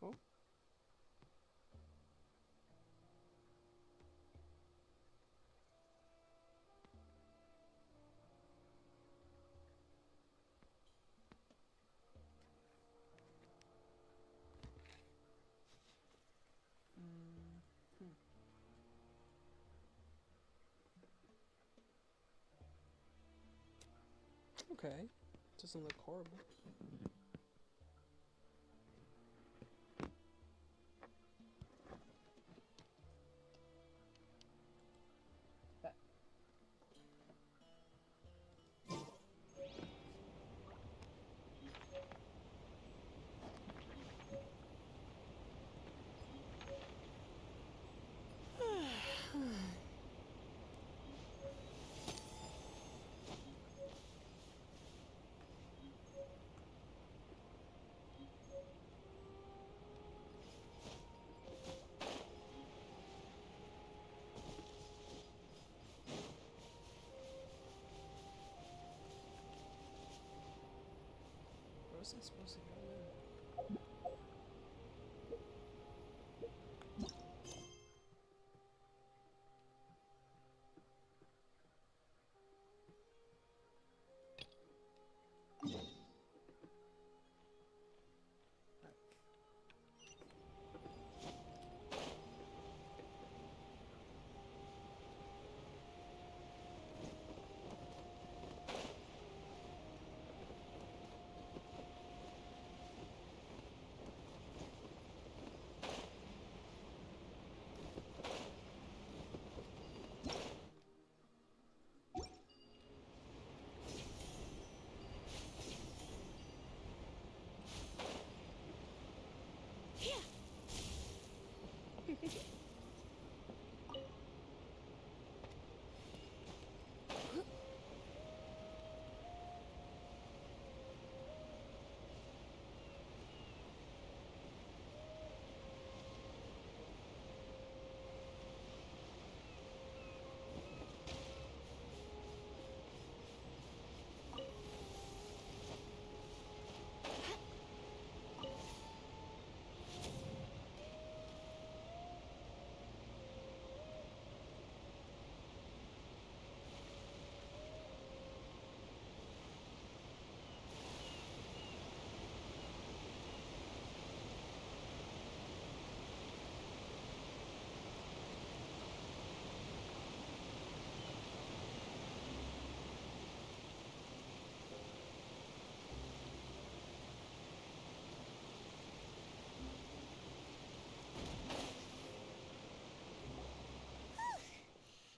Oh. Okay. Doesn't look horrible. Where was I supposed to go in?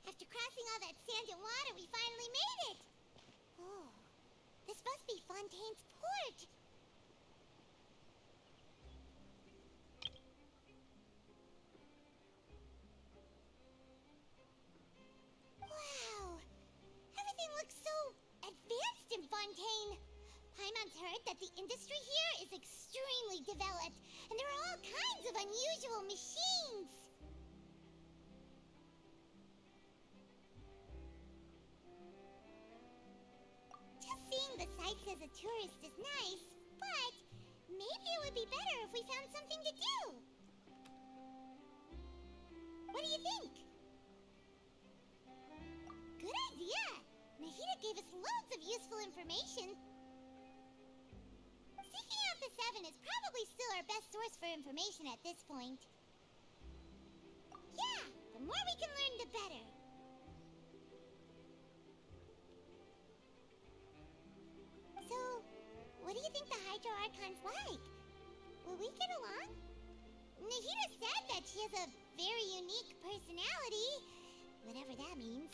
After crossing all that sand and water, we finally made it! Oh, this must be Fontaine's port! Wow! Everything looks so advanced in Fontaine! Paimon's heard that the industry here is extremely developed, and there are all kinds of unusual machines! Just seeing the sights as a tourist is nice, but maybe it would be better if we found something to do. What do you think? Good idea! Nahida gave us loads of useful information. Seeking out the Seven is probably still our best source for information at this point. Yeah, the more we can learn, the better. So, what do you think the Hydro Archon's like? Will we get along? Nahida said that she has a very unique personality, whatever that means.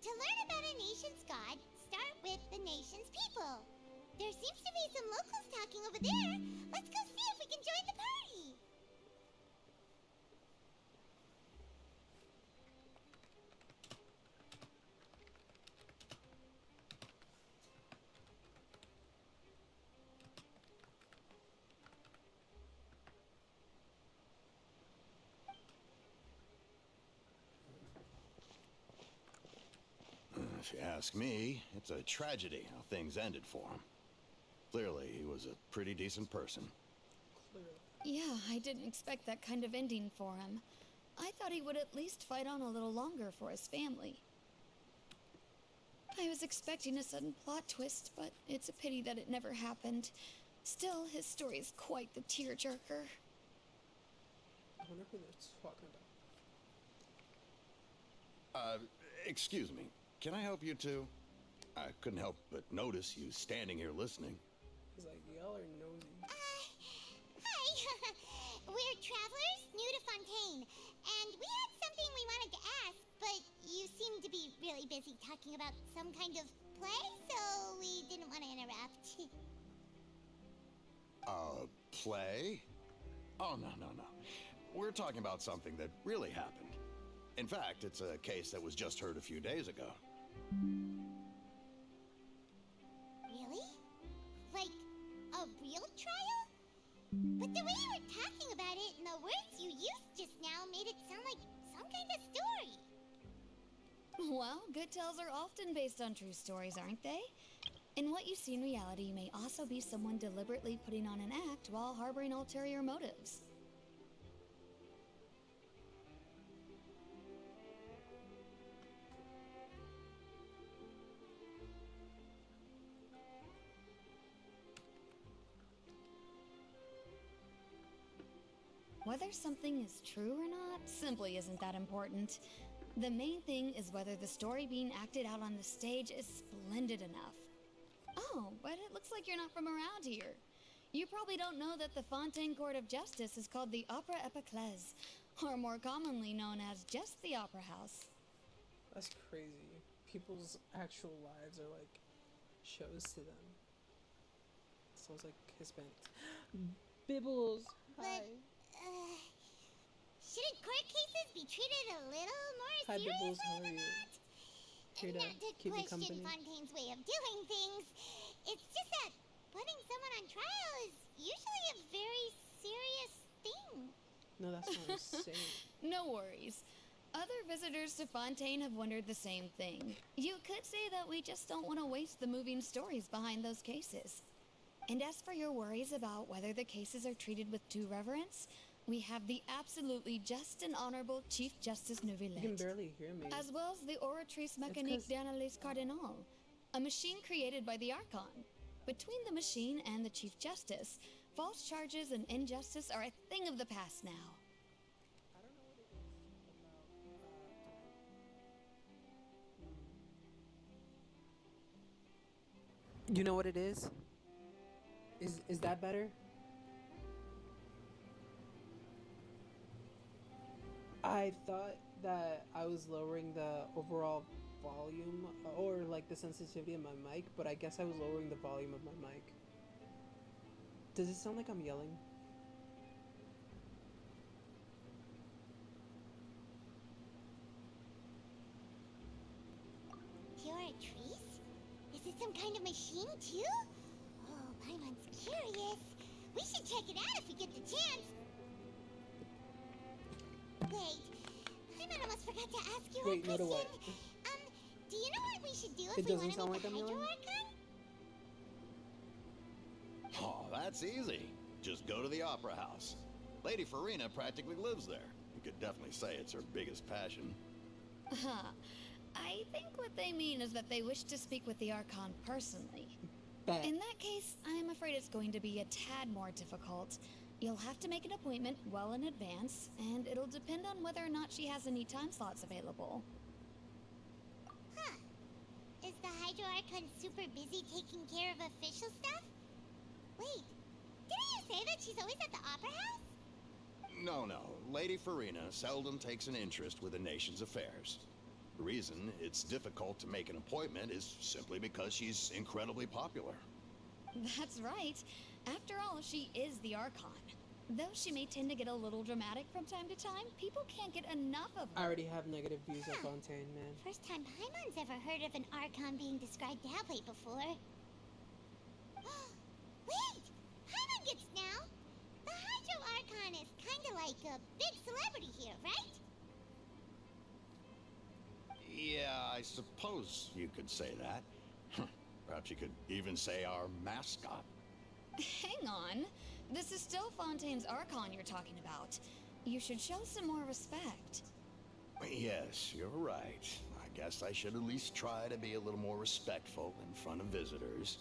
To learn about a nation's god, start with the nation's people. There seems to be some locals talking over there. Let's go see if we can join the party. If you ask me, it's a tragedy how things ended for him. Clearly, he was a pretty decent person. Clearly. Yeah, I didn't expect that kind of ending for him. I thought he would at least fight on a little longer for his family. I was expecting a sudden plot twist, but it's a pity that it never happened. Still, his story is quite the tearjerker. I wonder who they're talking about. Excuse me. Can I help you two? I couldn't help but notice you standing here listening. He's like, y'all are nosy. Hi. We're travelers new to Fontaine, and we had something we wanted to ask, but you seem to be really busy talking about some kind of play, so we didn't want to interrupt. Play? Oh, no. We're talking about something that really happened. In fact, it's a case that was just heard a few days ago. Really? Like a real trial? But the way you were talking about it and the words you used just now made it sound like some kind of story. Well, good tales are often based on true stories, aren't they? And what you see in reality may also be someone deliberately putting on an act while harboring ulterior motives. Whether something is true or not simply isn't that important. The main thing is whether the story being acted out on the stage is splendid enough. Oh, but it looks like you're not from around here. You probably don't know that the Fontaine Court of Justice is called the Opera Epiclese, or more commonly known as just the Opera House. That's crazy. People's actual lives are like shows to them. Sounds like Hispanics. Bibbles. Hi. Shouldn't court cases be treated a little more Hi, Bibbles. seriously How are than you? that? Here to Not to keep you question company. Fontaine's way of doing things. It's just that putting someone on trial is usually a very serious thing. No, that's what I'm saying. No worries. Other visitors to Fontaine have wondered the same thing. You could say that we just don't want to waste the moving stories behind those cases. And as for your worries about whether the cases are treated with due reverence, we have the absolutely just and honorable Chief Justice You can Neuvillette, barely hear me. as well as the Oratrice Mécanique 'cause- d'Analyse Cardinal, a machine created by the Archon. Between the machine and the Chief Justice, false charges and injustice are a thing of the past now. I don't know what it is about You know what it is? Is that better? I thought that I was lowering the overall volume or like the sensitivity of my mic, but I guess I was lowering the volume of my mic. Does it sound like I'm yelling? Oratrice? Is it some kind of machine too? Oh, Paimon's curious. We should check it out if we get the chance. Wait, Paimon almost forgot to ask you Wait, a no to question. what? Do you know what we should do if It we doesn't want to sound meet like the I'm Hydro yelling? Archon? Oh, that's easy. Just go to the Opera House. Lady Farina practically lives there. You could definitely say it's her biggest passion. I think what they mean is that they wish to speak with the Archon personally. Bet. In that case, I'm afraid it's going to be a tad more difficult. You'll have to make an appointment well in advance, and it'll depend on whether or not she has any time slots available. Huh. Is the Hydro Archon super busy taking care of official stuff? Wait, didn't you say that she's always at the Opera House? No. Lady Farina seldom takes an interest with the nation's affairs. The reason it's difficult to make an appointment is simply because she's incredibly popular. That's right. After all, she is the Archon. Though she may tend to get a little dramatic from time to time, people can't get enough of I her. already have negative views of Fontaine, man. First time Paimon's ever heard of an Archon being described that way before. Wait! Paimon gets now! The Hydro Archon is kinda like a big celebrity here, right? Yeah, I suppose you could say that. Perhaps you could even say our mascot. Hang on. This is still Fontaine's Archon you're talking about. You should show some more respect. Yes, you're right. I guess I should at least try to be a little more respectful in front of visitors.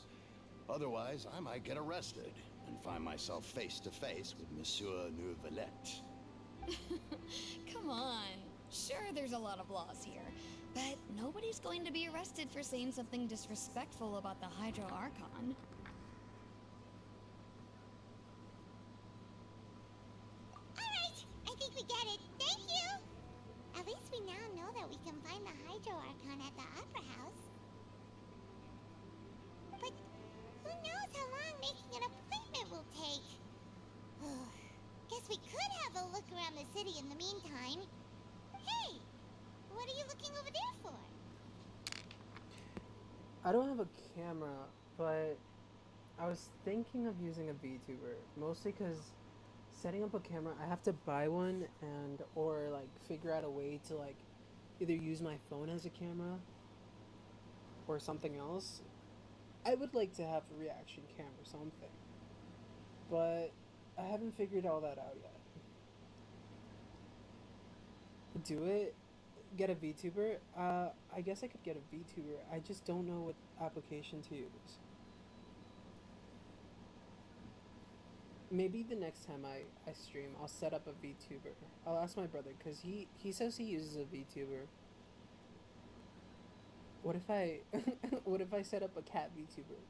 Otherwise, I might get arrested and find myself face to face with Monsieur Neuvillette. Come on. Sure, there's a lot of laws here, but nobody's going to be arrested for saying something disrespectful about the Hydro Archon. Alright, I think we get it. Thank you! At least we now know that we can find the Hydro Archon at the Opera House. But who knows how long making an appointment will take? Guess we could have a look around the city in the meantime. Hey! What are you looking over there for? I don't have a camera, but I was thinking of using a VTuber, mostly because setting up a camera, I have to buy one or like figure out a way to like either use my phone as a camera or something else. I would like to have a reaction cam or something, but I haven't figured all that out yet. Do it? Get a VTuber? I guess I could get a VTuber. I just don't know what application to use. Maybe the next time I stream, I'll set up a VTuber. I'll ask my brother, because he says he uses a VTuber. What if I what if I set up a cat VTuber?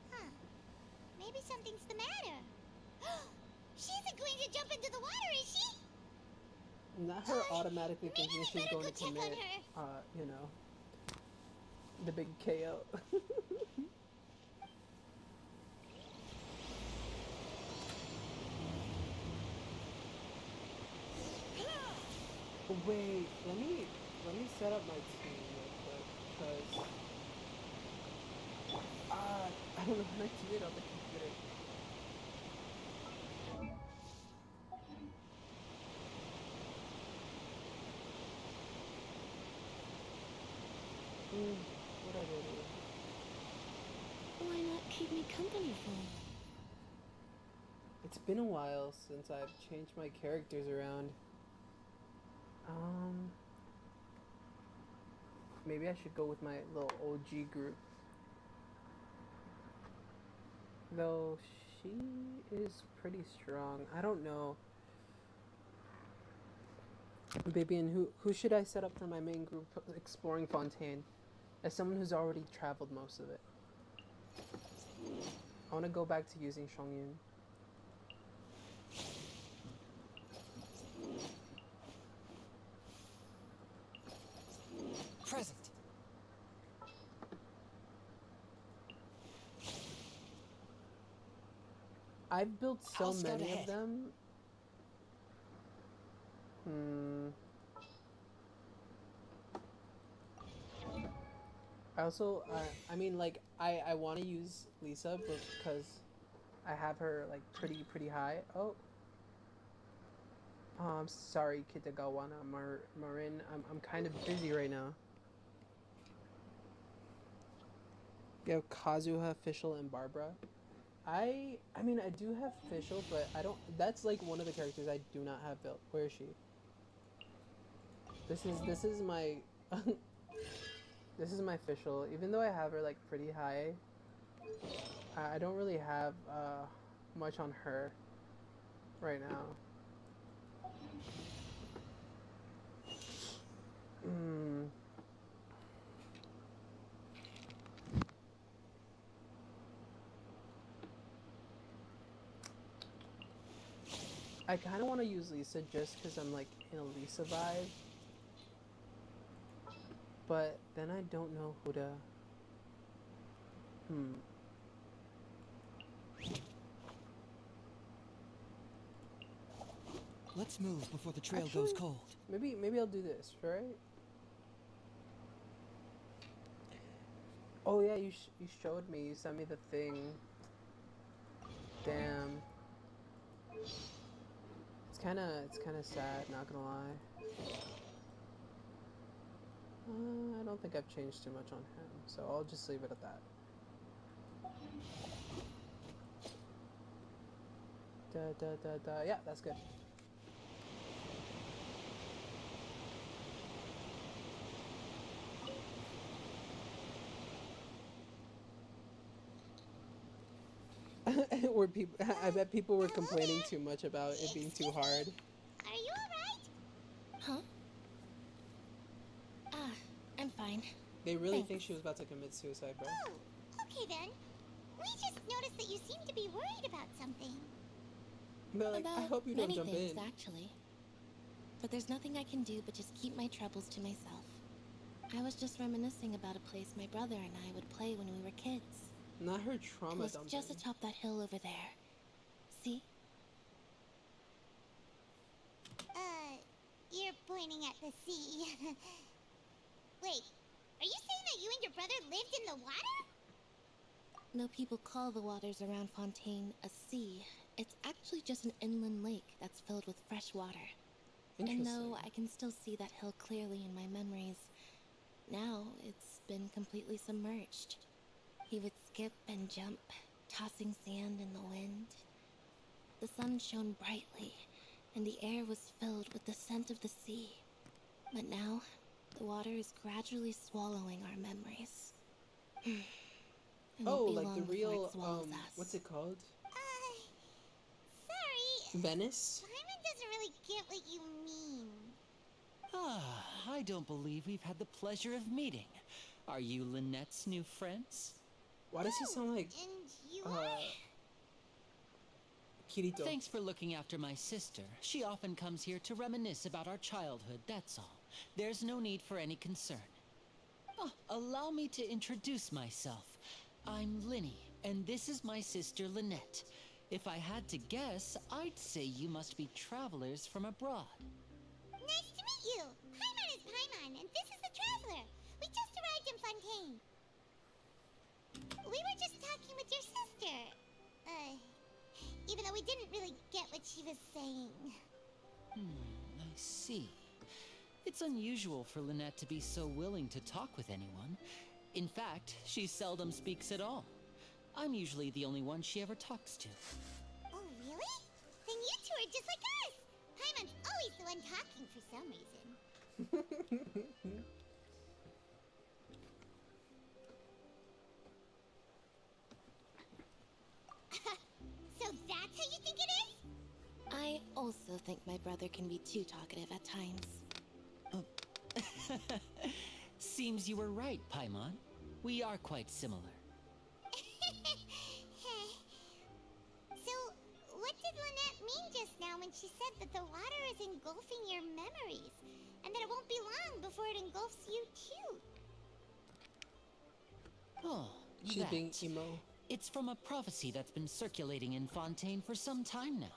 Huh. Maybe something's the matter. She isn't going to jump into the water, is she? Not her automatically maybe thinking we she's better going go to check on commit, her. you know, the big KO. Wait, let me set up my team real quick, because I don't know how to do it on the computer. What I do? Why not keep me company for? It's been a while since I've changed my characters around. Maybe I should go with my little OG group. Though she is pretty strong. I don't know. Baby, and who should I set up for my main group exploring Fontaine? As someone who's already traveled most of it. I want to go back to using Shongyun. Present. I've built so I'll scout many of ahead. them. I also, I mean, like, I want to use Lisa, but because I have her like pretty high. Oh, I'm sorry, Kitagawana Marin. I'm kind of busy right now. We have Kazuha, Fischl, and Barbara. I mean, I do have Fischl, but I don't. That's like one of the characters I do not have built. Where is she? This is my this is my Fischl. Even though I have her like pretty high, I don't really have much on her right now. I kind of want to use Lisa just because I'm like in a Lisa vibe. But then I don't know who to... Let's move before the trail Actually, goes cold. Maybe I'll do this, right? Oh yeah, you showed me. You sent me the thing. Damn. It's kind of sad, not gonna lie. I don't think I've changed too much on him, so I'll just leave it at that. Yeah, that's good. Where people, I bet people were complaining too much about it being too hard. Are you alright? Huh? Ah, I'm fine. They really Thanks. think she was about to commit suicide, bro. Oh, okay then. We just noticed that you seem to be worried about something. But like, I About hope you don't many jump things, in. actually. But there's nothing I can do but just keep my troubles to myself. I was just reminiscing about a place my brother and I would play when we were kids. Not her It trauma was dumping. just atop that hill over there. See? You're pointing at the sea. Wait, are you saying that you and your brother lived in the water? No people call the waters around Fontaine a sea. It's actually just an inland lake that's filled with fresh water. And Interesting. though I can still see that hill clearly in my memories, now it's been completely submerged. He would skip and jump, tossing sand in the wind. The sun shone brightly, and the air was filled with the scent of the sea. But now, the water is gradually swallowing our memories. It won't Oh, be like long the before real, it swallows us. what's it called? Sorry. Venice? Paimon doesn't really get what you mean. Ah, I don't believe we've had the pleasure of meeting. Are you Lynette's new friends? Why does he sound like, And you uh, are? Kirito? Thanks for looking after my sister. She often comes here to reminisce about our childhood, that's all. There's no need for any concern. Oh, allow me to introduce myself. I'm Linny, and this is my sister Lynette. If I had to guess, I'd say you must be travelers from abroad. Nice to meet you. Paimon is Paimon, and this is the Traveler. We just arrived in Fontaine. We were just talking with your sister. Even though we didn't really get what she was saying. I see. It's unusual for Lynette to be so willing to talk with anyone. In fact, she seldom speaks at all. I'm usually the only one she ever talks to. Oh, really? Then you two are just like us. Paimon's always the one talking for some reason. So that's how you think it is? I also think my brother can be too talkative at times. Seems you were right, Paimon. We are quite similar. So, what did Lynette mean just now when she said that the water is engulfing your memories? And that it won't be long before it engulfs you too? Oh, She's that. being emo. It's from a prophecy that's been circulating in Fontaine for some time now.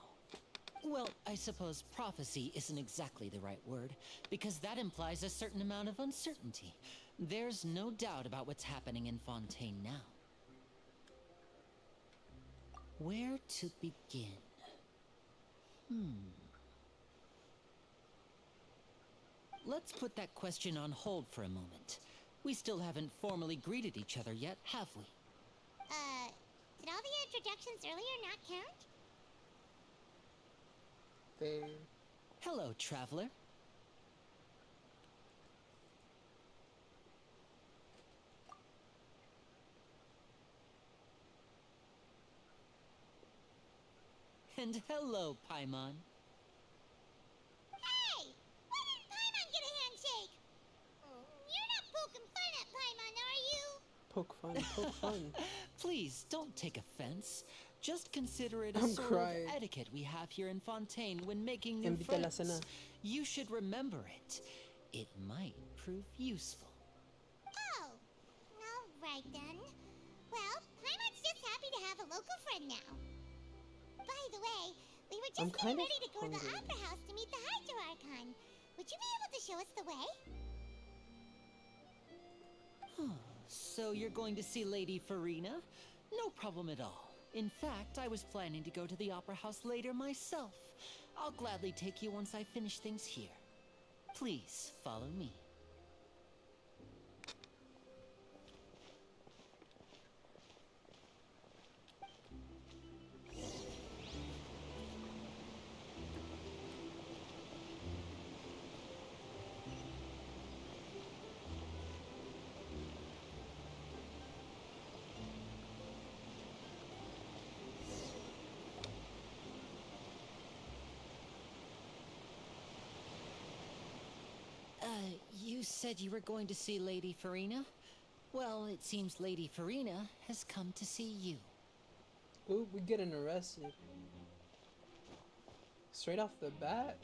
Well, I suppose prophecy isn't exactly the right word, because that implies a certain amount of uncertainty. There's no doubt about what's happening in Fontaine now. Where to begin? Let's put that question on hold for a moment. We still haven't formally greeted each other yet, have we? Did all the introductions earlier not count? They... Hello, traveler. And hello, Paimon. Hey! Why didn't Paimon get a handshake? You're not poking fun at Paimon, are you? Poke fun, poke fun. Please, don't take offense. Just consider it a I'm sort crying. of etiquette we have here in Fontaine when making new Invita la friends. cena. You should remember it. It might prove useful. Oh, alright then. Well, Paimon's just happy to have a local friend now. By the way, we were I'm just kind getting of ready to go to the hungry. Opera House to meet the Hydro Archon. Would you be able to show us the way? So you're going to see Lady Farina? No problem at all. In fact, I was planning to go to the Opera House later myself. I'll gladly take you once I finish things here. Please, follow me. said you were going to see Lady Farina? Well, it seems Lady Farina has come to see you. Ooh, we getting arrested. Straight off the bat.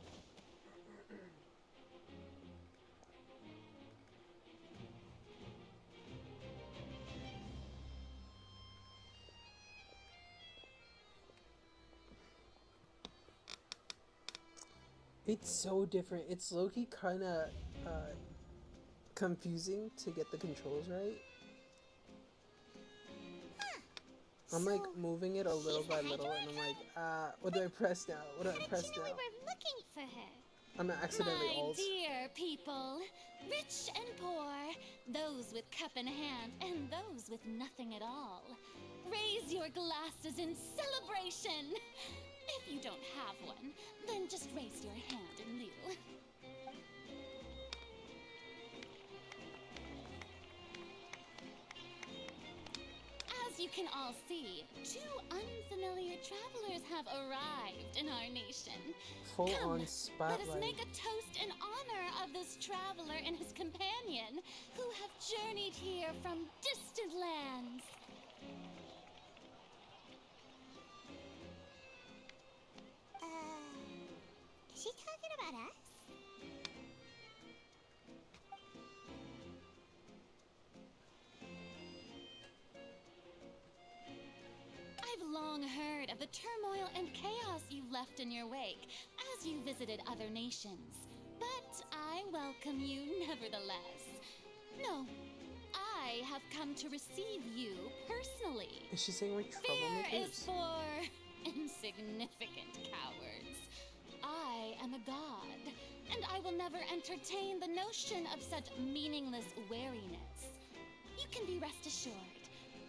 It's so different. It's low-key kind of confusing to get the controls right. I'm like moving it a little by little, and I'm like, what do I press now? What do I press You know now? we were looking for her. I'm not accidentally My alt. dear people, rich and poor, those with cup in hand and those with nothing at all, raise your glasses in celebration. If you don't have one, then just raise your hand in lieu. As you can all see, two unfamiliar travelers have arrived in our nation. Full Come, on let us spotlight. make a toast in honor of this traveler and his companion, who have journeyed here from distant lands. Is she talking about us? I've long heard of the turmoil and chaos you left in your wake as you visited other nations. But I welcome you nevertheless. No, I have come to receive you personally. Is she saying we're Fear is troublemakers? for insignificant cowards. I am a god, and I will never entertain the notion of such meaningless wariness. You can be rest assured,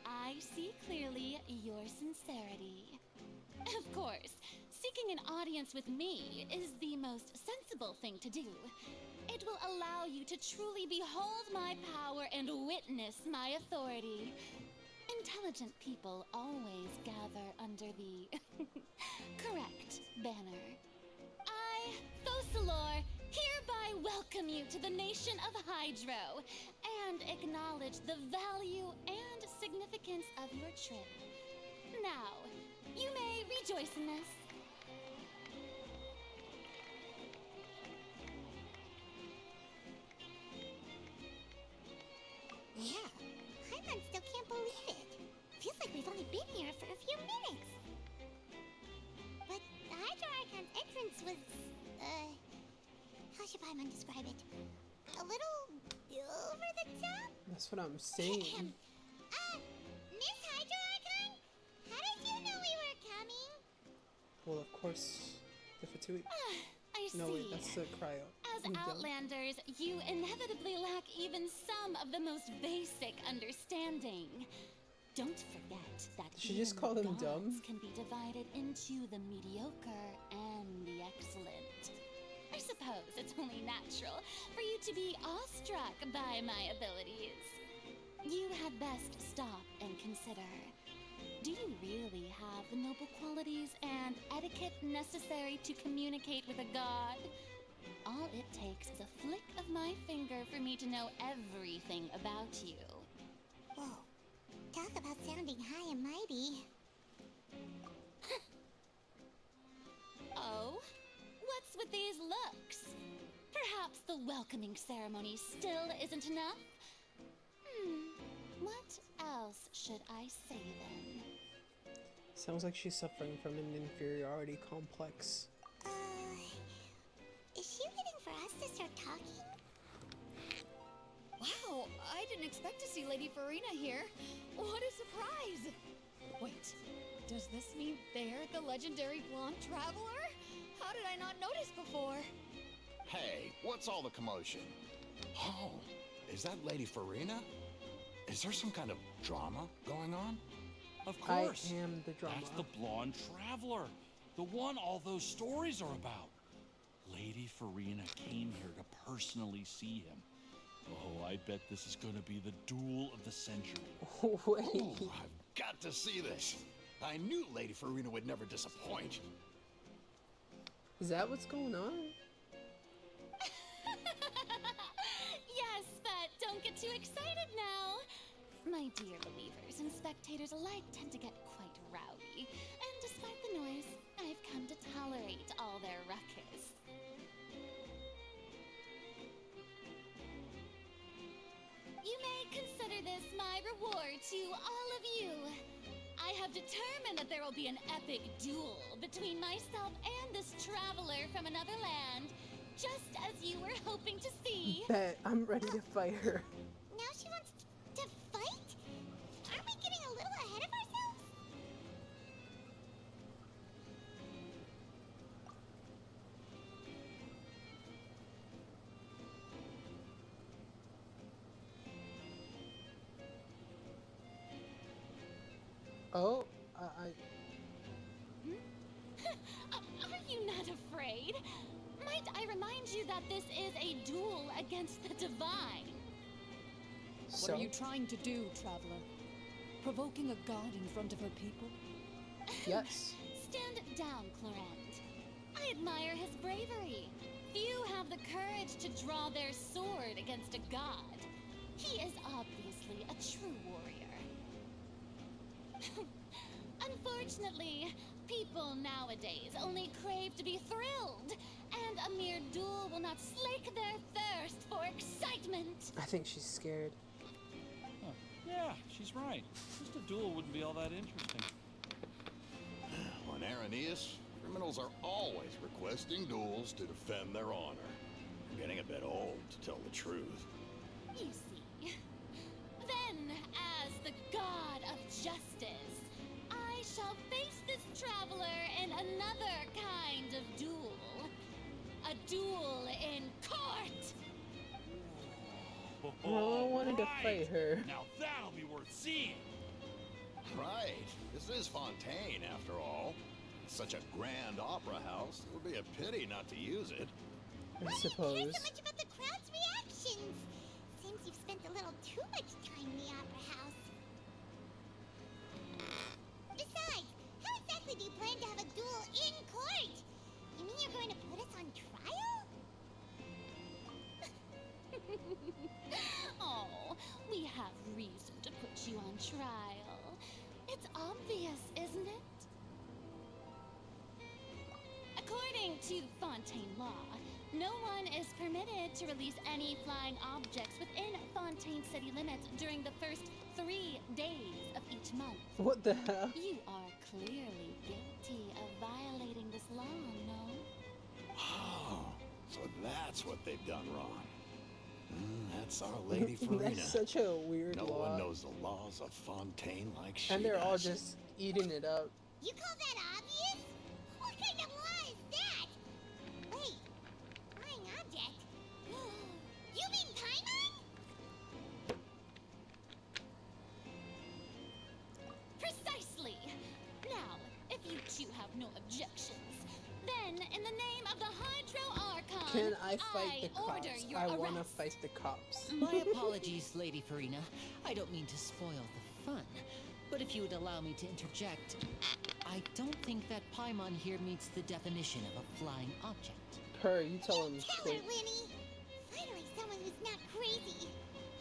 I see clearly your sincerity. Of course, seeking an audience with me is the most sensible thing to do. It will allow you to truly behold my power and witness my authority. Intelligent people always gather under the correct banner. I, Thosalor, hereby welcome you to the nation of Hydro and acknowledge the value and significance of your trip. Now, you may rejoice in this. Yeah. Paimon still can't believe it. Feels like we've only been here for a few minutes. But the Hydro Archon's entrance was, how should Paimon describe it? A little over the top? That's what I'm saying. Miss Hydro Archon? How did you know we were coming? Well, of course, the Fatui. I No, wait, see. that's the cryo. As I'm dumb. Outlanders, you inevitably lack even some of the most basic understanding. Don't forget that Did she just even call the him gods dumb? can be divided into the mediocre and the excellent. I suppose it's only natural for you to be awestruck by my abilities. You had best stop and consider. Do you really have the noble qualities and etiquette necessary to communicate with a god? All it takes is a flick of my finger for me to know everything about you. Whoa. Talk about sounding high and mighty. Oh? What's with these looks? Perhaps the welcoming ceremony still isn't enough? What else should I say then? Sounds like she's suffering from an inferiority complex. Is she waiting for us to start talking? Wow, I didn't expect to see Lady Farina here. What a surprise! Wait, does this mean they're the legendary blonde traveler? How did I not notice before? Hey, what's all the commotion? Oh, is that Lady Farina? Is there some kind of drama going on? Of I course. am the drama. That's the blonde traveler. The one all those stories are about. Lady Farina came here to personally see him. Oh, I bet this is gonna be the duel of the century. Wait. Ooh, I've got to see this. I knew Lady Farina would never disappoint. Is that what's going on? don't get too excited now. My dear believers and spectators alike tend to get quite rowdy, and despite the noise, I've come to tolerate all their ruckus. You may consider this my reward to all of you. I have determined that there will be an epic duel between myself and this traveler from another land, just as you were hoping to see. Bet I'm ready to fight her. Now she wants to fight? Aren't we getting a little ahead of ourselves? Oh, Are you not afraid? Might I remind you that this is a duel against the divine? so What are you trying to do, traveler? Provoking a god in front of her people? yes. Stand down, Clorant. I admire his bravery. Few have the courage to draw their sword against a god. He is obviously a true warrior. Unfortunately, people nowadays only crave to be thrilled, and a mere duel will not slake their thirst for excitement. I think she's scared. Huh. Yeah, she's right. Just a duel wouldn't be all that interesting. On Aranias, criminals are always requesting duels to defend their honor. I'm getting a bit old, to tell the truth. You see. Then, as the god of justice, I shall face this traveler in another kind of duel. A duel in court! Well, I wanted to fight her. Now that'll be worth seeing. Right. This is Fontaine, after all. It's such a grand opera house. It would be a pity not to use it. I Why do you suppose. care so much about the crowd's reactions? Seems you've spent a little too much time in the opera house. Besides, how exactly do you plan to have a duel in court? You mean you're going to put us on trial? Oh, we have reason to put you on trial. It's obvious, isn't it? According to Fontaine law, no one is permitted to release any flying objects within Fontaine city limits during the first 3 days of each month. What the hell? You are clearly guilty of violating this law, no? Oh, so that's what they've done wrong. That's Our Lady Farina. That's such a weird No law. one knows the laws of Fontaine like she And they're all does. just eating it up. You call that obvious? What kind of law is that? Wait, flying object? You mean Paimon? Precisely! Now, if you two have no objections, then in the name of the Hydro Archon, Can I fight the order cops? your I want to arrest. fight the cops. My apologies, Lady Farina. I don't mean to spoil the fun. But if you would allow me to interject, I don't think that Paimon here meets the definition of a flying object. Her, you tell him Tell her, quick. Winnie. Finally, someone who's not crazy.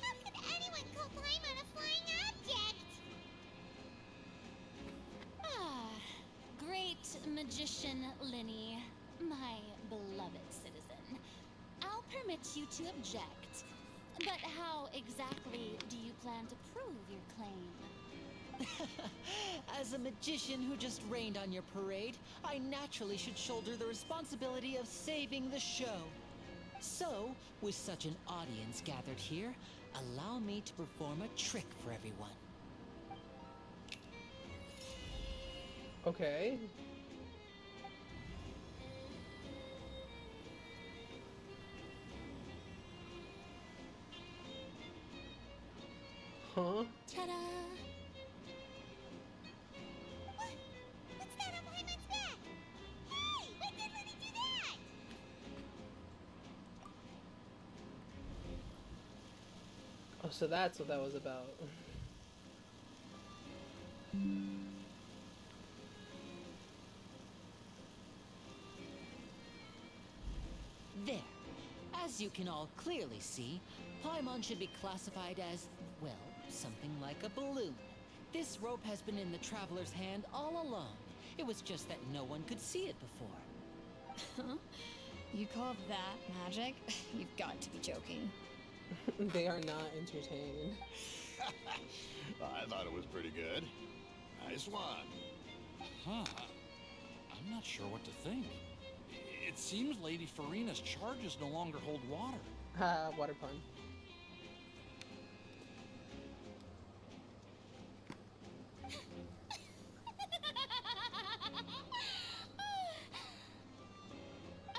How could anyone call Paimon a flying object? Ah, great magician Linny, my beloved citizen. I'll permit you to object. But how exactly do you plan to prove your claim? As a magician who just rained on your parade, I naturally should shoulder the responsibility of saving the show. So, with such an audience gathered here, allow me to perform a trick for everyone. Okay. Huh? Ta-da! What? What's that on Paimon's back? Hey, when did Linny do that? Oh, so that's what that was about. There. As As you can all clearly see, Paimon should be classified as, well, something like a balloon. This rope has been in the Traveler's hand all along. It was just that no one could see it before. Huh? You call that magic? You've got to be joking. They are not entertained. I thought it was pretty good. Nice one. Huh. I'm not sure what to think. It seems Lady Farina's charges no longer hold water. Ha, water pun.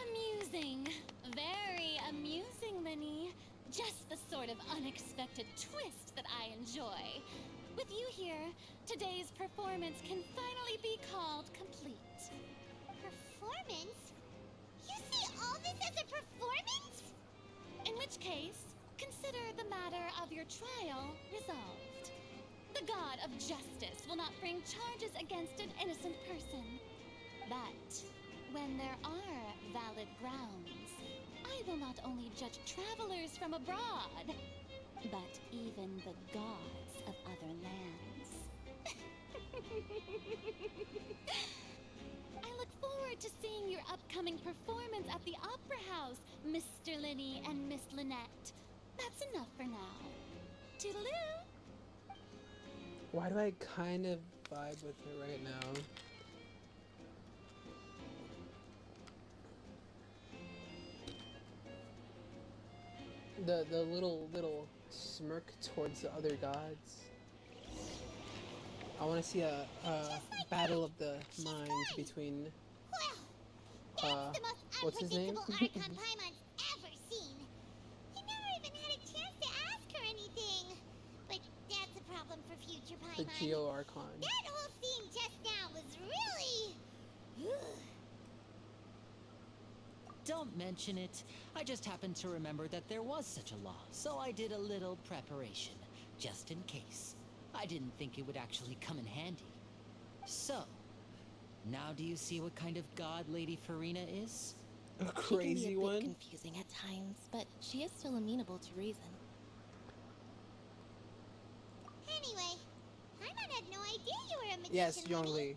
Amusing. Very amusing, Linny. Just the sort of unexpected twist that I enjoy. With you here, today's performance can finally be called complete. Performance? You see all this as a performance? In which case, consider the matter of your trial resolved. The god of justice will not bring charges against an innocent person. But when there are valid grounds, I will not only judge travelers from abroad, but even the gods of other lands. I look forward to seeing your upcoming performance at the Opera House, Mr. Linny and Miss Lynette. That's enough for now. Toodaloo! Why do I kind of vibe with her right now? The little smirk towards the other gods. I want to see a battle of the minds between Well, that's the most what's his name? unpredictable icon Paimon's ever seen. You never even had a chance to ask her anything. But that's a problem for future The Paimon. Geo Archon. That whole scene just now was really... Don't mention it. I just happened to remember that there was such a law, so I did a little preparation, just in case. I didn't think it would actually come in handy. So, now do you see what kind of god Lady Farina is? A She can crazy be a bit one. confusing at times, but she is still amenable to reason. Anyway, Paimon had no idea you were a magician. Yes, honey. Yongli.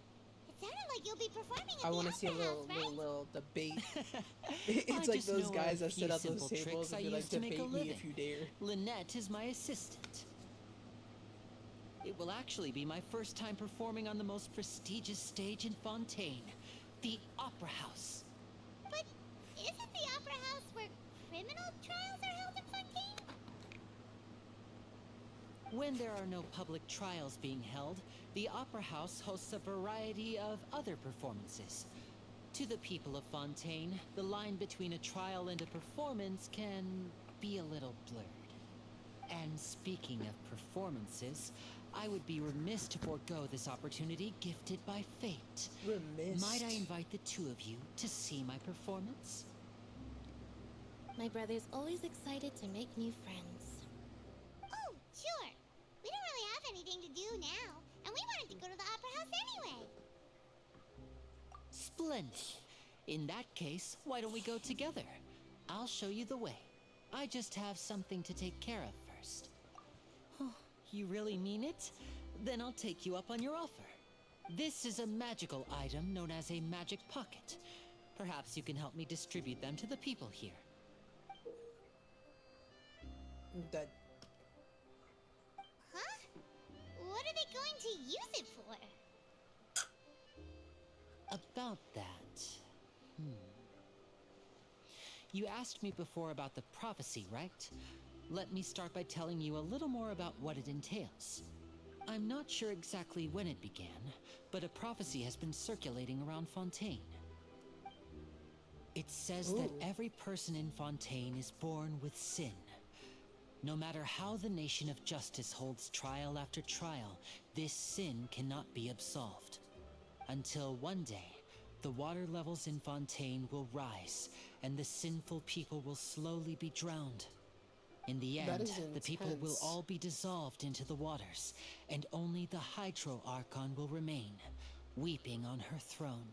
It sounded like you'll be performing at I the want to see a Opera House, little right? debate. I It's like just those know guys a that few sit at those simple tables tricks I and be like, use to make a debate me living. if you dare. Lynette is my assistant. It will actually be my first time performing on the most prestigious stage in Fontaine, the Opera House. But isn't the Opera House where criminal trials are held in Fontaine? When there are no public trials being held, the Opera House hosts a variety of other performances. To the people of Fontaine, the line between a trial and a performance can be a little blurred. And speaking of performances, I would be remiss to forego this opportunity gifted by fate. Remiss. Might I invite the two of you to see my performance? My brother's always excited to make new friends. Oh, sure. We don't really have anything to do now, and we wanted to go to the Opera House anyway. Splendid. In that case, why don't we go together? I'll show you the way. I just have something to take care of first. Oh, you really mean it? Then I'll take you up on your offer. This is a magical item known as a magic pocket. Perhaps you can help me distribute them to the people here. That Huh? What are they going to use it for? About that... You asked me before about the prophecy, right? Let me start by telling you a little more about what it entails. I'm not sure exactly when it began, but a prophecy has been circulating around Fontaine. It says that Ooh. every person in Fontaine is born with sin. No matter how the nation of justice holds trial after trial, this sin cannot be absolved. Until one day, the water levels in Fontaine will rise, and the sinful people will slowly be drowned. In the That end, is the people will intense. all be dissolved into the waters, and only the Hydro Archon will remain, weeping on her throne.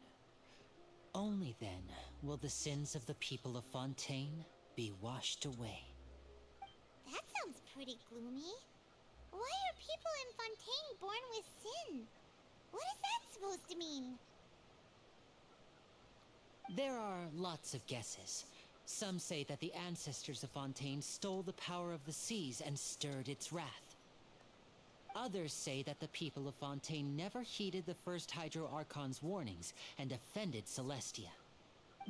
Only then will the sins of the people of Fontaine be washed away. That sounds pretty gloomy. Why are people in Fontaine born with sin? What is that supposed to mean? There are lots of guesses. Some say that the ancestors of Fontaine stole the power of the seas and stirred its wrath. Others say that the people of Fontaine never heeded the first Hydro Archon's warnings and offended Celestia.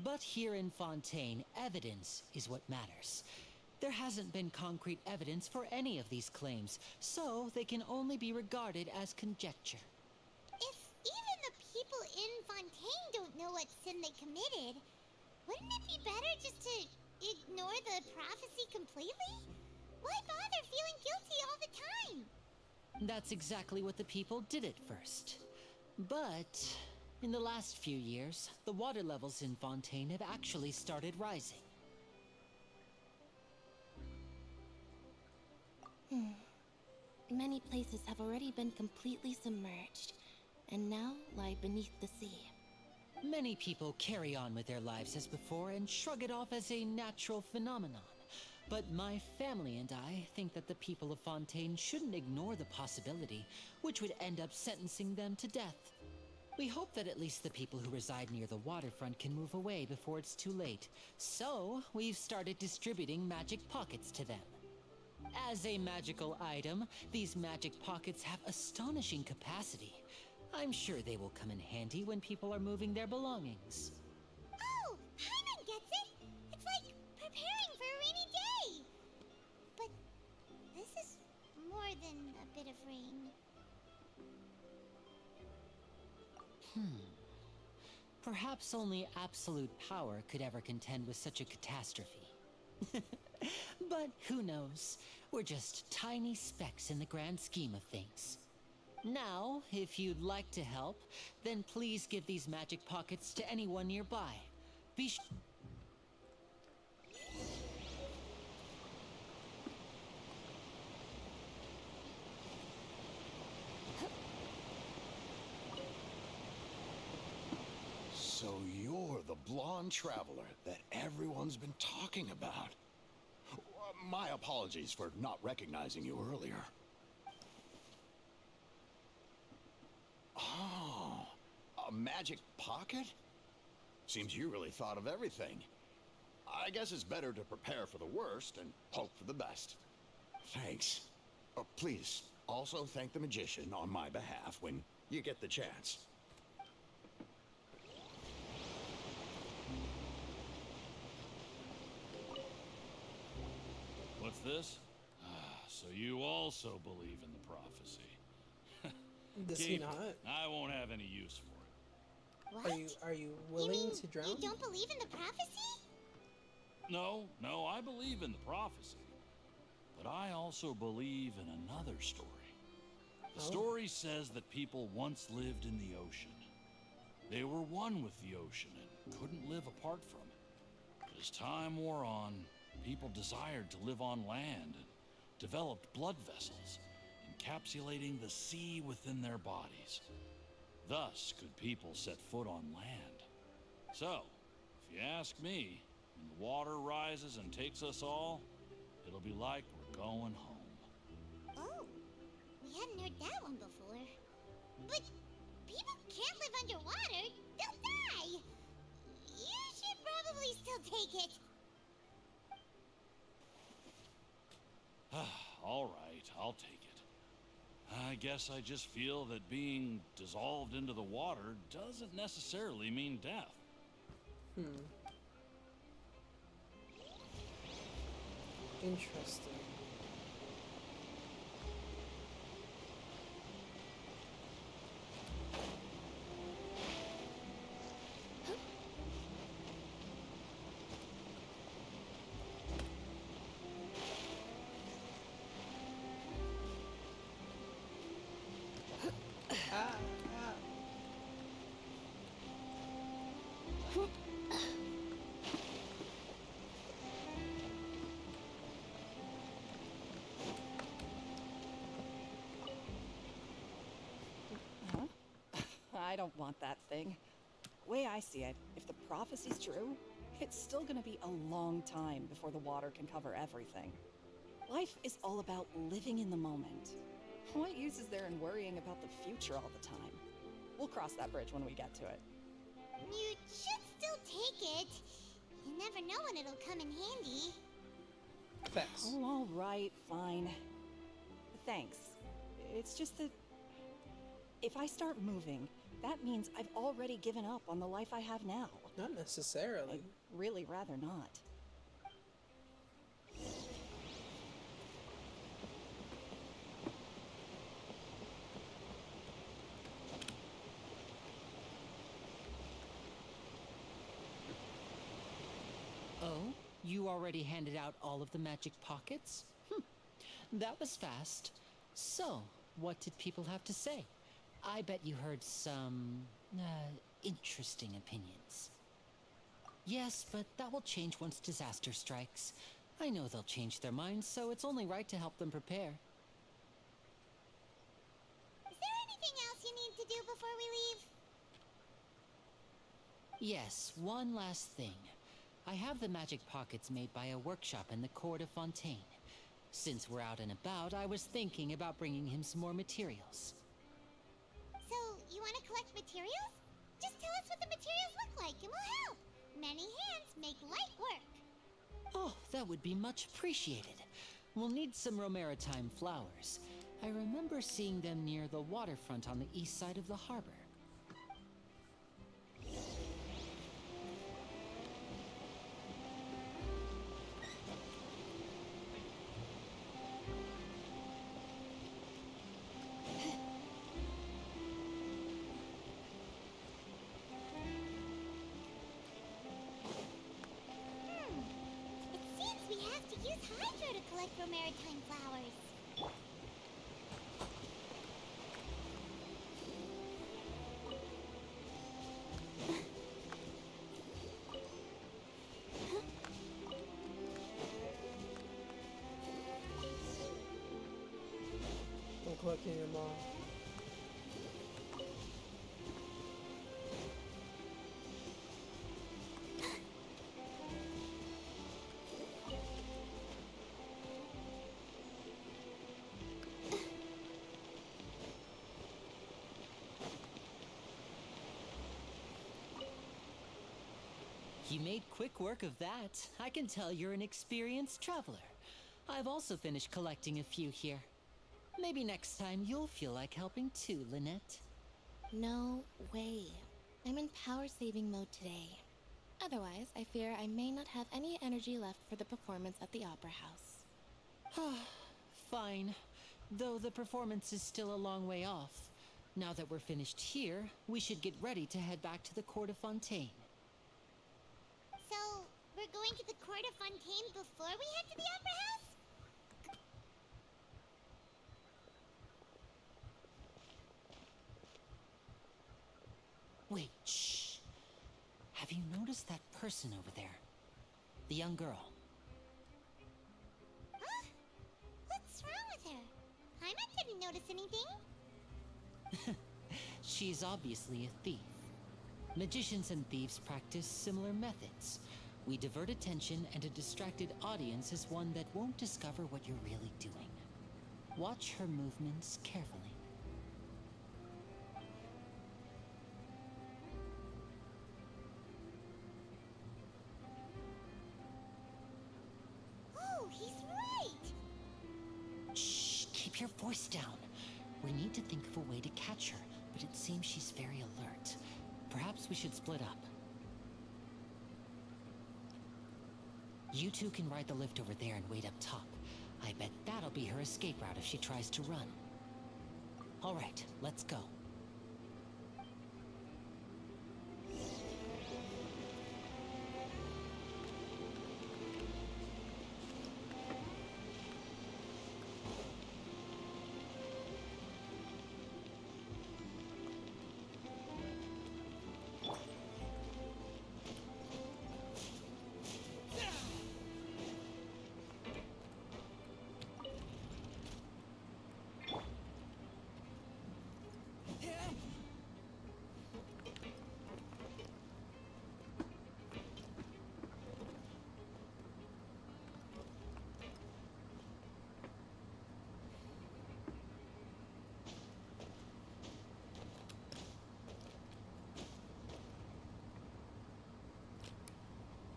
But here in Fontaine, evidence is what matters. There hasn't been concrete evidence for any of these claims, so they can only be regarded as conjecture. If even the people in Fontaine don't know what sin they committed, wouldn't it be better just to ignore the prophecy completely? Why bother feeling guilty all the time? That's exactly what the people did at first. But in the last few years, the water levels in Fontaine have actually started rising. Many places have already been completely submerged, and now lie beneath the sea. Many people carry on with their lives as before and shrug it off as a natural phenomenon. But my family and I think that the people of Fontaine shouldn't ignore the possibility, which would end up sentencing them to death. We hope that at least the people who reside near the waterfront can move away before it's too late. So, we've started distributing magic pockets to them. As a magical item, these magic pockets have astonishing capacity. I'm sure they will come in handy when people are moving their belongings. Oh, Paimon gets it! It's like preparing for a rainy day! But this is more than a bit of rain. Perhaps only absolute power could ever contend with such a catastrophe. But who knows? We're just tiny specks in the grand scheme of things. Now, if you'd like to help, then please give these magic pockets to anyone nearby. Be sh- So you're the blonde traveler that everyone's been talking about. My apologies for not recognizing you earlier. Oh, a magic pocket? Seems you really thought of everything. I guess it's better to prepare for the worst and hope for the best. Thanks. Please, also thank the magician on my behalf when you get the chance. What's this? So you also believe in the prophecy. Does he Keep it. not? I won't have any use for it. What? Are you You willing mean to drown? you don't believe in the prophecy? No, I believe in the prophecy. But I also believe in another story. The story says that people once lived in the ocean. They were one with the ocean and couldn't live apart from it. But as time wore on, people desired to live on land and developed blood vessels, encapsulating the sea within their bodies. Thus could people set foot on land. So, if you ask me, when the water rises and takes us all, it'll be like we're going home. Oh, we hadn't heard that one before. But people can't live underwater. They'll die. You should probably still take it. All right, I'll take it. I guess I just feel that being dissolved into the water doesn't necessarily mean death. Interesting. I don't want that thing. Way I see it, if the prophecy's true, it's still gonna be a long time before the water can cover everything. Life is all about living in the moment. What use is there in worrying about the future all the time? We'll cross that bridge when we get to it. You should still take it. You never know when it'll come in handy. Facts. Oh, all right, fine. Thanks. It's just that if I start moving, that means I've already given up on the life I have now. Not necessarily. I'd really rather not. Oh, you already handed out all of the magic pockets? That was fast. So, what did people have to say? I bet you heard some, interesting opinions. Yes, but that will change once disaster strikes. I know they'll change their minds, so it's only right to help them prepare. Is there anything else you need to do before we leave? Yes, one last thing. I have the magic pockets made by a workshop in the Court of Fontaine. Since we're out and about, I was thinking about bringing him some more materials. So, you want to collect materials? Just tell us what the materials look like and we'll help. Many hands make light work. Oh, that would be much appreciated. We'll need some Romaritime flowers. I remember seeing them near the waterfront on the east side of the harbor. It seems we have to use Hydro to collect Romaritime flowers. I'm collecting them all. You made quick work of that. I can tell you're an experienced traveler. I've also finished collecting a few here. Maybe next time you'll feel like helping too, Lynette. No way. I'm in power saving mode today. Otherwise, I fear I may not have any energy left for the performance at the Opera House. Fine. Though the performance is still a long way off. Now that we're finished here, we should get ready to head back to the Court of Fontaine. So, we're going to the Court of Fontaine before we head to the Opera House? Wait, shh. Have you noticed that person over there? The young girl. Huh? What's wrong with her? Paimon didn't notice anything. She's obviously a thief. Magicians and thieves practice similar methods. We divert attention, and a distracted audience is one that won't discover what you're really doing. Watch her movements carefully. Oh, he's right! Shh, keep your voice down. We need to think of a way to catch her, but it seems she's very alert. Perhaps we should split up. You two can ride the lift over there and wait up top. I bet that'll be her escape route if she tries to run. All right, let's go.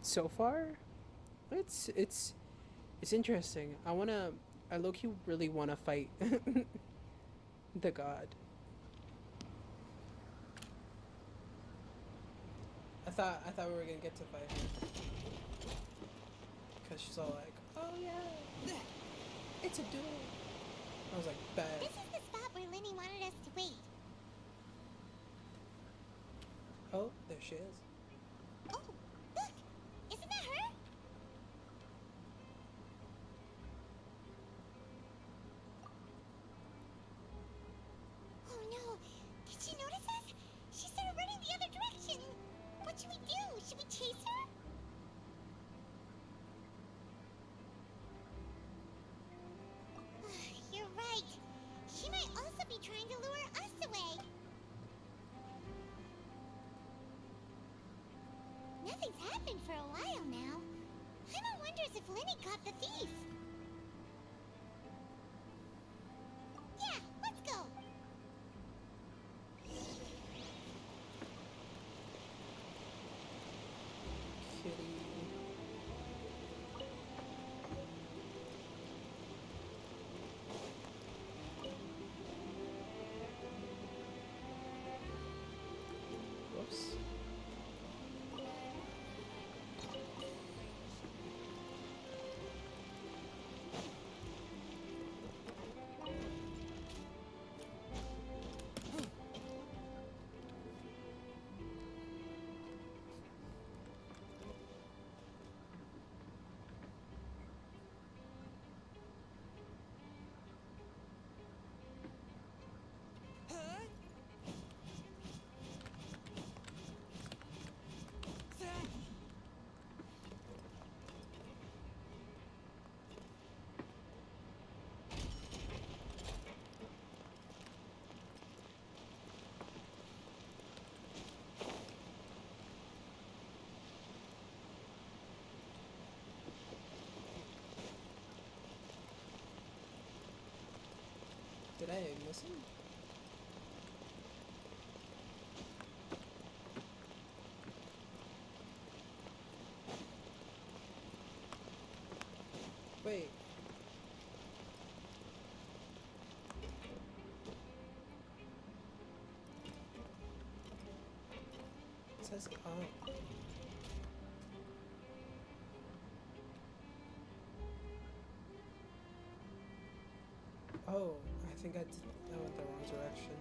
so far, it's interesting. I low-key really wanna fight the god. I thought we were gonna get to fight her. Cause she's all like, oh yeah, it's a duel. I was like, bad. This is the spot where Lenny wanted us to wait. Oh, there she is. Oh, look! Isn't that her? Oh no! Did she notice us? She started running the other direction! What should we do? Should we chase her? You're right. She might also be trying to lure us away. Nothing's happened for a while now. Paimon wonders if Lenny caught the thief. Yeah, let's go. Kitty. Whoops. Did I miss him? Wait. It says up. Oh, I think I went the wrong direction.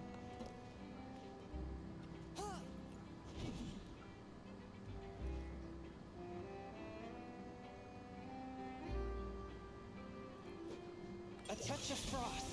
A touch of frost.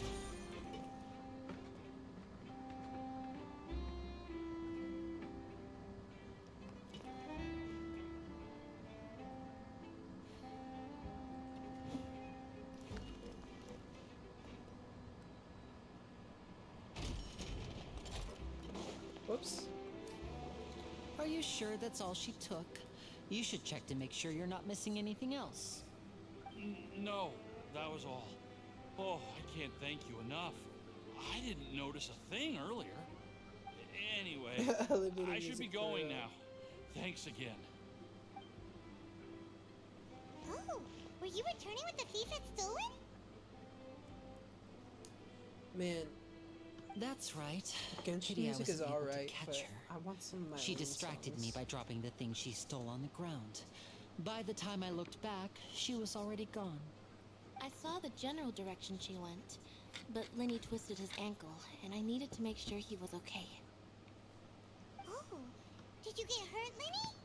Whoops. Are you sure that's all she took? You should check to make sure you're not missing anything else. No, that was all. Oh, I can't thank you enough. I didn't notice a thing earlier. Anyway, I should be going now. Thanks again. Oh, were you returning what the thief had stolen? Man, That's right. Genshin Pity I music is wasn't able to alright, catch but her. I want some of my She own distracted me songs. by dropping the thing she stole on the ground. By the time I looked back, she was already gone. I saw the general direction she went, but Lenny twisted his ankle, and I needed to make sure he was okay. Oh, did you get hurt, Lenny?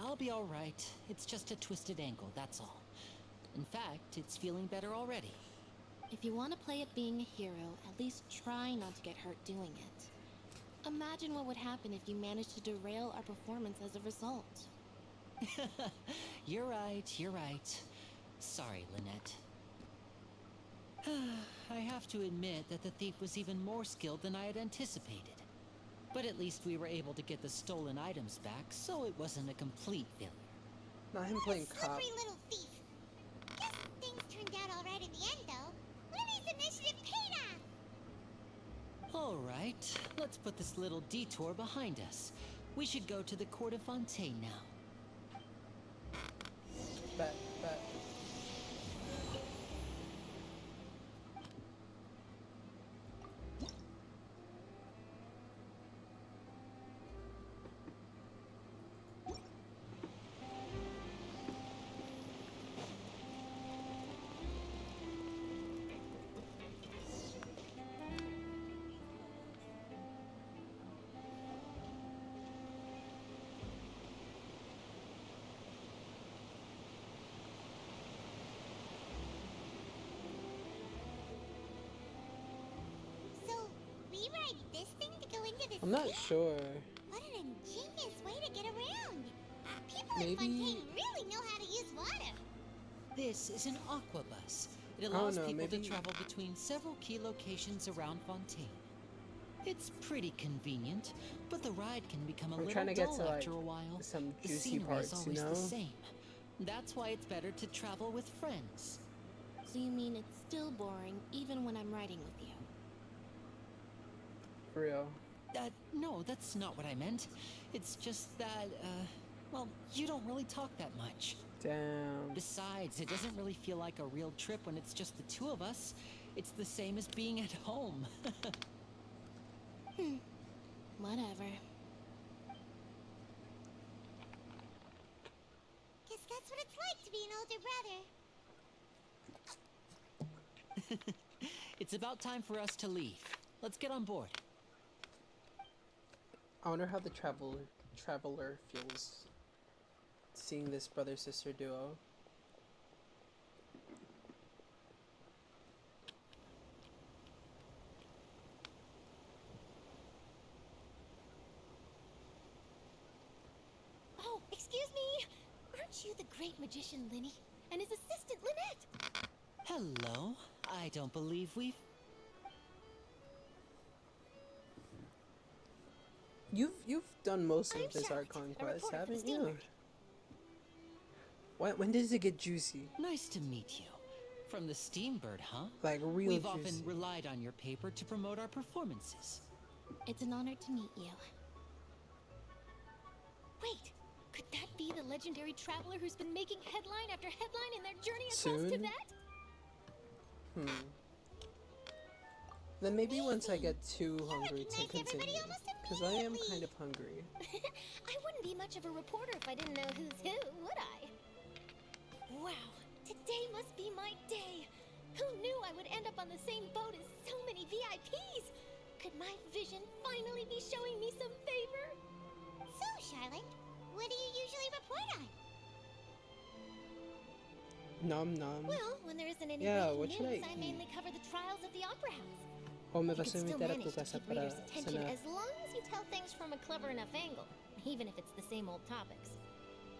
I'll be all right. It's just a twisted ankle, that's all. In fact, it's feeling better already. If you want to play at being a hero, at least try not to get hurt doing it. Imagine what would happen if you managed to derail our performance as a result. You're right, you're right. Sorry, Lynette. I have to admit that the thief was even more skilled than I had anticipated. But at least we were able to get the stolen items back, so it wasn't a complete failure. Not him playing cop. Slippery little thief. Guess things turned out all right in the end, though. Lenny's initiative paid off. All right, let's put this little detour behind us. We should go to the Court of Fontaine now. Bet. So, we ride this thing to go into the I'm not sea? sure. What an ingenious way to get around. People in Maybe- Fontaine really know how to use water. This is an aquabus. It I don't allows know, people to maybe- travel between several key locations around Fontaine. It's pretty convenient, but the ride can become a I'm little trying to get dull to, like, after a while. some The juicy scenery parts, is you always know? the same. That's why it's better to travel with friends. So you mean it's still boring even when I'm riding with you? For real. No, that's not what I meant. It's just that, well, you don't really talk that much. Damn. Besides, it doesn't really feel like a real trip when it's just the two of us. It's the same as being at home. Whatever. Guess that's what it's like to be an older brother. It's about time for us to leave. Let's get on board. I wonder how the traveler feels seeing this brother-sister duo. Oh, excuse me. Aren't you the great magician Linny? And his assistant Lynette? Hello. I don't believe we've... You've done most of I'm this art Charlotte, a conquest, reporter for the haven't you? Steamboat. When does it get juicy? Nice to meet you. From the Steambird, huh? Like real We've juicy. often relied on your paper to promote our performances. It's an honor to meet you. Wait, could that be the legendary traveler who's been making headline after headline in their journey across Soon? Tibet? Then maybe once I get too You hungry to recognize everybody continue. almost Because I am immediately. kind of hungry. I wouldn't be much of a reporter if I didn't know who's who, would I? Wow, today must be my day. Who knew I would end up on the same boat as so many VIPs? Could my vision finally be showing me some favor? So, Charlotte, what do you usually report on? Nom nom. Well, when there isn't any Yeah, breaking what should news, I I eat? mainly cover the trials at the Opera House. O me You vas can a still invitar a tu manage to casa keep para readers' attention cenar. as long as you tell things from a clever enough angle, even if it's the same old topics.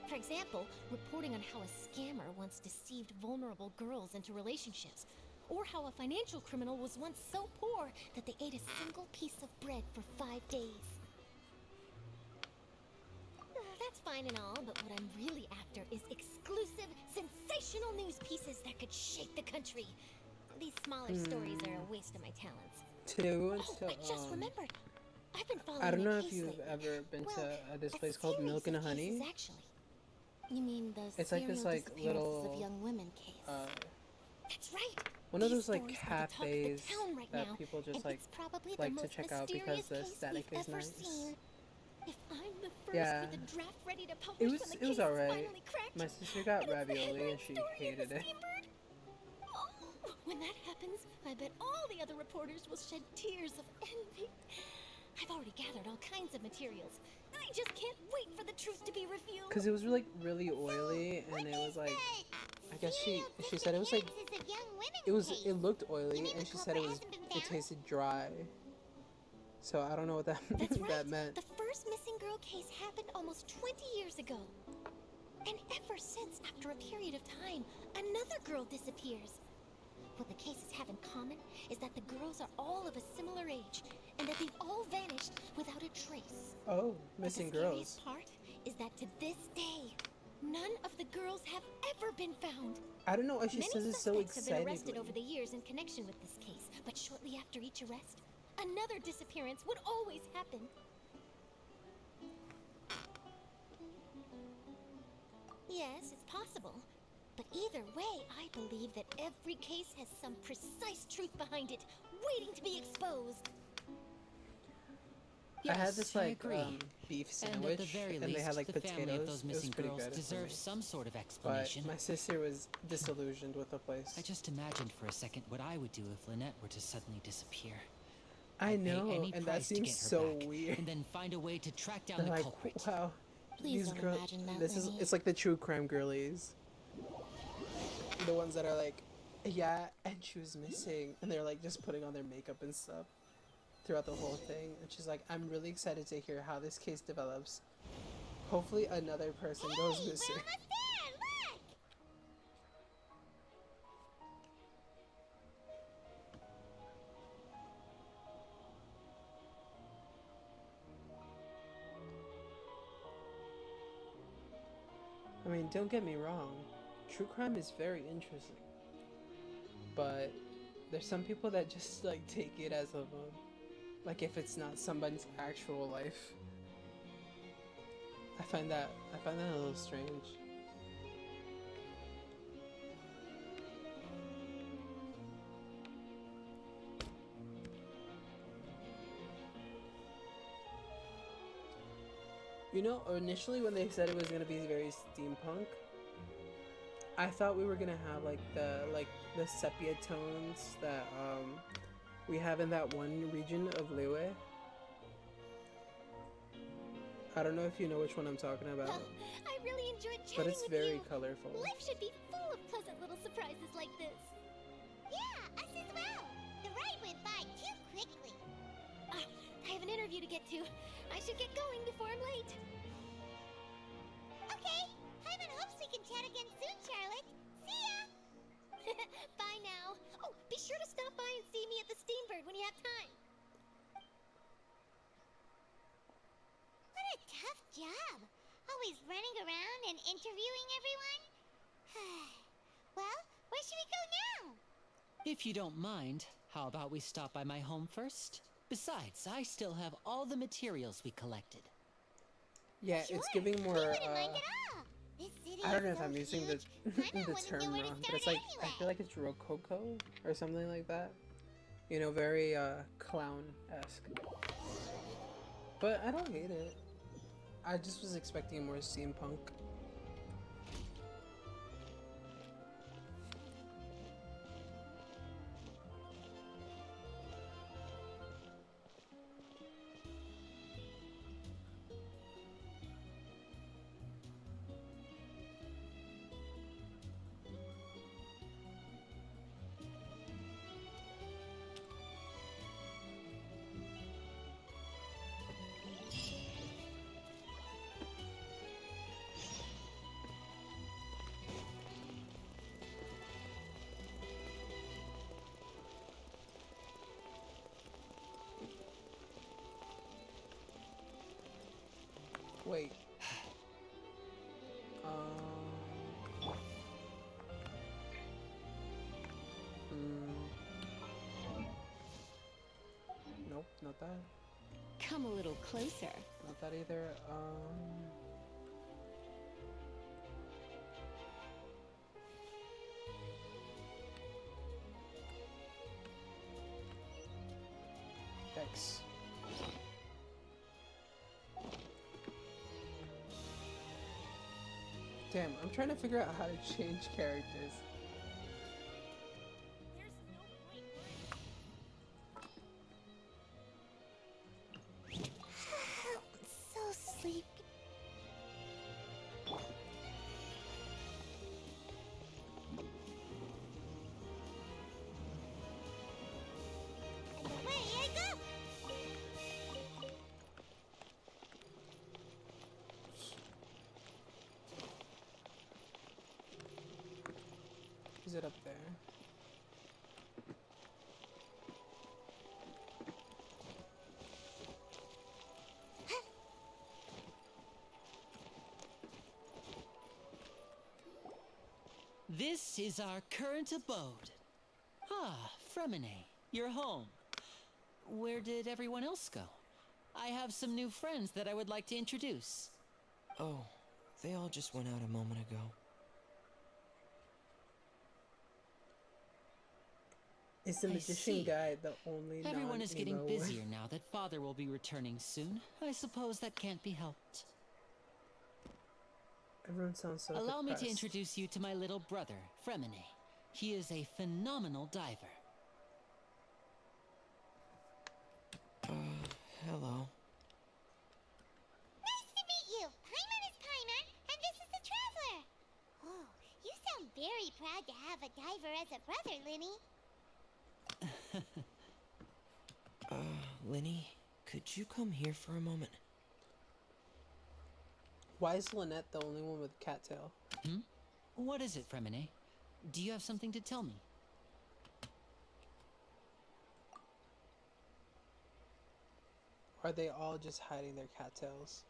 For example, reporting on how a scammer once deceived vulnerable girls into relationships, or how a financial criminal was once so poor that they ate a single piece of bread for 5 days. That's fine and all, but what I'm really after is exclusive, sensational news pieces that could shake the country. These smaller stories are a waste of my talents. Today we went Oh, to I just remembered. I've been following I don't a know if case you've lately. ever been Well, to this a place called series Milk and of Honey. cases, actually. You mean the It's like this, serial like, disappearances little, of young women case? That's right. One of These those like stories are the talk of the cafes town right that now, people just and like it's probably like the to most check out because mysterious the case aesthetic we've is ever nice. seen. If I'm the first Yeah. with a draft ready to It publish was when the it was case is alright. finally cracked, My sister got and it's the ravioli headline and she story in the hated it. Steambird. Oh, when that happens, I bet all the other reporters will shed tears of envy. I've already gathered all kinds of materials. I just can't wait for the truth to be revealed. Because it was like really oily and it was like I guess she said it was like it looked oily and she said it tasted dry. So I don't know what that That's right. that meant. The first missing girl case happened almost 20 years ago. And ever since, after a period of time, another girl disappears. What the cases have in common is that the girls are all of a similar age, and that they've all vanished without a trace. Oh, But missing the girls. scariest part is that to this day, none of the girls have ever been found. I don't know why she Many says it so suspects have been arrested excitedly. over the years in connection with this case, but shortly after each arrest, another disappearance would always happen. Yes, it's possible. But either way, I believe that every case has some precise truth behind it, waiting to be exposed. I had Yes, this I like agree. beef And at sandwich, the very and least, they had like the family potatoes. of those It was missing pretty girls good for me. deserves some sort of But explanation. my sister was disillusioned with the place. I just imagined for a second what I would do if Lynette were to suddenly disappear. I I'd pay know, any and that price to seems get her so back, weird. and then find a way to track down They're the like, culprit. wow, Please these don't girls. imagine that, This is Lenny. it's like the true crime girlies. The ones that are like, yeah, and she was missing, and they're like just putting on their makeup and stuff throughout the whole thing. And she's like, I'm really excited to hear how this case develops. Hopefully, another person goes Hey, missing. we're almost there! Look! I mean, don't get me wrong, true crime is very interesting, but there's some people that just like take it as a like if it's not somebody's actual life. I find that a little strange. You know, initially when they said it was gonna be very steampunk, I thought we were gonna have like the sepia tones that we have in that one region of Liyue. I don't know if you know which one I'm talking about, Well, I really enjoyed chatting but it's with very you. colorful. Life should be full of pleasant little surprises like this. Yeah, us as well. The ride went by too quickly. I have an interview to get to. I should get going before I'm late. Okay, Paimon hopes we can chat again soon, Charlotte. See ya! Bye now. Oh, be sure to stop by and see me at the Steambird when you have time. What a tough job. Always running around and interviewing everyone. Well, where should we go now? If you don't mind, how about we stop by my home first? Besides, I still have all the materials we collected. Yeah, Sure, it's giving more. we wouldn't mind at all. This city I don't know is if I'm so using huge, the Paimon the wouldn't term know where to wrong, but start it's like I anyway. feel like it's rococo or something like that. You know, very clown-esque. But I don't hate it. I just was expecting more steampunk. Wait. Nope, not that. Come a little closer. Not that either. X. Damn, I'm trying to figure out how to change characters. I'm so sleepy. And away I go! Is it up there? This is our current abode. Ah, Fremine, you're home. Where did everyone else go? I have some new friends that I would like to introduce. Oh, They all just went out a moment ago. Is the I magician see. guy the only Everyone is getting non-emo busier now that Father will be returning soon. I suppose that can't be helped. Everyone sounds so Allow me to depressed. introduce you to my little brother, Fremine. He is a phenomenal diver. Hello. Nice to meet you. Paimon is Paimon, and this is the Traveler. Oh, you sound very proud to have a diver as a brother, Linny. Linny, could you come here for a moment? Why is Lynette the only one with cattail? What is it, Fremine? Do you have something to tell me? Are they all just hiding their cattails?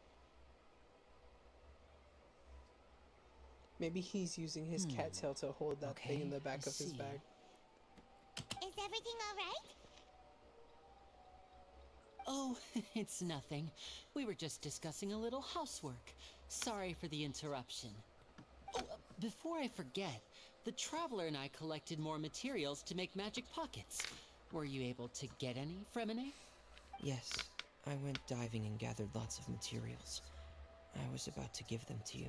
Maybe he's using his cattail to hold that thing in the back I of his see. Is bag. everything all right? Oh, it's nothing. We were just discussing a little housework. Sorry for the interruption. Oh, before I forget, the Traveler and I collected more materials to make magic pockets. Were you able to get any, Fremine? Yes, I went diving and gathered lots of materials. I was about to give them to you.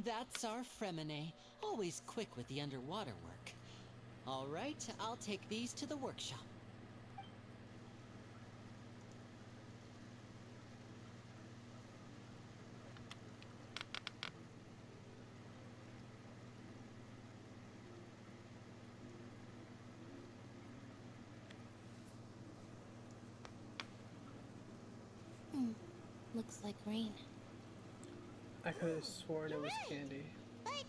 That's our Fremine, always quick with the underwater work. All right, I'll take these to the workshop. Looks like rain. I could have sworn it was candy. But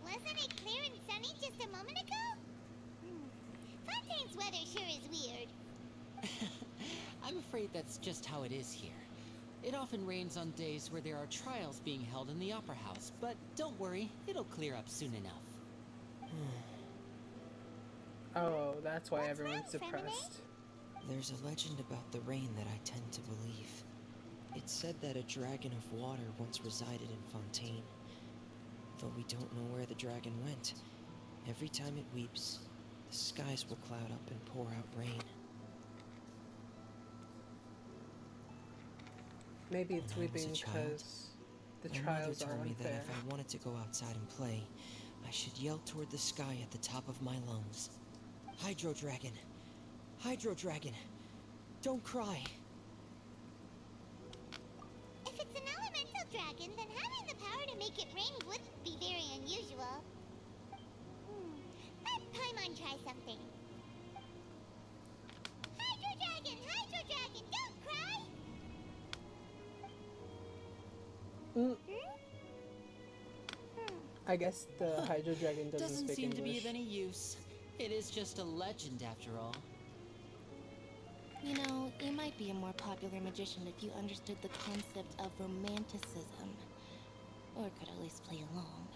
wasn't it clear and sunny just a moment ago? Fontaine's weather sure is weird. I'm afraid that's just how it is here. It often rains on days where there are trials being held in the Opera House, but don't worry, it'll clear up soon enough. Oh, that's why What's everyone's wrong, Fremine? depressed. There's a legend about the rain that I tend to believe. It's said that a dragon of water once resided in Fontaine. Though we don't know where the dragon went, every time it weeps, the skies will cloud up and pour out rain. Maybe it's When I was weeping a child, because the My trials mother are told me that unfair. if I wanted to go outside and play, I should yell toward the sky at the top of my lungs. Hydro Dragon! Hydro Dragon! Don't cry! If it's an elemental dragon, then having the power to make it rain wouldn't be very unusual. Let Paimon try something. Hydro Dragon, don't cry! I guess the Hydro Dragon doesn't Doesn't speak seem to be English. of any use. It is just a legend after all. You know, you might be a more popular magician if you understood the concept of romanticism. Or could at least play along.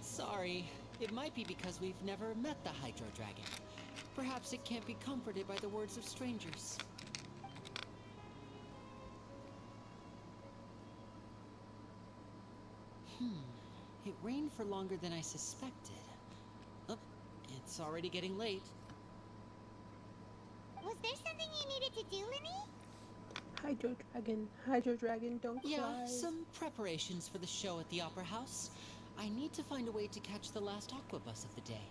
Sorry, it might be because we've never met the Hydro Dragon. Perhaps it can't be comforted by the words of strangers. It rained for longer than I suspected. Oh, it's already getting late. Was there something you needed to do, Linny? Hydro Dragon, don't Yeah, cry. some preparations for the show at the Opera House. I need to find a way to catch the last aqua bus of the day.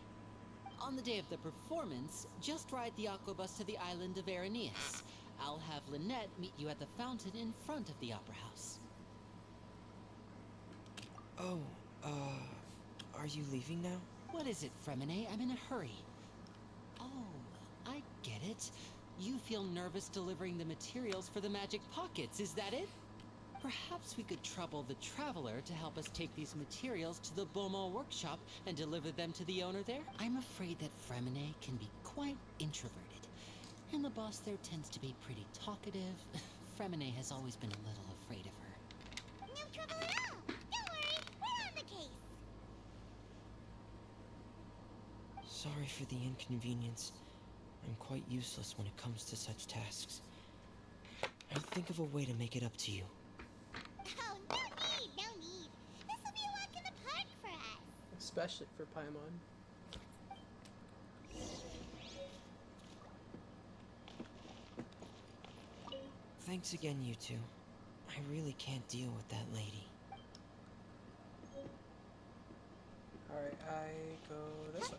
On the day of the performance, just ride the aqua bus to the island of Araneus. I'll have Lynette meet you at the fountain in front of the Opera House. Oh, are you leaving now? What is it, Fremine? I'm in a hurry. Oh, I get it. You feel nervous delivering the materials for the magic pockets, is that it? Perhaps we could trouble the Traveler to help us take these materials to the Beaumont workshop and deliver them to the owner there? I'm afraid that Fremine can be quite introverted, and the boss there tends to be pretty talkative. Fremine has always been a little afraid of her. No trouble at all. Don't worry, we're on the case. Sorry for the inconvenience. I'm quite useless when it comes to such tasks. I'll think of a way to make it up to you. Oh, no need, especially for Paimon. Thanks again, you two. I really can't deal with that lady. Alright, I go this way.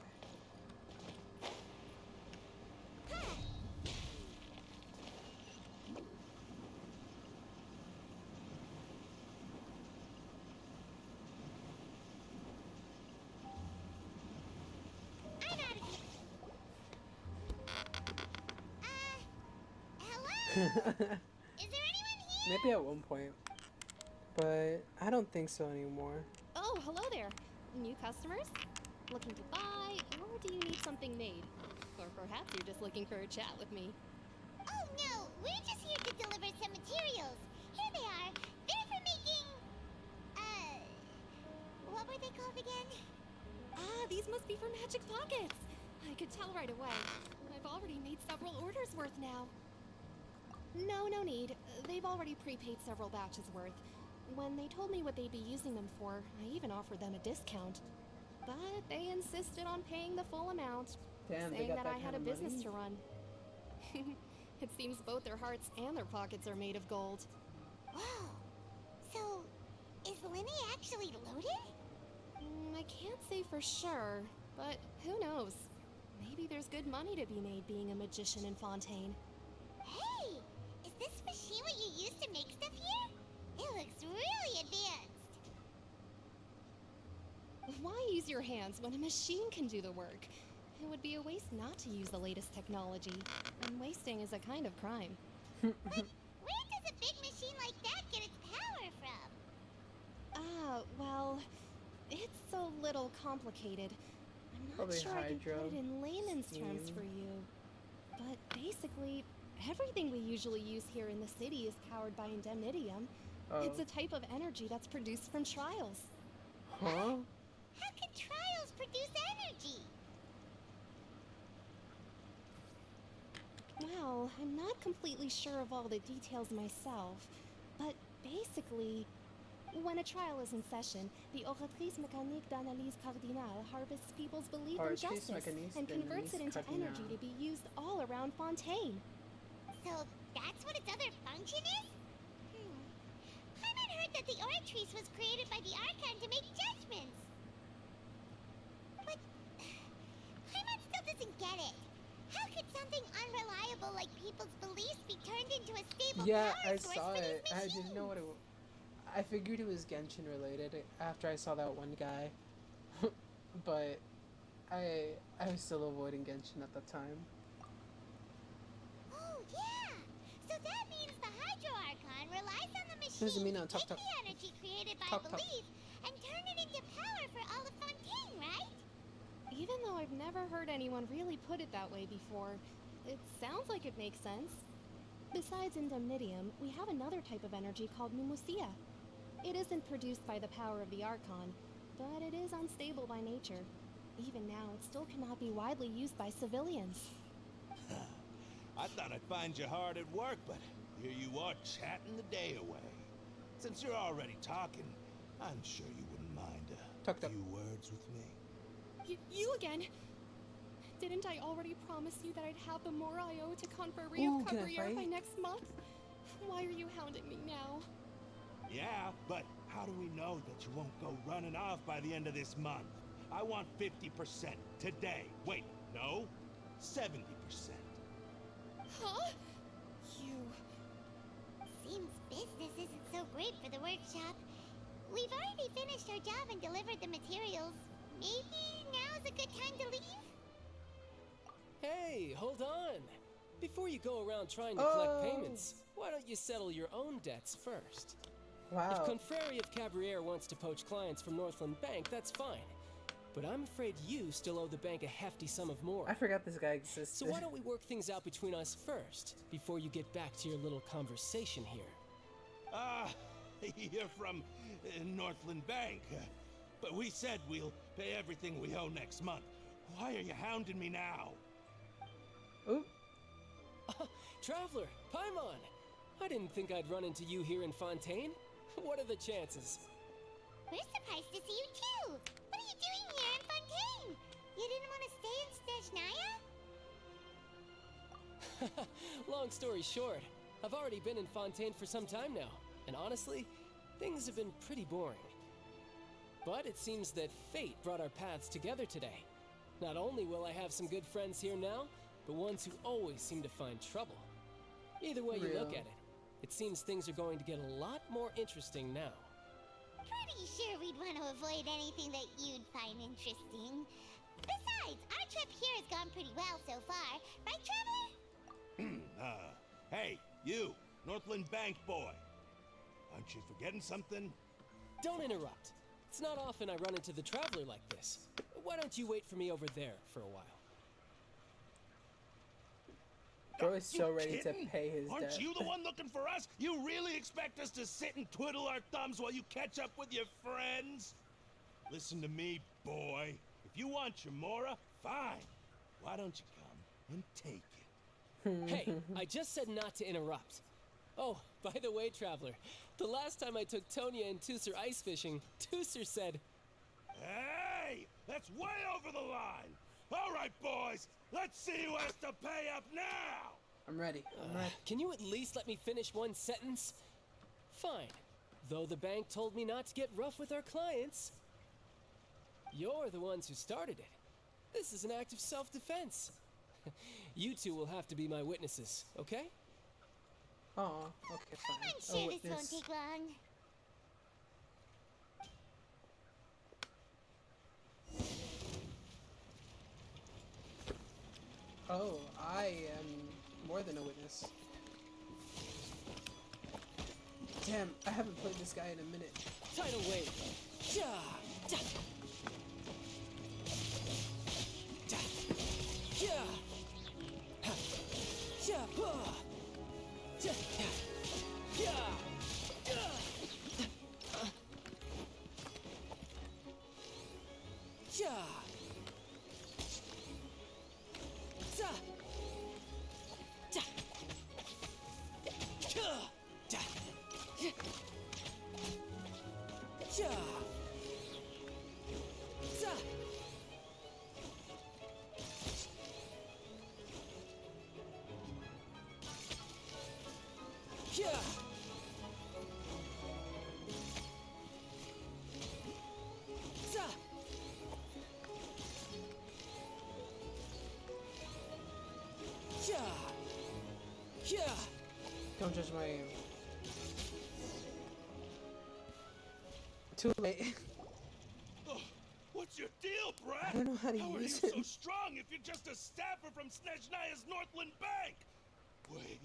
Hello? Is there anyone here? Maybe at one point, but I don't think so anymore. Oh, hello there. New customers? Looking to buy, or do you need something made? Or perhaps you're just looking for a chat with me. Oh no, we're just here to deliver some materials. Here they are. They're for making... what were they called again? Ah, these must be for Magic Pockets. I could tell right away. I've already made several orders worth now. No need. They've already prepaid several batches worth. When they told me what they'd be using them for, I even offered them a discount. But they insisted on paying the full amount, Damn, they saying got that that I had kind a of business money? to run. It seems both their hearts and their pockets are made of gold. Whoa. So, is Linny actually loaded? I can't say for sure, but who knows? Maybe there's good money to be made being a magician in Fontaine. Hey! Is this machine what you use to make stuff here? It looks really advanced. Why use your hands when a machine can do the work? It would be a waste not to use the latest technology, and wasting is a kind of crime. But where does a big machine like that get its power from? Ah, well, it's a little complicated. I'm not Probably sure I can hydro, put it in layman's terms steam. for you. But basically, everything we usually use here in the city is powered by indemnitium. Oh. It's a type of energy that's produced from trials. Huh? How can trials produce energy? Well, I'm not completely sure of all the details myself, but basically, when a trial is in session, the Oratrice Mécanique d'Analyse Cardinale harvests people's belief in Oratrice justice Mécanique and converts it d'Analyse into energy Cardinale. to be used all around Fontaine. So that's what its other function is? Paimon heard that the Oratrice was created by the Archon to make judgments. But Paimon still doesn't get it. How could something unreliable like people's beliefs be turned into a stable Yeah, power I source saw for these it. I machines? didn't know what it was. I figured it was Genshin related after I saw that one guy. But I was still avoiding Genshin at the time. Oh, yeah! So that means the Hydro Archon relies on the machine Doesn't mean to no, talk, take talk. the energy created by Talk, talk. belief and turn it into power for all of Fontaine, right? Even though I've never heard anyone really put it that way before, it sounds like it makes sense. Besides indemnitium, we have another type of energy called pneumosia. It isn't produced by the power of the Archon, but it is unstable by nature. Even now, it still cannot be widely used by civilians. I thought I'd find you hard at work, but here you are chatting the day away. Since you're already talking, I'm sure you wouldn't mind a Talk, talk. few words with me. You again? Didn't I already promise you that I'd have the more I owe to Conferry Ooh, of can I Cabriere by fight? next month? Why are you hounding me now? Yeah, but how do we know that you won't go running off by the end of this month? I want 50% today. Wait, no, 70%. Huh? You... Seems business isn't so great for the workshop. We've already finished our job and delivered the materials. Maybe now's a good time to leave? Hey, hold on. Before you go around trying to Oh. collect payments, why don't you settle your own debts first? If Wow. Confreri of Cabriere wants to poach clients from Northland Bank, that's fine. But I'm afraid you still owe the bank a hefty sum of more. I forgot this guy existed. So why don't we work things out between us first, before you get back to your little conversation here? Ah, you're from Northland Bank. But we said we'll pay everything we owe next month. Why are you hounding me now? Oop. Traveler, Paimon! I didn't think I'd run into you here in Fontaine. What are the chances? We're surprised to see you too. What are you doing here You didn't want to stay in Snezhnaya? Long story short, I've already been in Fontaine for some time now, and honestly, things have been pretty boring. But it seems that fate brought our paths together today. Not only will I have some good friends here now, but ones who always seem to find trouble. Either way you look at it, it seems things are going to get a lot more interesting now. Pretty sure we'd want to avoid anything that you'd find interesting. Besides, our trip here has gone pretty well so far. Right, Traveler? Hey, you, Northland Bank boy. Aren't you forgetting something? Don't interrupt. It's not often I run into the Traveler like this. Why don't you wait for me over there for a while? Bro is so ready to pay his Aren't debt. you the one looking for us? You really expect us to sit and twiddle our thumbs while you catch up with your friends? Listen to me, boy. If you want your Mora, fine. Why don't you come and take it? Hey, I just said not to interrupt. Oh, by the way, Traveler, the last time I took Tonya and Tusser ice fishing, Tusser said, Hey! That's way over the line! All right, boys, let's see who has to pay up now! I'm ready. I'm ready. Can you at least let me finish one sentence? Fine. Though the bank told me not to get rough with our clients. You're the ones who started it. This is an act of self-defense. You two will have to be my witnesses, okay? Oh, okay, fine. I'm sure this won't take long. Oh, I am more than a witness. Damn, I haven't played this guy in a minute. Tidal wave. Ja, da. Da. Ja. Ha. Ja, ba. Ja, ja. Ja. Ja. Ja. Za. Da. Ja. Da. Ja. Ja. Za. Ja. Za. Ja. Ja. Don't judge my aim. Too late. Ugh, what's your deal, Brad? I don't know how to are use you it. so strong if you're just a staffer from Snezhnaya's Northland Bank? Wait,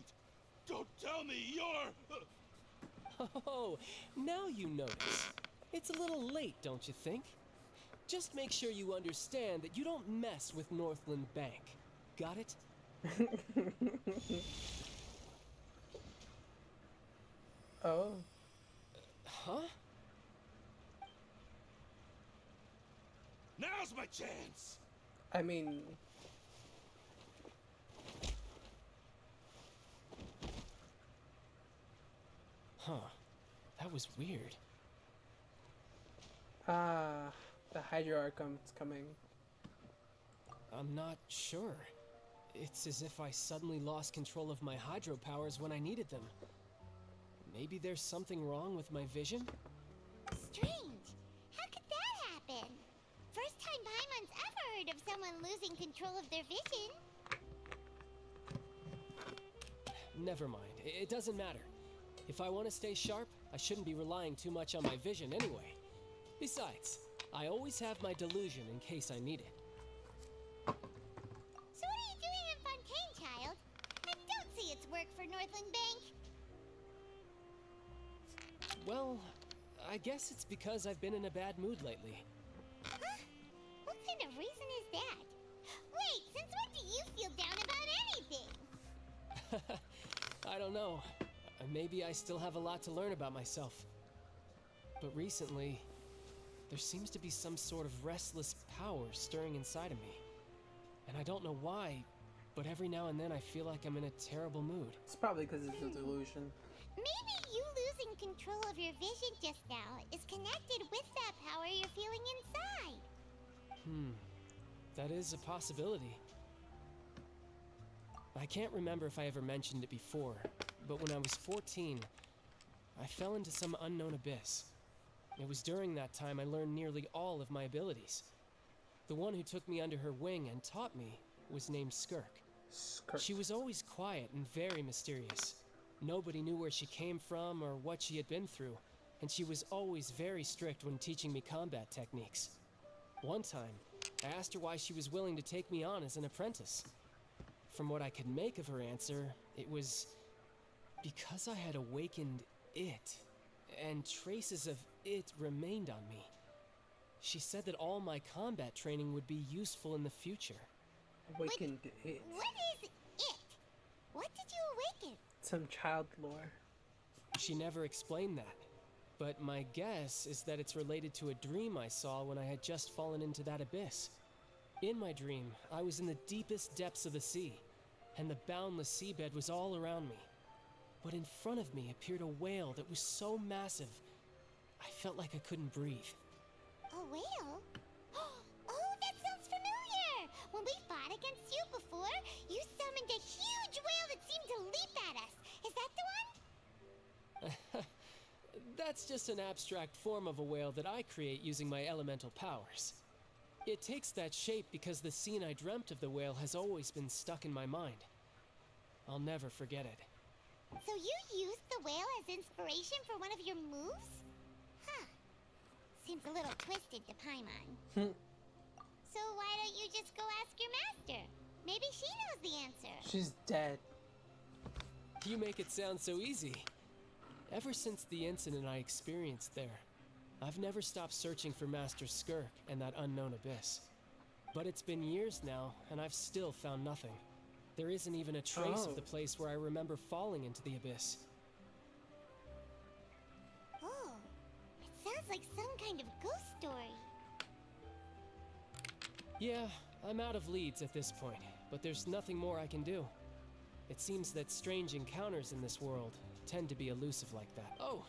don't tell me you're... Oh, now you notice. It's a little late, don't you think? Just make sure you understand that you don't mess with Northland Bank. Got it? Oh. Huh? Now's my chance! I mean... Huh. That was weird. Ah, the Hydro Archon's coming. I'm not sure. It's as if I suddenly lost control of my hydro powers when I needed them. Maybe there's something wrong with my vision? Strange. How could that happen? First time Paimon's ever heard of someone losing control of their vision. Never mind. It doesn't matter. If I want to stay sharp, I shouldn't be relying too much on my vision anyway. Besides, I always have my delusion in case I need it. So what are you doing in Fontaine, child? I don't see its work for Northland Bank. Well, I guess it's because I've been in a bad mood lately. Huh? What kind of reason is that? Wait, since when do you feel down about anything? I don't know. Maybe I still have a lot to learn about myself. But recently, there seems to be some sort of restless power stirring inside of me. And I don't know why, but every now and then I feel like I'm in a terrible mood. It's probably because it's a delusion. Maybe you losing control of your vision just now is connected with that power you're feeling inside. that is a possibility. I can't remember if I ever mentioned it before, but when I was 14, I fell into some unknown abyss. It was during that time I learned nearly all of my abilities. The one who took me under her wing and taught me was named Skirk. She was always quiet and very mysterious. Nobody knew where she came from or what she had been through, and she was always very strict when teaching me combat techniques. One time, I asked her why she was willing to take me on as an apprentice. From what I could make of her answer, it was because I had awakened it, and traces of it remained on me. She said that all my combat training would be useful in the future. Awakened it. What is it? What did you awaken? Some child lore. She never explained that, but my guess is that it's related to a dream I saw when I had just fallen into that abyss. In my dream, I was in the deepest depths of the sea, and the boundless seabed was all around me. But in front of me appeared a whale that was so massive, I felt like I couldn't breathe. A whale? Oh, that sounds familiar! When we fought against you before, you summoned a huge whale that seemed to leap at us. Is that the one? That's just an abstract form of a whale that I create using my elemental powers. It takes that shape because the scene I dreamt of the whale has always been stuck in my mind. I'll never forget it. So you used the whale as inspiration for one of your moves? Huh. Seems a little twisted to Paimon. So why don't you just go ask your master? Maybe she knows the answer. She's dead. You make it sound so easy. Ever since the incident I experienced there, I've never stopped searching for Master Skirk and that unknown abyss. But it's been years now, and I've still found nothing. There isn't even a trace of the place where I remember falling into the abyss. Oh, it sounds like some kind of ghost story. Yeah, I'm out of leads at this point, but there's nothing more I can do. It seems that strange encounters in this world tend to be elusive like that. Oh,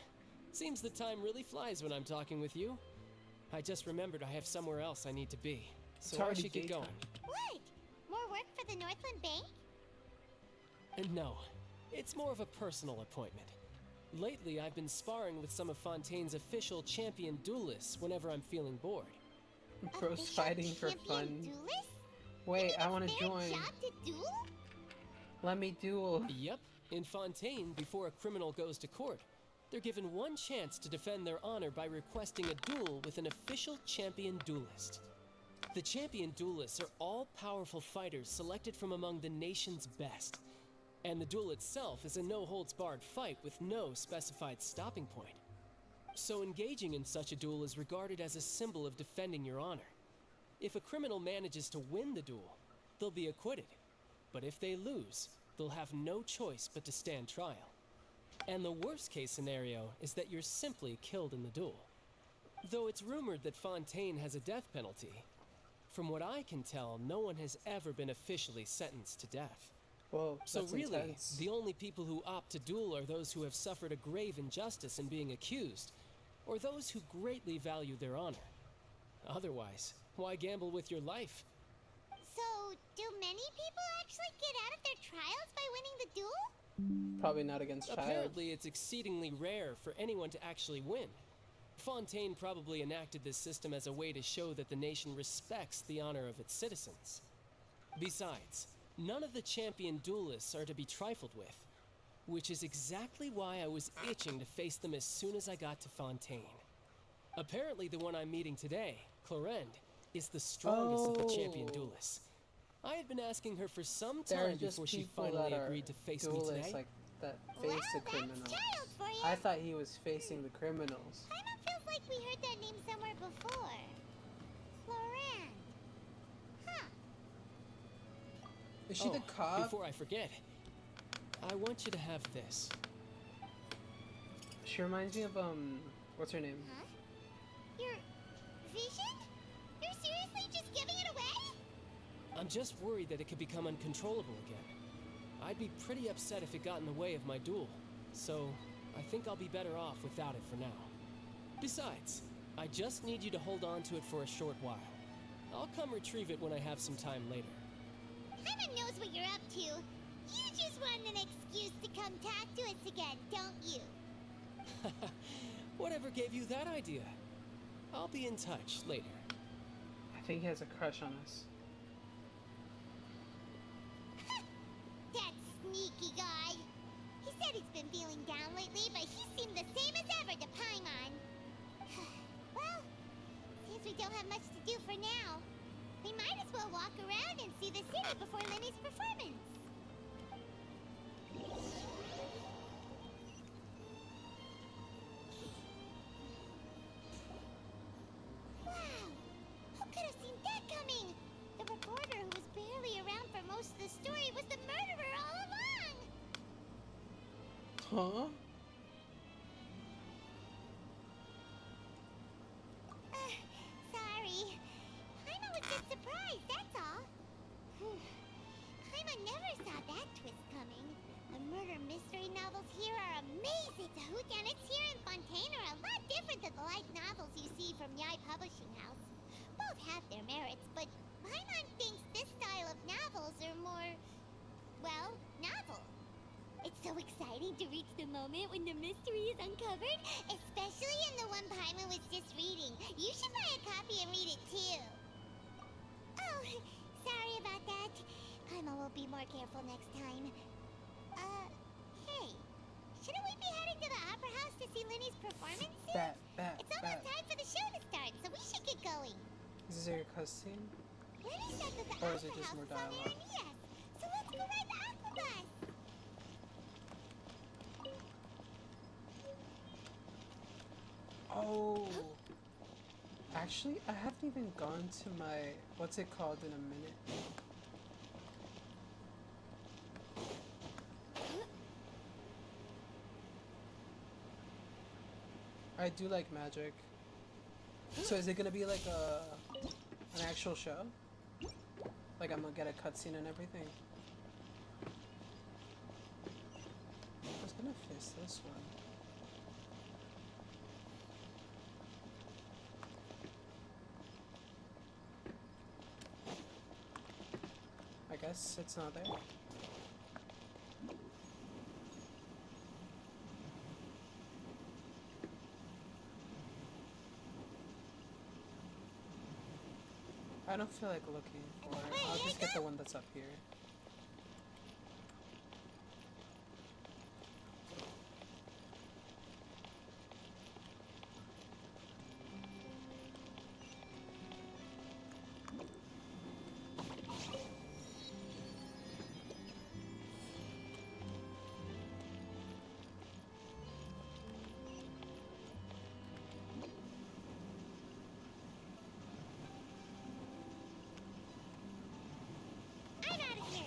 seems the time really flies when I'm talking with you. I just remembered I have somewhere else I need to be, so I should get going. What? More work for the Northland Bank? And no, it's more of a personal appointment. Lately, I've been sparring with some of Fontaine's official champion duelists whenever I'm feeling bored. Bros fighting for fun. Wait, I want to join. Let me duel. Yep. In Fontaine, before a criminal goes to court, they're given one chance to defend their honor by requesting a duel with an official champion duelist. The champion duelists are all-powerful fighters selected from among the nation's best. And the duel itself is a no-holds-barred fight with no specified stopping point. So engaging in such a duel is regarded as a symbol of defending your honor. If a criminal manages to win the duel, they'll be acquitted. But if they lose, they'll have no choice but to stand trial. And the worst-case scenario is that you're simply killed in the duel. Though it's rumored that Fontaine has a death penalty, from what I can tell, no one has ever been officially sentenced to death. Whoa, so that's really, intense. the only people who opt to duel are those who have suffered a grave injustice in being accused, or those who greatly value their honor. Otherwise, why gamble with your life? So, do many people actually get out of their trials by winning the duel? Probably not against child. Apparently, it's exceedingly rare for anyone to actually win. Fontaine probably enacted this system as a way to show that the nation respects the honor of its citizens. Besides, none of the champion duelists are to be trifled with, which is exactly why I was itching to face them as soon as I got to Fontaine. Apparently, the one I'm meeting today, Clorinde, is the strongest of the champion duelists. I had been asking her for some time before she finally agreed to face me today. Like that face the criminals. I thought he was facing the criminals. Paimon feels like we heard that name somewhere before. Clorinde. Huh. Is she the cop? Before I forget, I want you to have this. She reminds me of what's her name? Huh? Your vision? You're seriously just giving it away? I'm just worried that it could become uncontrollable again. I'd be pretty upset if it got in the way of my duel, so I think I'll be better off without it for now. Besides, I just need you to hold on to it for a short while. I'll come retrieve it when I have some time later. Paimon knows what you're up to. You just want an excuse to come talk to us again, don't you? Whatever gave you that idea? I'll be in touch later. I think he has a crush on us. That sneaky guy. He said he's been feeling down lately, but he seemed the same as ever to Paimon. Well, since we don't have much to do for now, we might as well walk around and see the city before Lyney's performance. Wow! Who could have seen that coming? The reporter who was barely around for most of the story was the murderer all along! Huh? Sorry. Paimon was just surprised, that's all. Paimon never saw that twist coming. The murder mystery novels here are amazing. The whodunits here in Fontaine are a lot different than the light novels you see from Yai Publishing House. Both have their merits, but Paimon thinks this style of novels are more, well, novel. It's so exciting to reach the moment when the mystery is uncovered, especially in the one Paimon was just reading. You should buy a copy and read it too. Oh, sorry about that. Paimon will be more careful next time. Hey, shouldn't we be heading to the Opera House to see Lyney's performance soon? It's almost time for the show to start, so we should get going. Is this a cutscene? Lyney said that the Or Opera is it just House more is on dialogue? Aeneas, so let's go ride the Aqua Bus. Oh. Actually, I haven't even gone to my, what's it called, in a minute. I do like magic. So is it gonna be like an actual show? Like I'm gonna get a cutscene and everything? I was gonna face this one. I guess it's not there. I don't feel like looking for it. I'll just get the one that's up here. I'm out of here.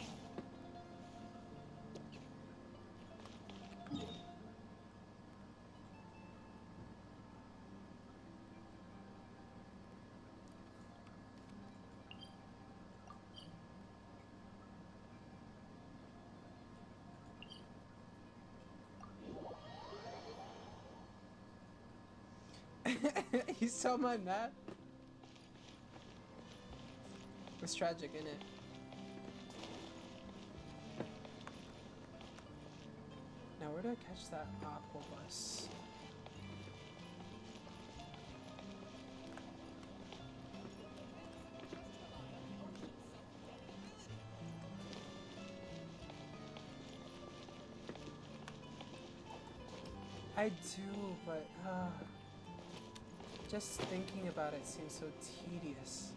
You saw my map? It's tragic, isn't it? Now where do I catch that aqua bus? I do, but just thinking about it seems so tedious.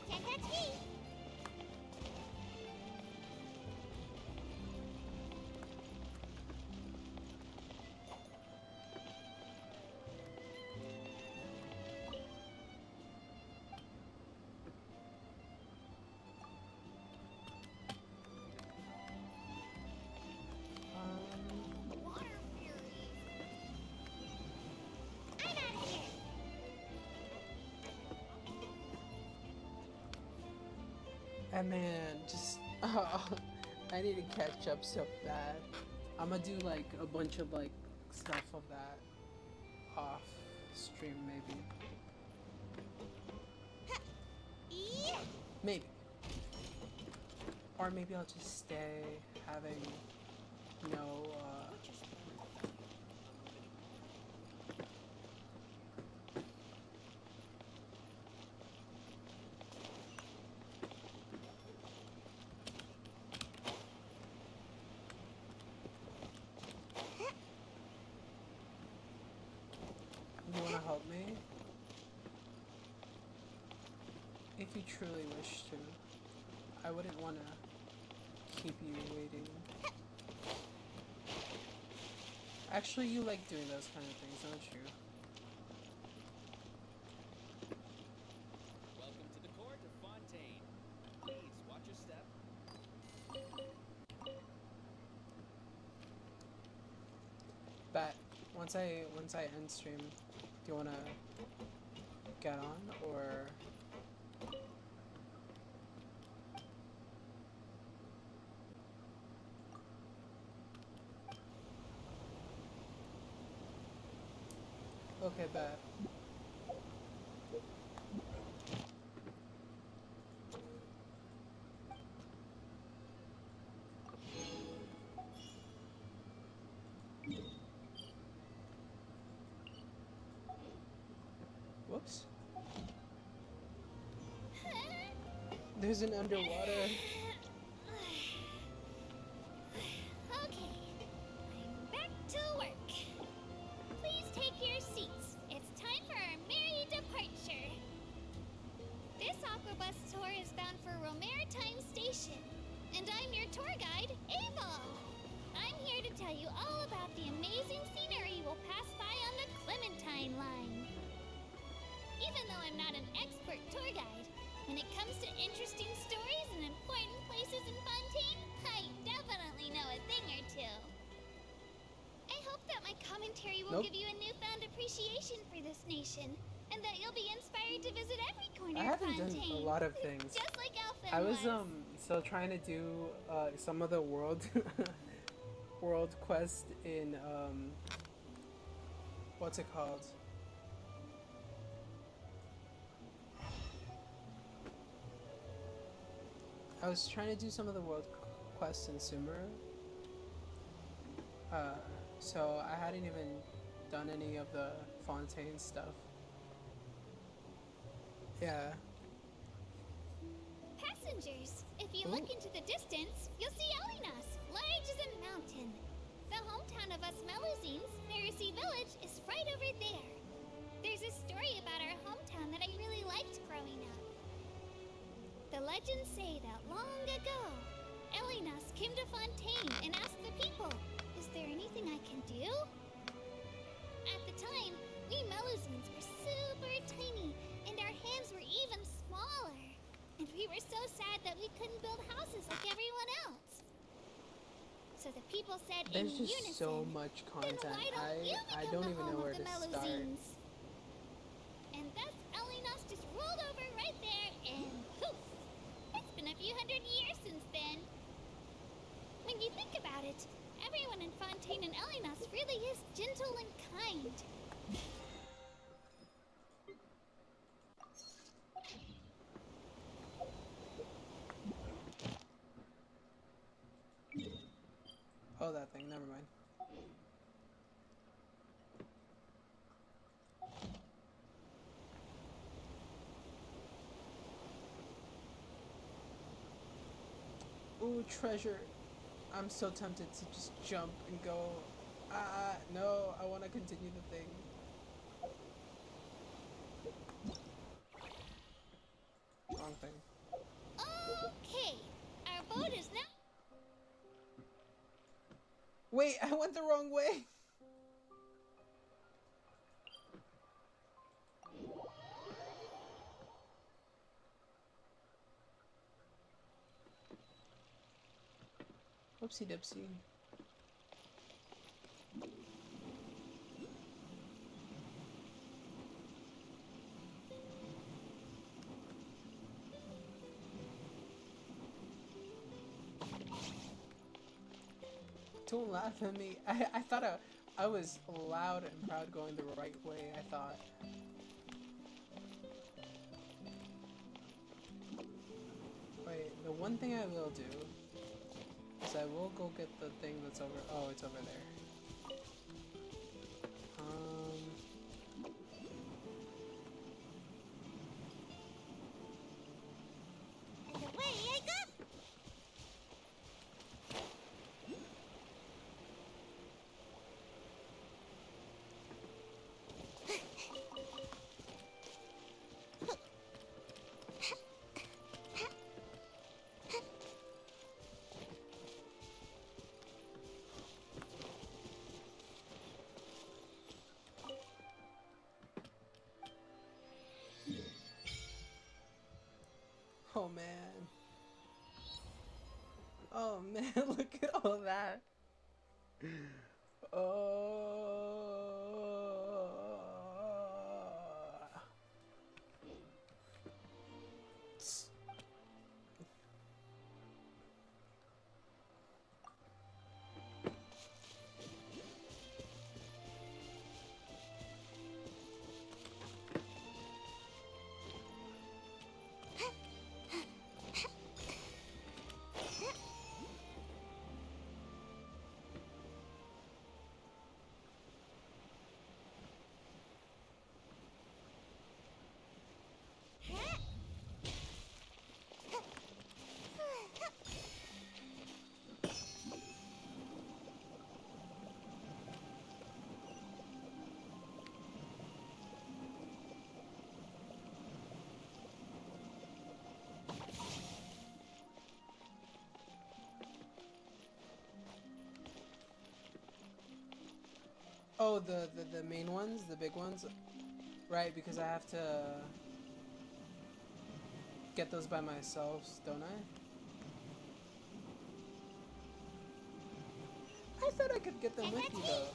Can't touch me. And man, just I need to catch up so bad. I'm gonna do like a bunch of like stuff of that off stream maybe. Maybe. Or maybe I'll just stay having no you wanna help me? If you truly wish to. I wouldn't wanna keep you waiting. Actually, you like doing those kind of things, don't you? Welcome to the court of Fontaine. Please watch your step. But once I end stream, do you wanna get on or? Okay, bet. Whoops. There's an underwater. Okay, I'm back to work. Please take your seats. It's time for our merry departure. This Aquabus tour is bound for Romaritime Station, and I'm your tour guide, Ava. I'm here to tell you all about the amazing scenery we'll pass by on the Clementine line. Even though I'm not an expert tour guide, when it comes to interesting stories and important places in Fontaine, I definitely know a thing or two. I hope that my commentary will give you a newfound appreciation for this nation, and that you'll be inspired to visit every corner I of haven't Fontaine. done a lot of things. Just like Elfin I was was. still trying to do some of the world world quest in what's it called? I was trying to do some of the world quests in Sumer. So I hadn't even done any of the Fontaine stuff. Yeah. Passengers, if you look into the distance, you'll see Elinas, large as a mountain. The hometown of us Melusines, Mercy Village, is right over there. There's a story about our hometown that I really liked growing up. The legends say that long ago, Elinas came to Fontaine and asked the people, "Is there anything I can do?" At the time, we Melusines were super tiny, and our hands were even smaller. And we were so sad that we couldn't build houses like everyone else. So the people said There's in just unison, so much content. I don't even know where to start. And thus Elinas just rolled over right there and poof! It's been a few hundred years since then. When you think about it, everyone in Fontaine and Elinas really is gentle and kind. Oh, that thing. Never mind. Ooh, treasure. I'm so tempted to just jump and go. No, I want to continue the thing. Wrong thing. Okay, our boat is now... Wait, I went the wrong way. Whoopsie dipsy. Don't laugh at me. I thought I was loud and proud going the right way, I thought. Wait, the one thing I will do is I will go get the thing that's over. Oh, it's over there. And away I go! Oh man. Oh man, look at all that. Oh, the main ones, the big ones? Right, because I have to get those by myself, don't I? I thought I could get them with you though.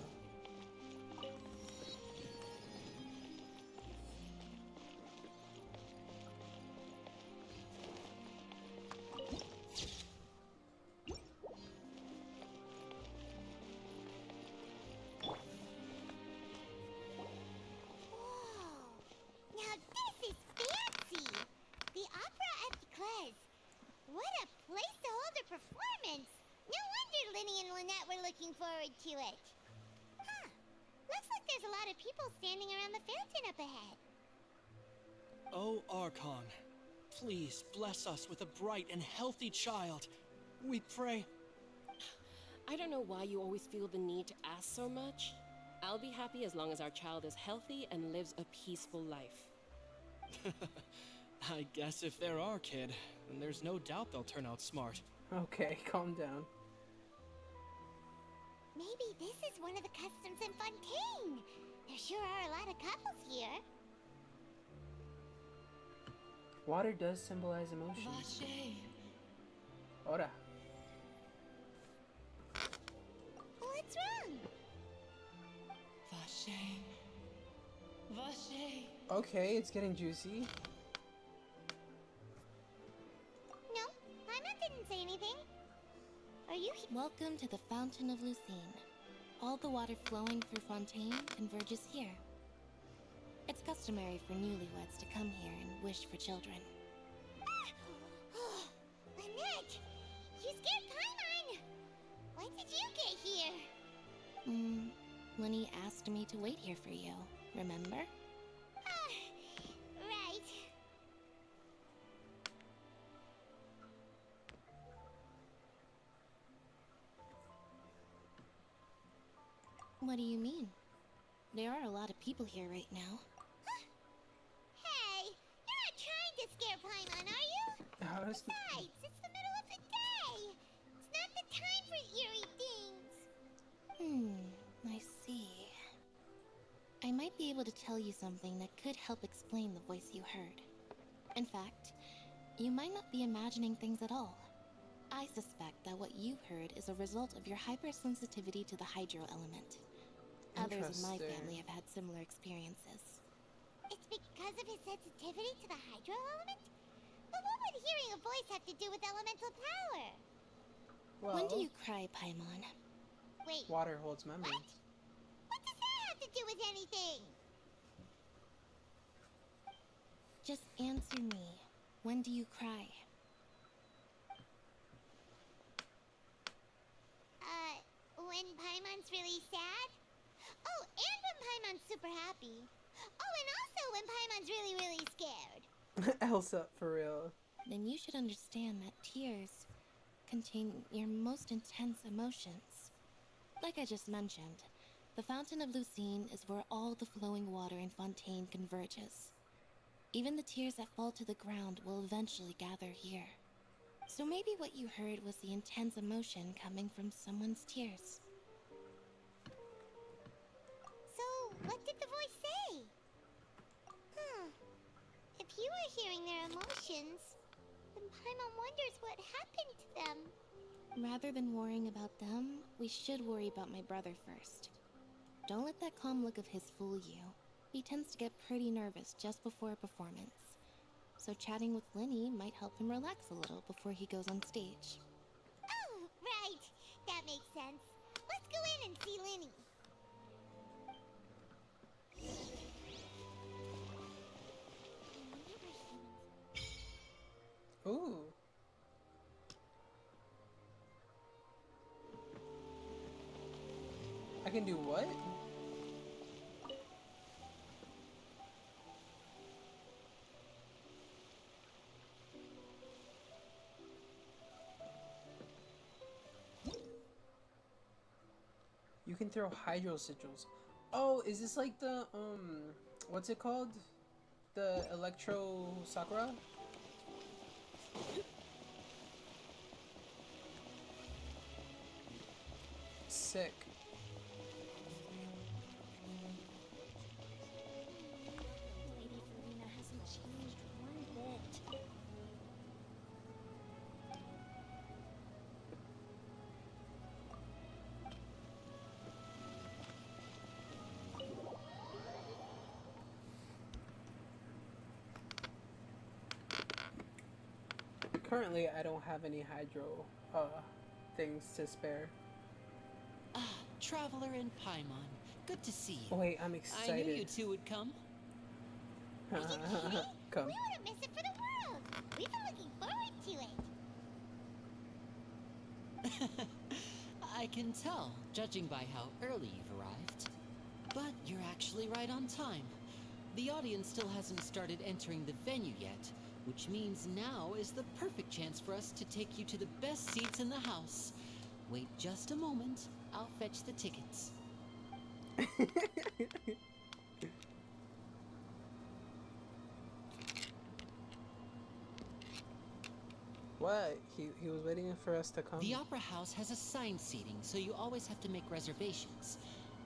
Forward to it. Huh. Looks like there's a lot of people standing around the fountain up ahead. Oh, Archon, please bless us with a bright and healthy child. We pray. I don't know why you always feel the need to ask so much. I'll be happy as long as our child is healthy and lives a peaceful life. I guess if they're our kid, then there's no doubt they'll turn out smart. Okay, calm down. Maybe this is one of the customs in Fontaine. There sure are a lot of couples here. Water does symbolize emotion. Vache. Ora. What's wrong? Vache. Vache. Okay, it's getting juicy. No, Paimon didn't say anything. Are you Welcome to the Fountain of Lucine. All the water flowing through Fontaine converges here. It's customary for newlyweds to come here and wish for children. Oh, Lynette! You scared Paimon! When did you get here? Lenny asked me to wait here for you, remember? Right. What do you mean? There are a lot of people here right now. Hey, you're not trying to scare Paimon, are you? Besides, it's the middle of the day. It's not the time for eerie things. I see. I might be able to tell you something that could help explain the voice you heard. In fact, you might not be imagining things at all. I suspect that what you heard is a result of your hypersensitivity to the hydro element. Others in my family have had similar experiences. It's because of his sensitivity to the hydro element? But what would hearing a voice have to do with elemental power? When do you cry, Paimon? Wait, Water holds memories. what does that have to do with anything? Just answer me. When do you cry? When Paimon's really sad? Oh, and when Paimon's super happy. Oh, and also when Paimon's really, really scared. Elsa, for real. Then you should understand that tears contain your most intense emotions. Like I just mentioned, the Fountain of Lucine is where all the flowing water in Fontaine converges. Even the tears that fall to the ground will eventually gather here. So maybe what you heard was the intense emotion coming from someone's tears. So, what did the voice say? If you were hearing their emotions, then Paimon wonders what happened to them. Rather than worrying about them, we should worry about my brother first. Don't let that calm look of his fool you. He tends to get pretty nervous just before a performance. So chatting with Lyney might help him relax a little before he goes on stage. Oh, right. That makes sense. Let's go in and see Lyney. Ooh. I can do what? You can throw hydro sigils. Oh, is this like the what's it called? The Electro Sakura? Sick. Lady Farina hasn't changed one bit. Currently, I don't have any hydro things to spare. Ah, Traveler and Paimon. Good to see you. Oh, wait, I'm excited. I knew you two would come. Are you kidding? Come. We wouldn't miss it for the world. We've been looking forward to it. I can tell, judging by how early you've arrived. But you're actually right on time. The audience still hasn't started entering the venue yet, which means now is the perfect chance for us to take you to the best seats in the house. Wait just a moment. I'll fetch the tickets. What? He was waiting for us to come. The Opera House has assigned seating, so you always have to make reservations.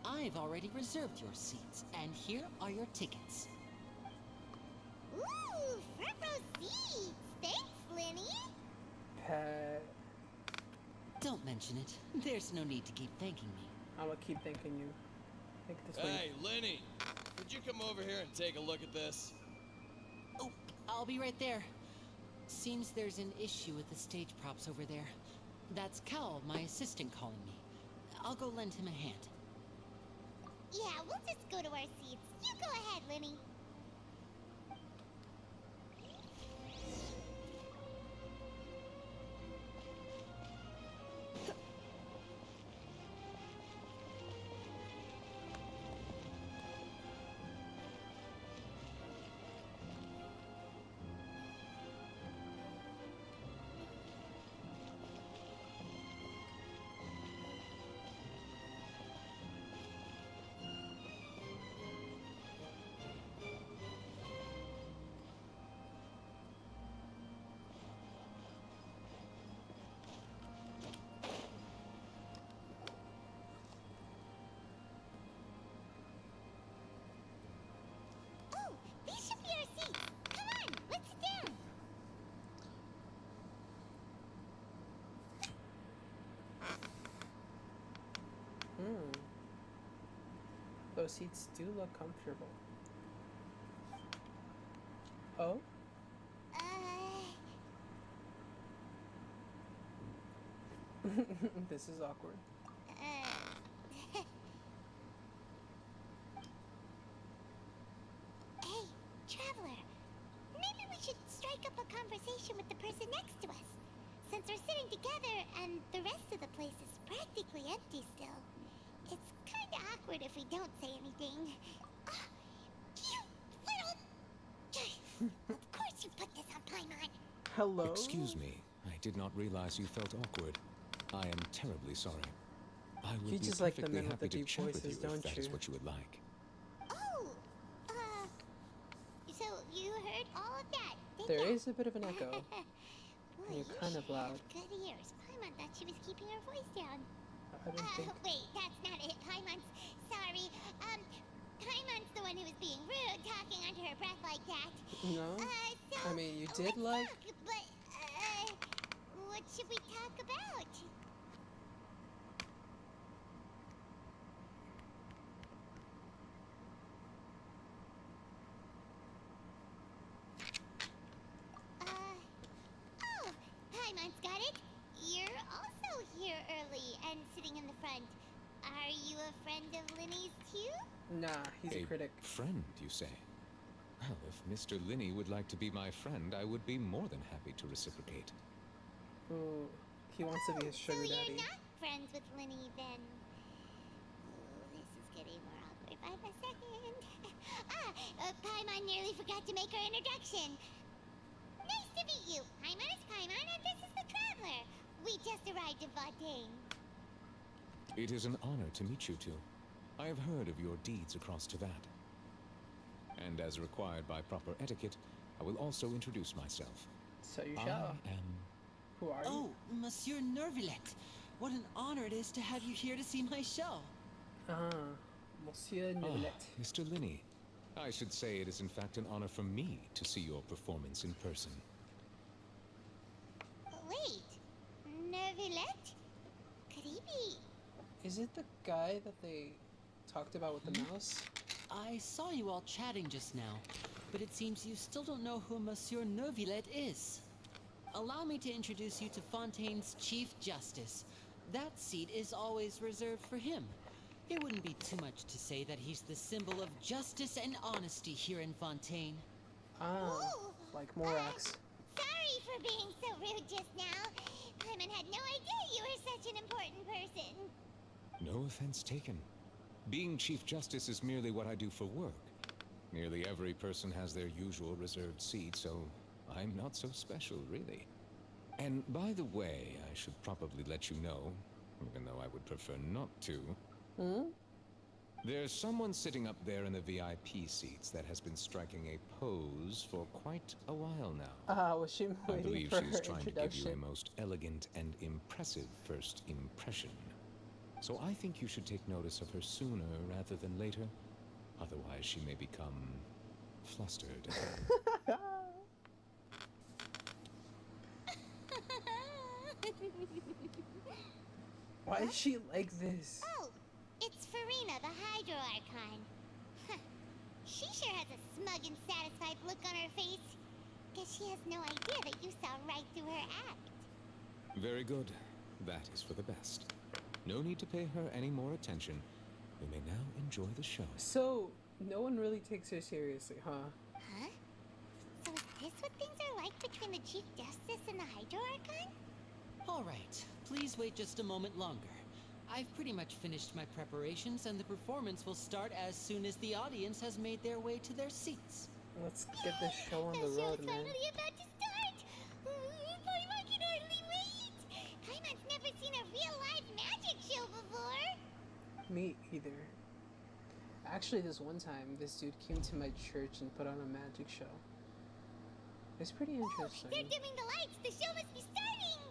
I've already reserved your seats, and here are your tickets. Ooh, front row seats. Thanks, Lyney. Pet. Don't mention it. There's no need to keep thanking me. I'm gonna keep thanking you. Think this way. Hey, Lyney, could you come over here and take a look at this? Oh, I'll be right there. Seems there's an issue with the stage props over there. That's Cal, my assistant, calling me. I'll go lend him a hand. Yeah, we'll just go to our seats. You go ahead, Lyney. Oh, these should be our seats. Come on, let's sit down. Those seats do look comfortable. Oh? This is awkward. Paimons are sitting together, and the rest of the place is practically empty still. It's kinda awkward if we don't say anything. You little... Of course you put this on Paimon. Hello? Excuse me. I did not realize you felt awkward. I am terribly sorry. I would You be just like the perfectly men with happy the to deep chat with voices, you don't if that is you? what you would like. Oh, so you heard all of that, didn't There ya? is a bit of an echo. Boy, You're you kind of sure loud. have good ears. Paimon thought she was keeping her voice down. I don't think. Wait, that's not it. Paimon's sorry. Paimon's the one who was being rude, talking under her breath like that. No? So I mean, you let's did like. talk, but what should we talk about? Oh, Paimon's got it. You're also here early and sitting in the front. Are you a friend of Linny's too? Nah, he's a critic. Friend, you say? Well, if Mr. Linney would like to be my friend, I would be more than happy to reciprocate. Ooh, he wants to be a So sugar you're daddy. not friends with Linny then? Oh, this is getting more awkward by the second. Paimon nearly forgot to make her introduction. Nice to meet you. Paimon is Paimon, and this is the Traveler. We just arrived in Fontaine. It is an honor to meet you two. I have heard of your deeds across Teyvat. And as required by proper etiquette, I will also introduce myself. So you I shall. am... Who are you? Oh, Monsieur Nervillet. What an honor it is to have you here to see my show. Monsieur Ah, Neuvillette. Mr. Linney. I should say it is in fact an honor for me to see your performance in person. Wait, Nervillet? Could he be? Is it the guy that they talked about with the mouse? I saw you all chatting just now, but it seems you still don't know who Monsieur Nervillet is. Allow me to introduce you to Fontaine's Chief Justice. That seat is always reserved for him. It wouldn't be too much to say that he's the symbol of justice and honesty here in Fontaine. Ah, Ooh, like Morax. Sorry for being so rude just now. Paimon had no idea you were such an important person. No offense taken. Being Chief Justice is merely what I do for work. Nearly every person has their usual reserved seat, so I'm not so special, really. And by the way, I should probably let you know, even though I would prefer not to. There's someone sitting up there in the VIP seats that has been striking a pose for quite a while now. Was she I waiting believe for she her is trying to give you a introduction? most elegant and impressive first impression. So I think you should take notice of her sooner rather than later. Otherwise, she may become flustered. Why is she like this? Oh, it's Farina, the Hydro Archon. Huh. She sure has a smug and satisfied look on her face. Guess she has no idea that you saw right through her act. Very good. That is for the best. No need to pay her any more attention. We may now enjoy the show. So, no one really takes her seriously, huh? Huh? So is this what things are like between the Chief Justice and the Hydro Archon? All right, please wait just a moment longer. I've pretty much finished my preparations, and the performance will start as soon as the audience has made their way to their seats. Let's get this show on the The road, show's man. finally about to start! Paimon can hardly wait! Paimon's never seen a real live magic show before! Me either. Actually, this one time, this dude came to my church and put on a magic show. It's pretty interesting. They're dimming the lights! The show must be starting!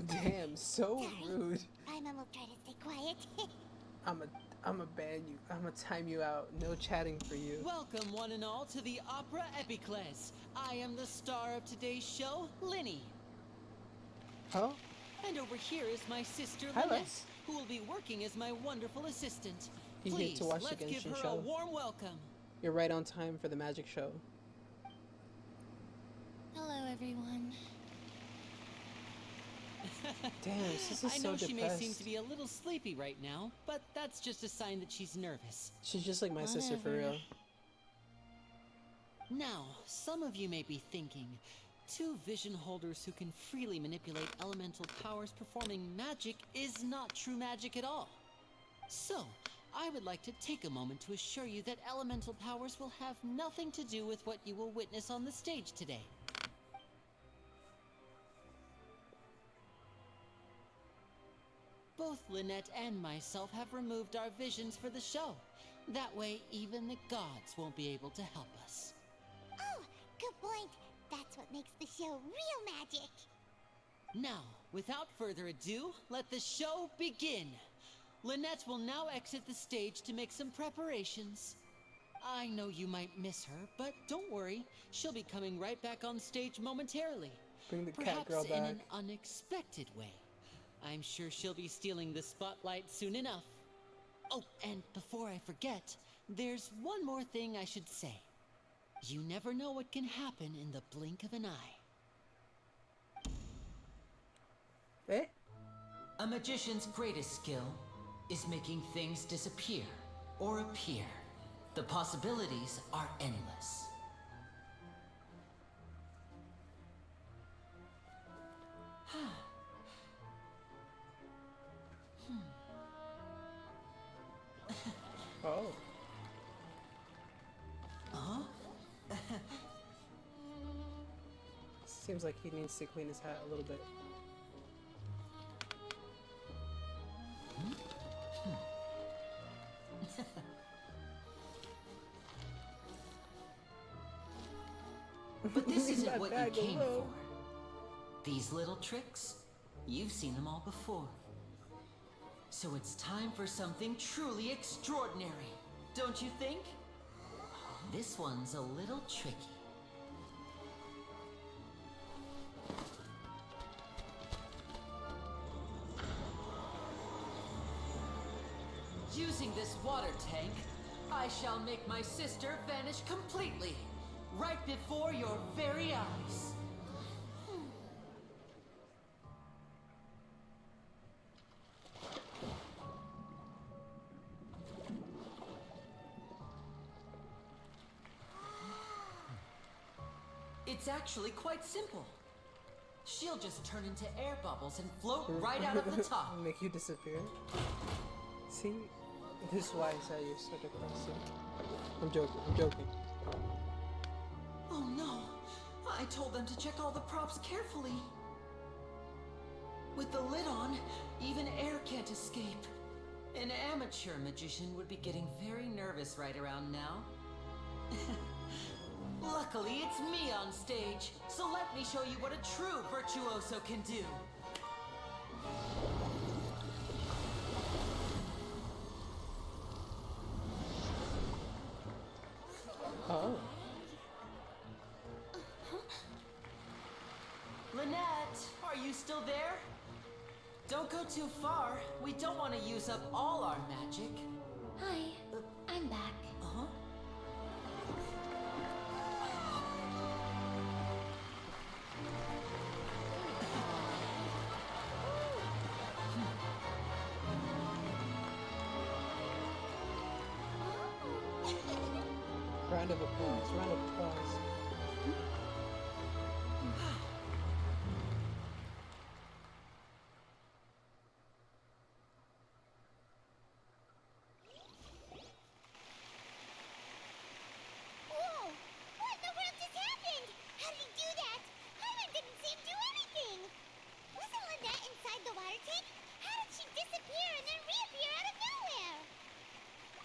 Damn, so rude. Paimon will try to stay quiet. I'ma ban you. I'ma time you out. No chatting for you. Welcome, one and all, to the Opera Epiclese. I am the star of today's show, Linny. Huh? And over here is my sister, Hi, Lynette, Les. who will be working as my wonderful assistant. You get Please, to watch the let's give Genshin her show. a warm welcome. You're right on time for the magic show. Hello, everyone. Damn, this is I so know she may depressed. seem to be a little sleepy right now, but that's just a sign that she's nervous. She's just like my sister for real. Now, some of you may be thinking, two vision holders who can freely manipulate elemental powers performing magic is not true magic at all. So, I would like to take a moment to assure you that elemental powers will have nothing to do with what you will witness on the stage today. Both Lynette and myself have removed our visions for the show. That way, even the gods won't be able to help us. Oh, good point. That's what makes the show real magic. Now, without further ado, let the show begin. Lynette will now exit the stage to make some preparations. I know you might miss her, but don't worry. She'll be coming right back on stage momentarily. Bring the Perhaps cat girl in back. an unexpected way. I'm sure she'll be stealing the spotlight soon enough. Oh, and before I forget, there's one more thing I should say. You never know what can happen in the blink of an eye. Eh? A magician's greatest skill is making things disappear or appear. The possibilities are endless. Oh. Huh? Seems like he needs to clean his hat a little bit. But this isn't That what you bag came alone. for. These little tricks, you've seen them all before. So it's time for something truly extraordinary, don't you think? This one's a little tricky. Using this water tank, I shall make my sister vanish completely, right before your very eyes. It's actually quite simple. She'll just turn into air bubbles and float right out of the top. Make you disappear. See? This is why I said you're such a person. I'm joking, I'm joking. Oh no! I told them to check all the props carefully. With the lid on, even air can't escape. An amateur magician would be getting very nervous right around now. Luckily, it's me on stage, so let me show you what a true virtuoso can do. Oh. Lynette, are you still there? Don't go too far. We don't want to use up all our magic. Hi, I'm back. Uh-huh. Round of applause, round of applause. Whoa! What in the world just happened? How did he do that? Paimon didn't see him do anything. Wasn't Lynette inside the water tank? How did she disappear and then reappear out of nowhere?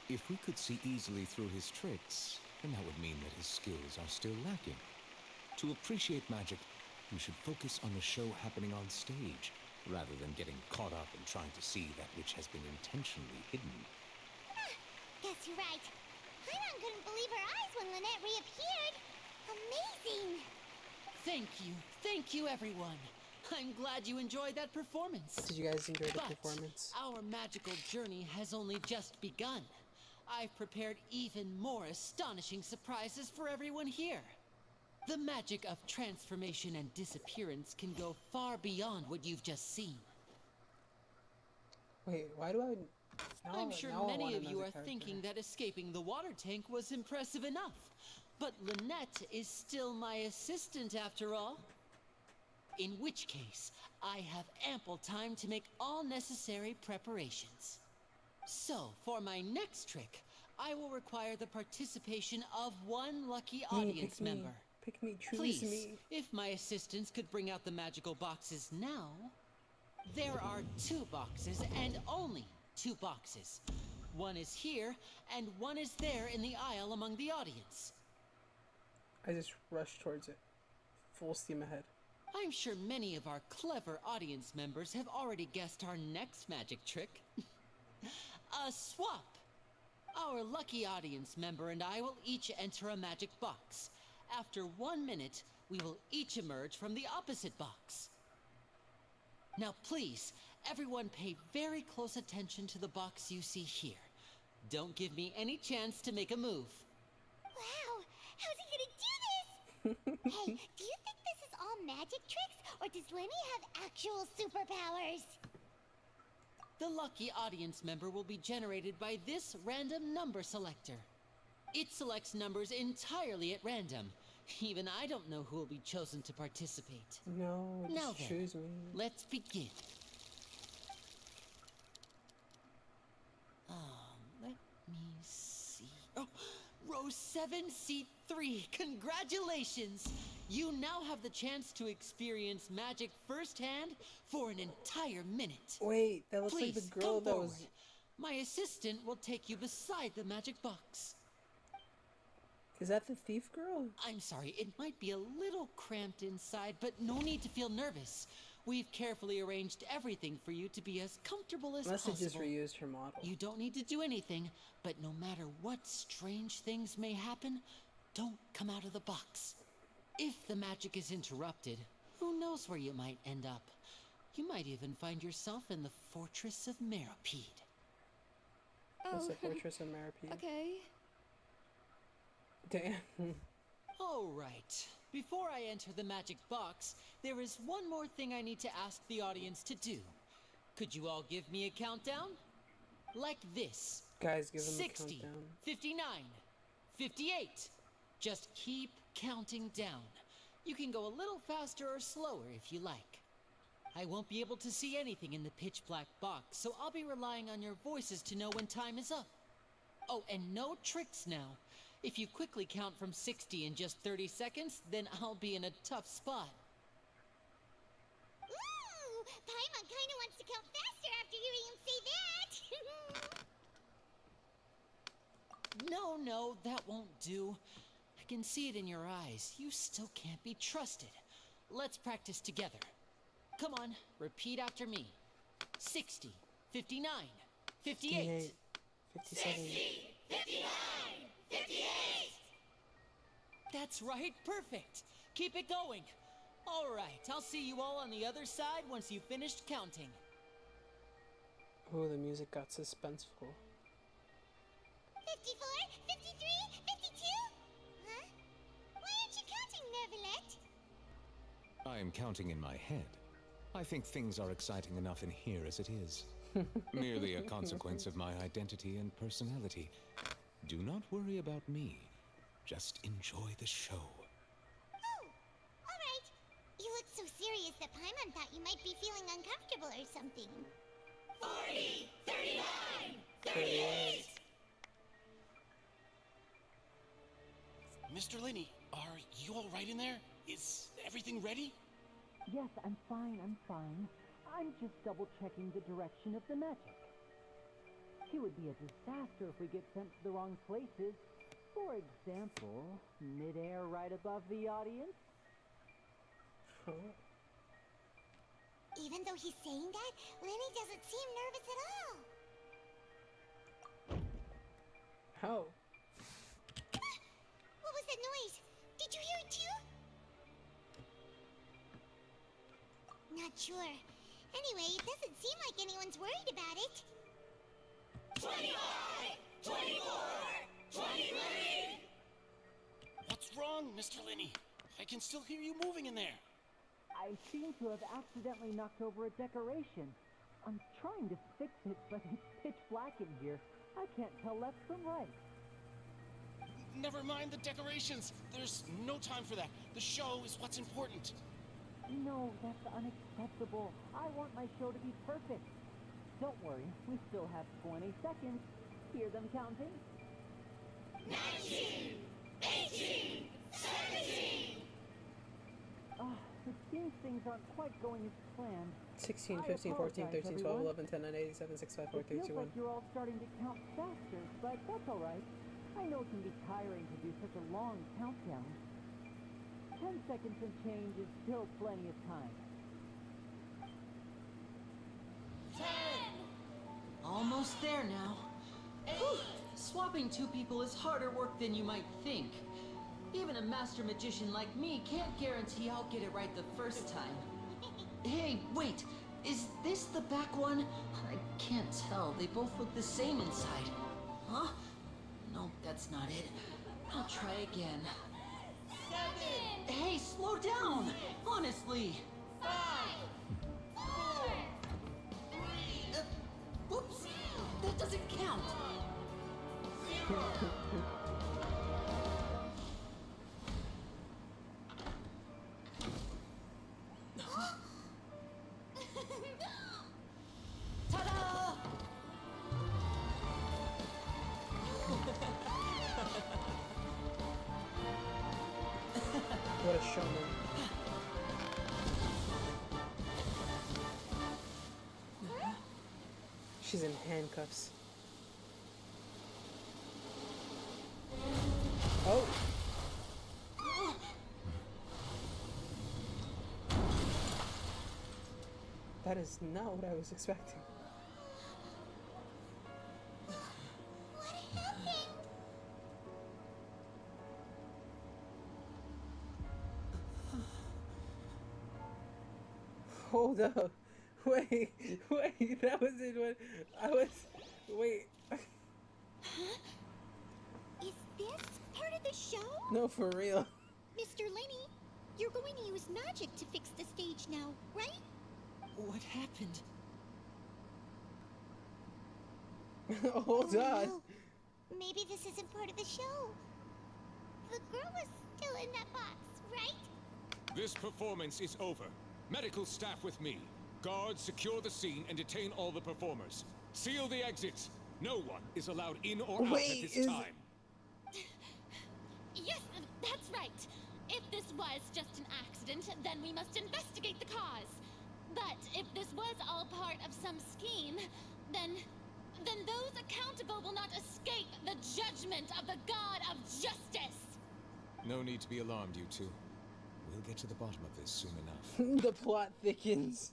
If we could see easily through his tricks, then that would mean that his skills are still lacking. To appreciate magic, we should focus on the show happening on stage, rather than getting caught up in trying to see that which has been intentionally hidden. Guess you're right. Paimon couldn't believe her eyes when Lynette reappeared. Amazing! Thank you everyone. I'm glad you enjoyed that performance. Did you guys enjoy the But performance? our magical journey has only just begun. I've prepared even more astonishing surprises for everyone here. The magic of transformation and disappearance can go far beyond what you've just seen. Wait, why do I... I'm sure now I many want of you another are character. thinking that escaping the water tank was impressive enough. But Lynette is still my assistant after all. In which case, I have ample time to make all necessary preparations. So, for my next trick, I will require the participation of one lucky audience member. Pick me, choose Please, me. if my assistants could bring out the magical boxes now. There are 2 boxes and only 2 boxes. One is here and one is there in the aisle among the audience. I just rushed towards it. Full steam ahead. I'm sure many of our clever audience members have already guessed our next magic trick. A swap! Our lucky audience member and I will each enter a magic box. After 1 minute, we will each emerge from the opposite box. Now please, everyone pay very close attention to the box you see here. Don't give me any chance to make a move. Wow, how's he gonna do this? Hey, do you think this is all magic tricks, or does Lenny have actual superpowers? The lucky audience member will be generated by this random number selector. It selects numbers entirely at random. Even I don't know who will be chosen to participate. No, just Now then, choose me. let's begin. Let me see. Oh, row 7, seat 3. Congratulations! You now have the chance to experience magic firsthand for an entire minute. Wait, that looks Please, like the girl come that forward. was. My assistant will take you beside the magic box. Is that the thief girl? I'm sorry, it might be a little cramped inside, but no need to feel nervous. We've carefully arranged everything for you to be as comfortable as Unless possible. they just reused her model. You don't need to do anything, but no matter what strange things may happen, don't come out of the box. If the magic is interrupted, who knows where you might end up? You might even find yourself in the Fortress of Meropide. What's the Fortress of Meropide? Okay. Damn. All right. Before I enter the magic box, there is one more thing I need to ask the audience to do. Could you all give me a countdown? Like this. Guys, give them 60, a countdown. 59, 58. Just keep counting down. You can go a little faster or slower if you like. I won't be able to see anything in the pitch black box, so I'll be relying on your voices to know when time is up. Oh, and no tricks now. If you quickly count from 60 in just 30 seconds, then I'll be in a tough spot. Ooh, Paimon kinda wants to count faster after hearing him say that. No, that won't do. I can see it in your eyes. You still can't be trusted. Let's practice together. Come on, repeat after me. 60, 59, 58. 57. 60, 59, 58! That's right, perfect. Keep it going. All right, I'll see you all on the other side once you've finished counting. Oh, the music got suspenseful. 54, 53, 52? Huh? Why aren't you counting, Neuvillette? I am counting in my head. I think things are exciting enough in here as it is. Merely a consequence of my identity and personality. Do not worry about me. Just enjoy the show. Oh, alright. You look so serious that Paimon thought you might be feeling uncomfortable or something. 40, 39, 38! Mr. Linney, are you all right in there? Is everything ready? Yes, I'm fine. I'm just double-checking the direction of the magic. It would be a disaster if we get sent to the wrong places. For example, mid-air right above the audience. Even though he's saying that, Lenny doesn't seem nervous at all. How? What was that noise? Did you hear it too? Not sure. Anyway, it doesn't seem like anyone's worried about it. 25! 24! 23! What's wrong, Mr. Linney? I can still hear you moving in there. I seem to have accidentally knocked over a decoration. I'm trying to fix it, but it's pitch black in here. I can't tell left from right. Never mind the decorations. There's no time for that. The show is what's important. No, that's unacceptable. I want my show to be perfect. Don't worry, we still have 20 seconds. Hear them counting? 19, 18, 17. It seems things aren't quite going as planned. 16, 15, 14, 13, 12, 11, 10, 9, 8, 7, 6, 5, 4, 3, 2, 1. It feels like you're all starting to count faster, but that's all right. I know it can be tiring to do such a long countdown. 10 seconds and change is still plenty of time. 10. Almost there now. Whew. Swapping two people is harder work than you might think. Even a master magician like me can't guarantee I'll get it right the first time. Hey, wait! Is this the back one? I can't tell. They both look the same inside. Huh? No, that's not it. I'll try again. 7. Hey, slow down! Honestly! 5. 4. 3. Whoops! That doesn't count! 0. Ta-da! What a showman. She's in handcuffs. Oh! That is not what I was expecting. What happened? Hold up. Wait, that wasn't what I was. Wait. Huh? Is this part of the show? No, for real. Mr. Lenny, you're going to use magic to fix the stage now, right? What happened? Hold on. No. Maybe this isn't part of the show. The girl was still in that box, right? This performance is over. Medical staff with me. Guards, secure the scene and detain all the performers. Seal the exits. No one is allowed in or out at this time. Yes, that's right. If this was just an accident, then we must investigate the cause. But if this was all part of some scheme, then those accountable will not escape the judgment of the God of Justice. No need to be alarmed, you two. We'll get to the bottom of this soon enough. The plot thickens.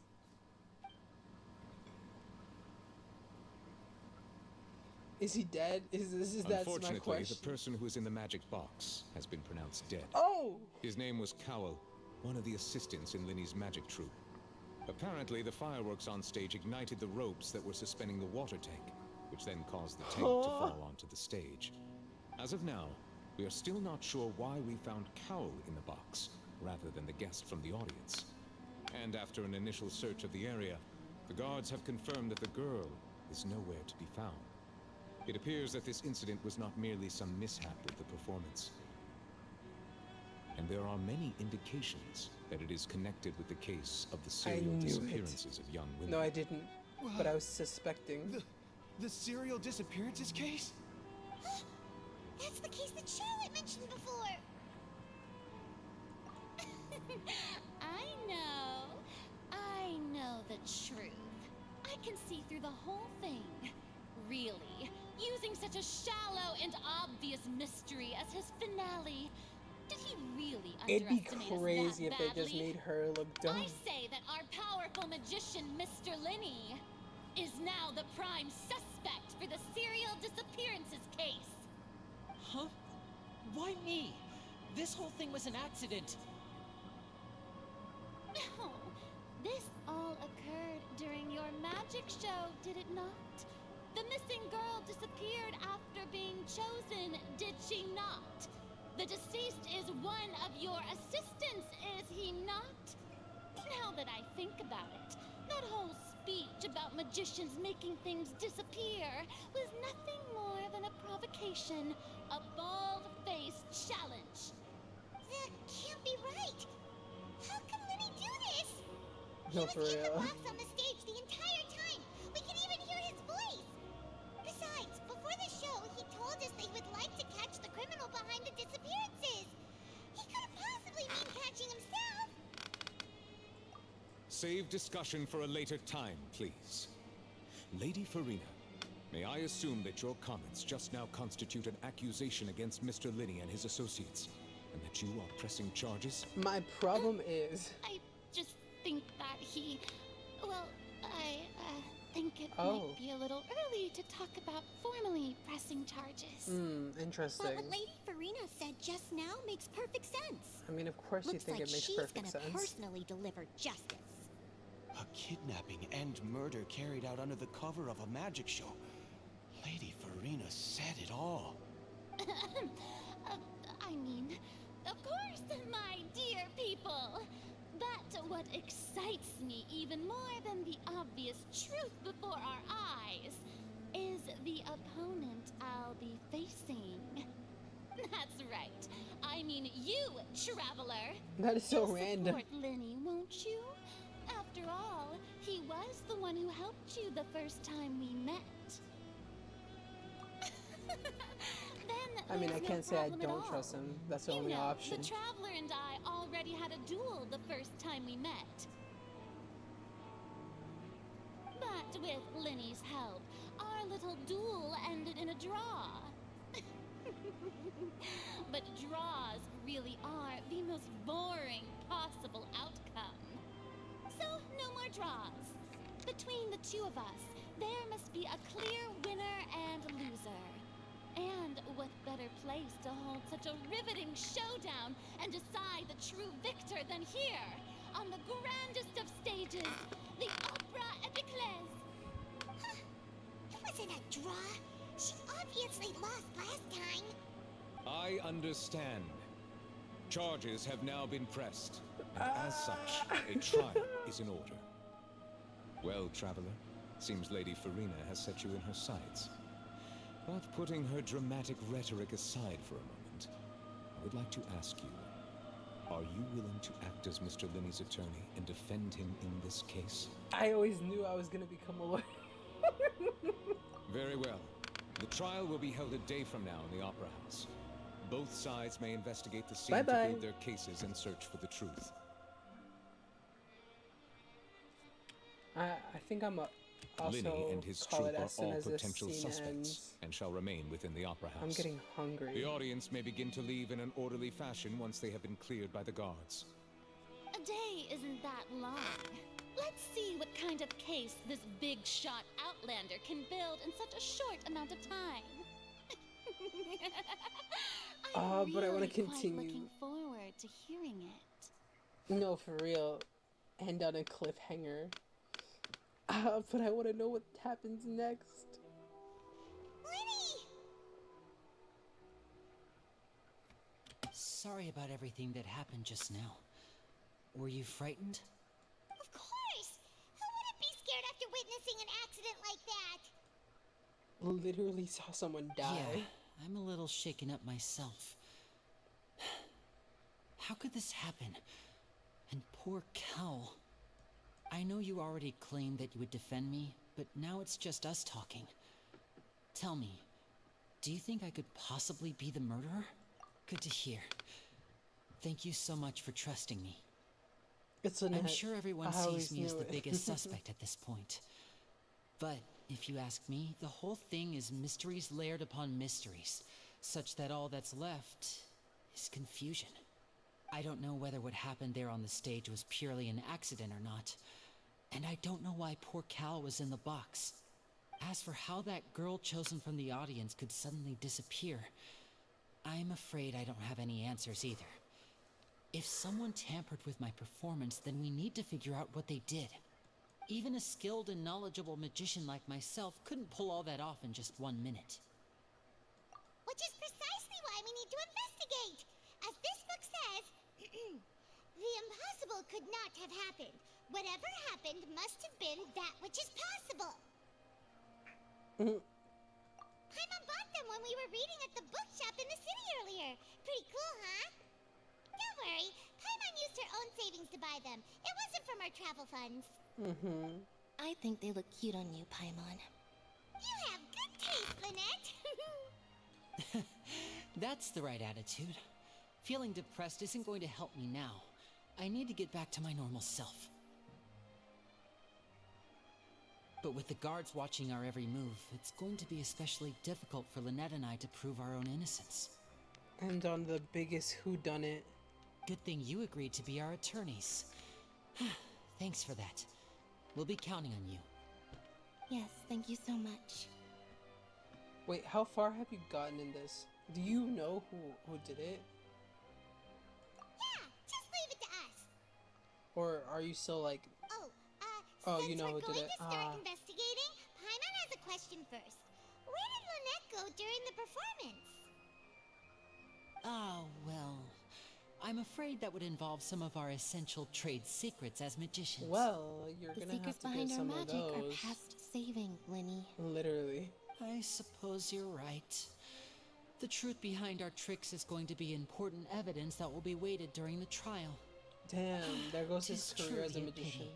Is he dead? That's my Unfortunately, question. the person who is in the magic box has been pronounced dead. Oh! His name was Cowell, one of the assistants in Linny's magic troupe. Apparently, the fireworks on stage ignited the ropes that were suspending the water tank, which then caused the tank to fall onto the stage. As of now, we are still not sure why we found Cowell in the box, rather than the guest from the audience. And after an initial search of the area, the guards have confirmed that the girl is nowhere to be found. It appears that this incident was not merely some mishap with the performance. And there are many indications that it is connected with the case of the serial disappearances of young women. No, I didn't. But I was suspecting. The serial disappearances case? That's the case that Charlotte mentioned before. I know the truth. I can see through the whole thing. Really, using such a shallow and obvious mystery as his finale. Did he really It'd be underestimate crazy us if that they just badly? made her look dumb. I say that our powerful magician, Mr. Linny, is now the prime suspect for the serial disappearances case. Huh? Why me? This whole thing was an accident. No, this all occurred during your magic show, did it not? The missing girl disappeared after being chosen, did she not? The deceased is one of your assistants, is he not? Now that I think about it, that whole speech about magicians making things disappear was nothing more than a provocation, a bald-faced challenge. That can't be right. How can Lenny do this? No, He for was in the real. box on the stage the entire time. We can even hear his voice. Besides, before the show, he told us they would like to catch the criminal behind the disappearances. He couldn't possibly mean catching himself. Save discussion for a later time, please. Lady Farina, may I assume that your comments just now constitute an accusation against Mr. Linney and his associates, and that you are pressing charges? My problem is... I just think that he... Well, I think it Oh. might be a little early to talk about formally pressing charges. Interesting. But what Lady Farina said just now makes perfect sense. I mean, of course you Looks think like it makes she's perfect gonna sense. personally deliver justice. A kidnapping and murder carried out under the cover of a magic show. Lady Farina said it all. I mean, of course, my dear people. But what excites me even more than the obvious truth before our eyes is the opponent I'll be facing. That's right. I mean you, Traveler. That is so You'll random. support Lenny, won't you? After all, he was the one who helped you the first time we met. Then I mean, I there's no can't say I problem at don't all. trust him. That's the You only know, option. The Traveler and I already had a duel the first time we met. But with Lenny's help, our little duel ended in a draw. But draws really are the most boring possible outcome. So, no more draws. Between the two of us, there must be a clear winner and loser. And what better place to hold such a riveting showdown and decide the true victor than here, on the grandest of stages, the Opera Epiclese. It wasn't a draw. She obviously lost last time. I understand. Charges have now been pressed, and as such, a trial is in order. Well, Traveler, seems Lady Farina has set you in her sights. But putting her dramatic rhetoric aside for a moment, I would like to ask you, are you willing to act as Mr. Linney's attorney and defend him in this case? I always knew I was gonna become a lawyer. Very well. The trial will be held a day from now in the Opera House. Both sides may investigate the scene Bye-bye. to prove their cases and search for the truth. I think I'm also Linney and his call troop it are as soon all as this potential scene suspects ends. and shall remain within the Opera House. I'm getting hungry. The audience may begin to leave in an orderly fashion once they have been cleared by the guards. A day isn't that long. Let's see what kind of case this big shot Outlander can build in such a short amount of time. I'm But I want really to quite continue. looking forward to hearing it. No, for real. End on a cliffhanger. But I want to know what happens next. Sorry about everything that happened just now. Were you frightened? Of course! Who wouldn't be scared after witnessing an accident like that? Literally saw someone die. Yeah, I'm a little shaken up myself. How could this happen? And poor Cal. I know you already claimed that you would defend me, but now it's just us talking. Tell me, do you think I could possibly be the murderer? Good to hear. Thank you so much for trusting me. It's a I'm net. sure everyone I sees always me as knew the it. biggest suspect at this point. But if you ask me, the whole thing is mysteries layered upon mysteries, such that all that's left is confusion. I don't know whether what happened there on the stage was purely an accident or not, and I don't know why poor Cal was in the box. As for how that girl chosen from the audience could suddenly disappear, I'm afraid I don't have any answers either. If someone tampered with my performance, then we need to figure out what they did. Even a skilled and knowledgeable magician like myself couldn't pull all that off in just 1 minute. Which is precisely why we need to investigate. As this book says, the impossible impossible could not have happened. Whatever happened must have been that which is possible. Paimon bought them when we were reading at the bookshop in the city earlier. Pretty cool, huh? Don't worry, Paimon used her own savings to buy them. It wasn't from our travel funds. I think they look cute on you, Paimon. You have good taste, Lynette. That's the right attitude. Feeling depressed isn't going to help me now. I need to get back to my normal self. But with the guards watching our every move, it's going to be especially difficult for Lynette and I to prove our own innocence. And on the biggest whodunit. Good thing you agreed to be our attorneys. Thanks for that. We'll be counting on you. Yes, thank you so much. Wait, how far have you gotten in this? Do you know who did it? Yeah, just leave it to us. Or are you still like... Oh, you know who did it. Since we're going to start investigating, Paimon has a question first. Where did Lynette go during the performance? Oh, well... I'm afraid that would involve some of our essential trade secrets as magicians. Well, you're The gonna have secrets to behind get our some of magic are those. past saving, Linny. Literally. I suppose you're right. The truth behind our tricks is going to be important evidence that will be weighted during the trial. Damn, there goes his Tis career as a truly magician. pity.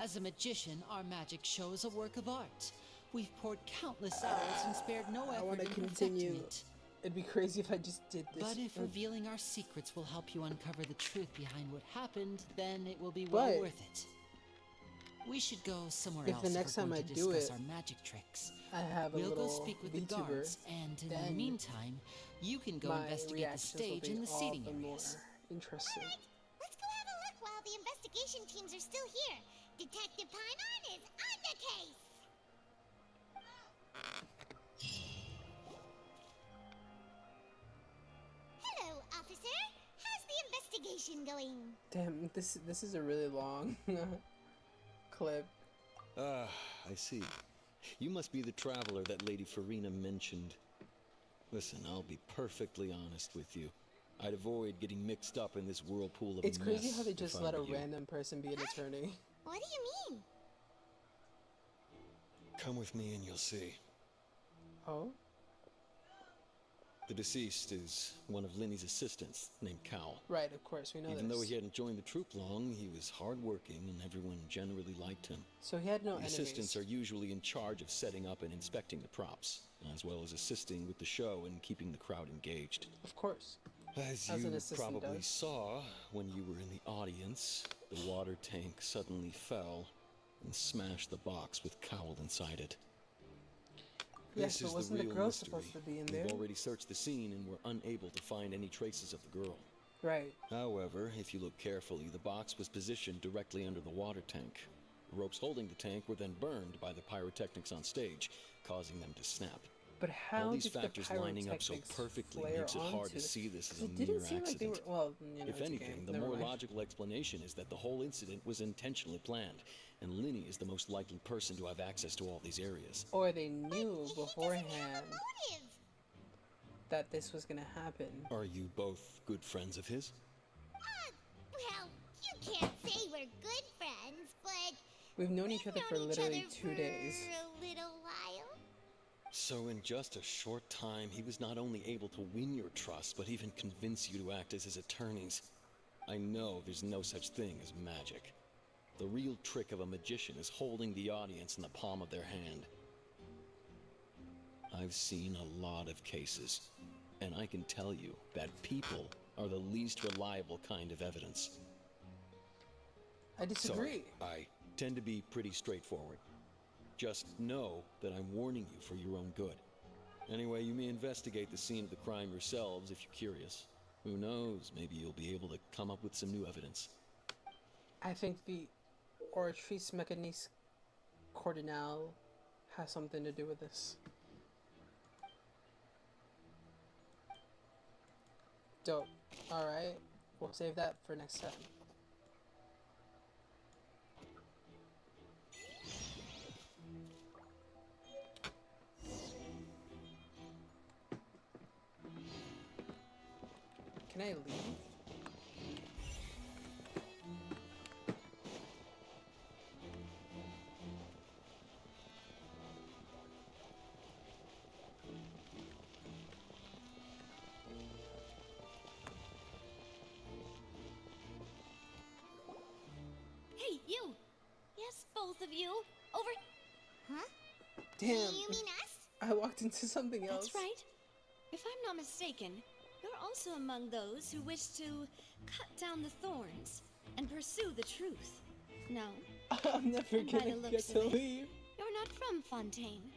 As a magician, our magic show is a work of art. We've poured countless hours and spared no effort I want to in continue. perfecting it. It'd be crazy if I just did this. But if revealing our secrets will help you uncover the truth behind what happened, then it will be well But worth it. We should go somewhere if else the next we're time going I to do discuss it, our magic tricks. I have a We'll little go speak with the VTuber, guards, and in the then meantime, you can go my investigate the reactions will stage be and the all seating the more areas. interesting. Let's go have a look while the investigation teams are still here. Detective Paimon is on the case. Hello, officer. How's the investigation going? Damn, this is a really long clip. Ah, I see. You must be the traveler that Lady Farina mentioned. Listen, I'll be perfectly honest with you. I'd avoid getting mixed up in this whirlpool of It's crazy mess how they if just I let a were you. random person be an attorney. What do you mean? Come with me and you'll see. Oh? The deceased is one of Linny's assistants, named Cal. Right, of course, we know Even though this. he hadn't joined the troop long, he was hardworking and everyone generally liked him. So he had no The enemies. assistants are usually in charge of setting up and inspecting the props, as well as assisting with the show and keeping the crowd engaged. Of course. As As an you assistant probably does. saw when you were in the audience, the water tank suddenly fell and smashed the box with Cowl inside it. Yes, This but is wasn't the the real girl mystery. supposed to be in there? We've already searched the scene and were unable to find any traces of the girl. Right. However, if you look carefully, the box was positioned directly under the water tank. The ropes holding the tank were then burned by the pyrotechnics on stage, causing them to snap. But how All these did factors the lining up so pyrotechnics perfectly flare makes it hard onto to the- see this as a It mere didn't seem accident. like they were. Well, you know, If it's a anything, game. the Never more mind. logical explanation is that the whole incident was intentionally planned, and Linny is the most likely person to have access to all these areas. Or they knew beforehand that this was gonna happen. Are you both good friends of his? Well, you can't say we're good friends, but We've known each other for known each literally other 2 for days. a little while. So in just a short time, he was not only able to win your trust, but even convince you to act as his attorneys. I know there's no such thing as magic. The real trick of a magician is holding the audience in the palm of their hand. I've seen a lot of cases, and I can tell you that people are the least reliable kind of evidence. I disagree. Sorry, I tend to be pretty straightforward. Just know that I'm warning you for your own good. Anyway, you may investigate the scene of the crime yourselves if you're curious. Who knows, maybe you'll be able to come up with some new evidence. I think the Orifice Mécanique Cordinal has something to do with this. Dope. Alright, we'll save that for next time. Can I leave? you over... Huh? Damn. You mean us? I walked into something else. That's right. If I'm not mistaken, you're also among those who wish to cut down the thorns and pursue the truth. No? I'm never And by gonna the get looks to of it, leave. You're not from Fontaine.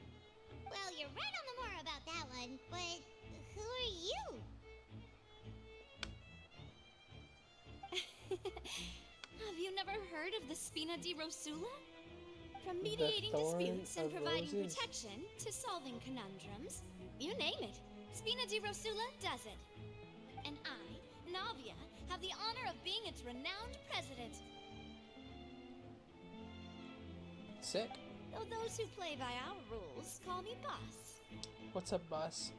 Well, you're right on the more about that one, but who are you? Have you never heard of the Spina di Rosula? From mediating Thorn disputes and of providing Roses? protection to solving conundrums, you name it, Spina di Rosula does it. And I, Navia, have the honor of being its renowned president. Sick. Though those who play by our rules call me boss. What's up, boss?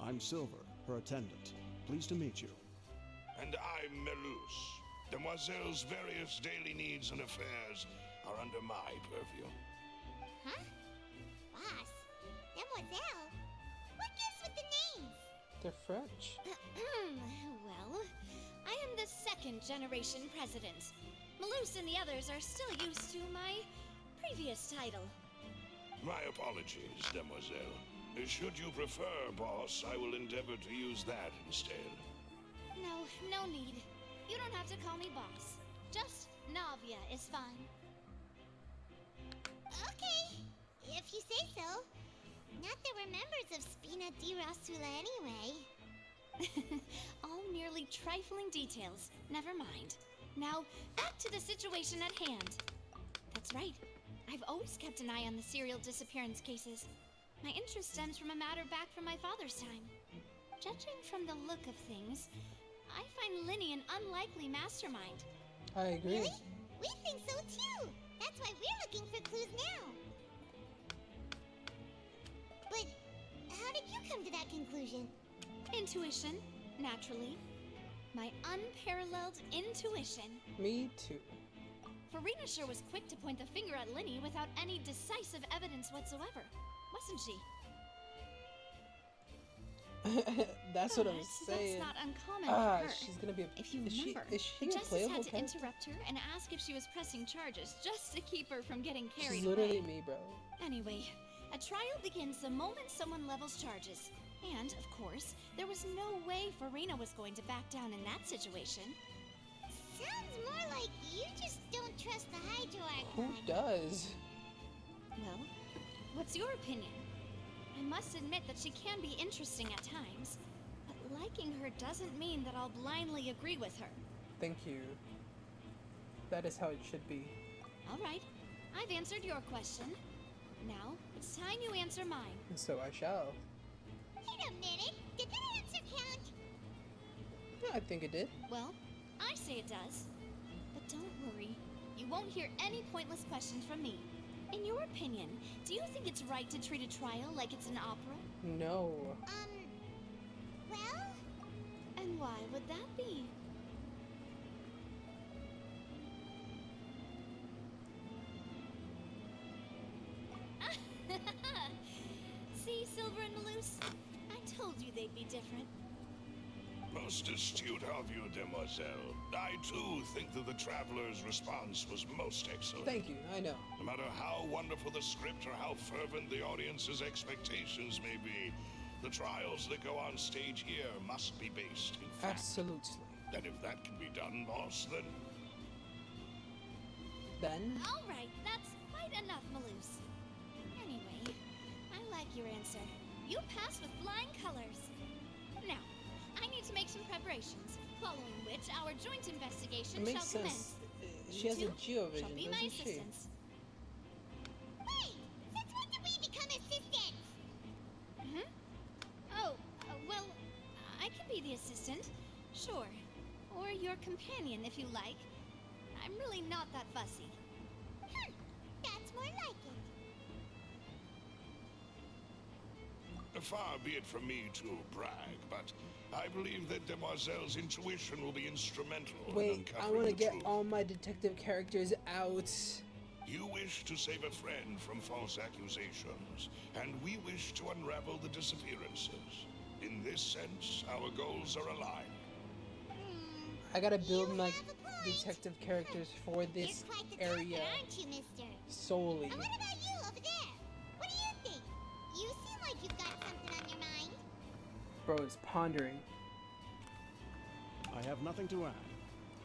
I'm Silver, her attendant. Pleased to meet you. And I'm Melus. Demoiselle's various daily needs and affairs are under my purview. Huh? Boss? Demoiselle? What gives with the names? They're French. Well, I am the second generation president. Malus and the others are still used to my previous title. My apologies, Demoiselle. Should you prefer, boss, I will endeavor to use that instead. No need. You don't have to call me boss. Just Navia is fine. Okay, if you say so. Not that we're members of Spina di Rosula anyway. All merely trifling details. Never mind. Now, back to the situation at hand. That's right. I've always kept an eye on the serial disappearance cases. My interest stems from a matter back from my father's time. Judging from the look of things, I find Linny an unlikely mastermind. I agree. Really? We think so too. That's why we're looking for clues now. But how did you come to that conclusion? Intuition, naturally. My unparalleled intuition. Me too. Farina sure was quick to point the finger at Linny without any decisive evidence whatsoever, wasn't she? That's what I'm But saying. That's not uncommon Ah, for her. she's gonna be a. If you is she, remember, is she the a justice playable had to character? interrupt her and ask if she was pressing charges just to keep her from getting carried She's literally away. me, bro. Anyway, a trial begins the moment someone levels charges. And, of course, there was no way Farina was going to back down in that situation. Sounds more like you just don't trust the Hydro Who Archon. does? Well, what's your opinion? I must admit that she can be interesting at times, but liking her doesn't mean that I'll blindly agree with her. Thank you. That is how it should be. All right, I've answered your question. Now, it's time you answer mine. And so I shall. Wait a minute. Did that answer count? Yeah, I think it did. Well, I say it does. But don't worry, you won't hear any pointless questions from me. In your opinion, do you think it's right to treat a trial like it's an opera? No. Well? And why would that be? See, Silver and Malus? I told you they'd be different. Most astute of you, Demoiselle. I too think that the Traveler's response was most excellent. Thank you, I know. No matter how wonderful the script or how fervent the audience's expectations may be, the trials that go on stage here must be based in fact. Absolutely. And if that can be done, boss, then... Then? All right, that's quite enough, Malus. Anyway, I like your answer. You passed with flying colors. Now, I need to make some preparations, following which our joint investigation It shall makes commence. sense. She has You a two geovision, shall be my doesn't she? assistants. Wait! Since when did we become assistants? Oh, well, I can be the assistant, sure. Or your companion, if you like. I'm really not that fussy. That's more like it. Far be it from me to brag, but I believe that Demoiselle's intuition will be instrumental in Wait, I uncovering want to the get truth. all my detective characters out. You wish to save a friend from false accusations, and we wish to unravel the disappearances. In this sense, our goals are aligned. I gotta build my detective characters for this area Aren't you, mister? solely. And what about you over there? What do you think? You seem like you've got something on your mind. Bro is pondering. I have nothing to add.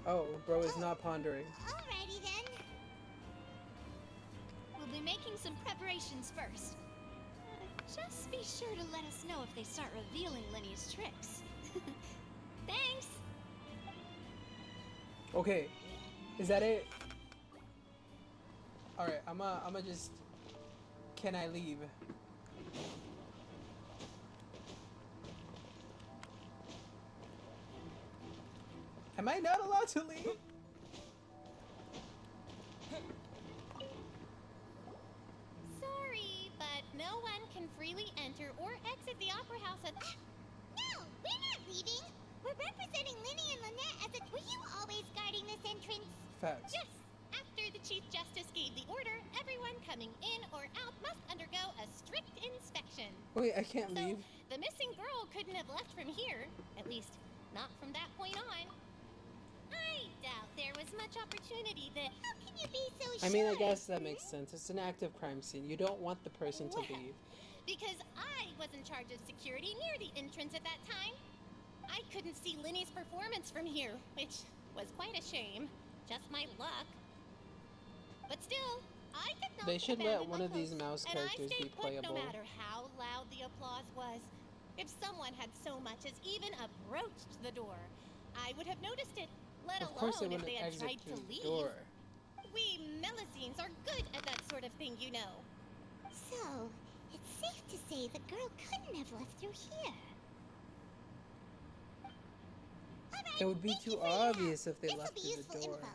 Oh, bro is not pondering. Alrighty then. We'll be making some preparations first. Just be sure to let us know if they start revealing Lenny's tricks. Thanks! Okay, is that it? Alright, I'ma just... Can I leave? Am I not allowed to leave? Sorry, but no one can freely enter or exit the Opera House at... No, we're not leaving. We're representing Linny and Lynette as a... Were you always guarding this entrance? Facts. Yes! After the Chief Justice gave the order, everyone coming in or out must undergo a strict inspection. Wait, I can't So, leave. the missing girl couldn't have left from here. At least, not from that point on. I doubt there was much opportunity that... How can you be so sure? I mean, I guess that makes sense. It's an active crime scene. You don't want the person to Well, leave. Because I was in charge of security near the entrance at that time. I couldn't see Linny's performance from here, which was quite a shame. Just my luck. But still, I could not They should let abandon one my of these post, mouse and I characters be stayed put playable. No matter how loud the applause was. If someone had so much as even approached the door, I would have noticed it, let Of course they alone if wouldn't they had exit tried to through the leave. door. We Melusines are good at that sort of thing, you know. So, it's safe to say the girl couldn't have left through here. It would be too obvious if they This will left be through the useful door. info.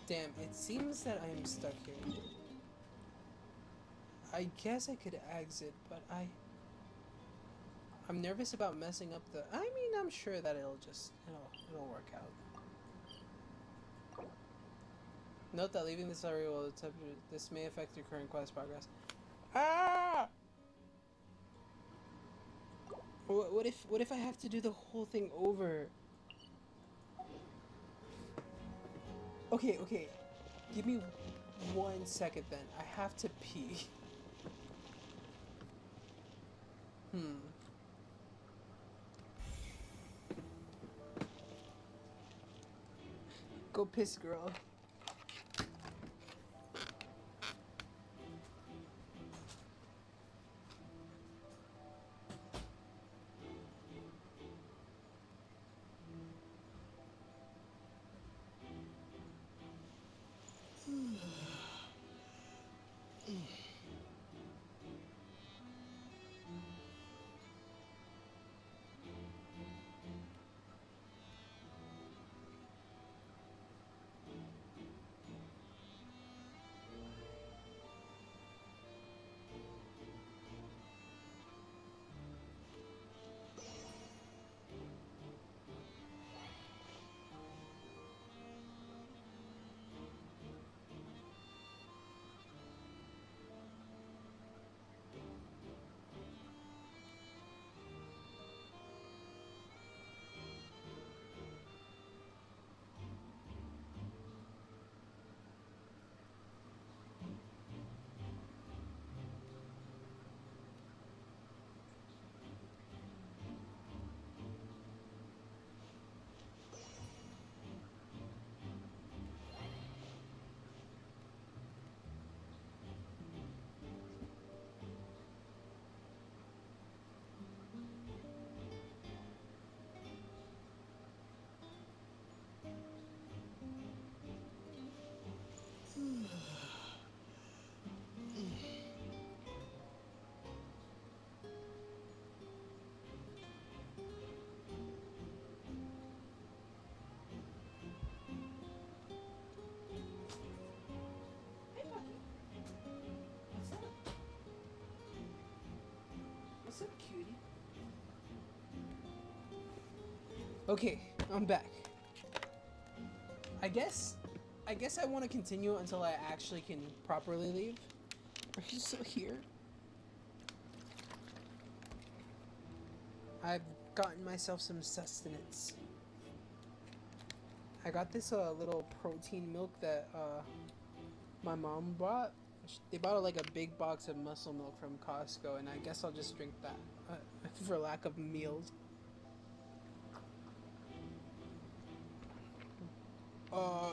Damn, it seems that I am stuck here. I guess I could exit, but I'm nervous about messing up the... I mean, I'm sure that it'll work out. Note that leaving this area will attempt this may affect your current quest progress. Ah! What if I have to do the whole thing over? Okay. Give me 1 second then. I have to pee. Go piss, girl. What's up, cutie? Okay, I'm back. I guess I want to continue until I actually can properly leave. Are you still here? gotten myself some sustenance. I got this little protein milk that my mom bought. They bought like a big box of muscle milk from Costco, and I guess I'll just drink that for lack of meals.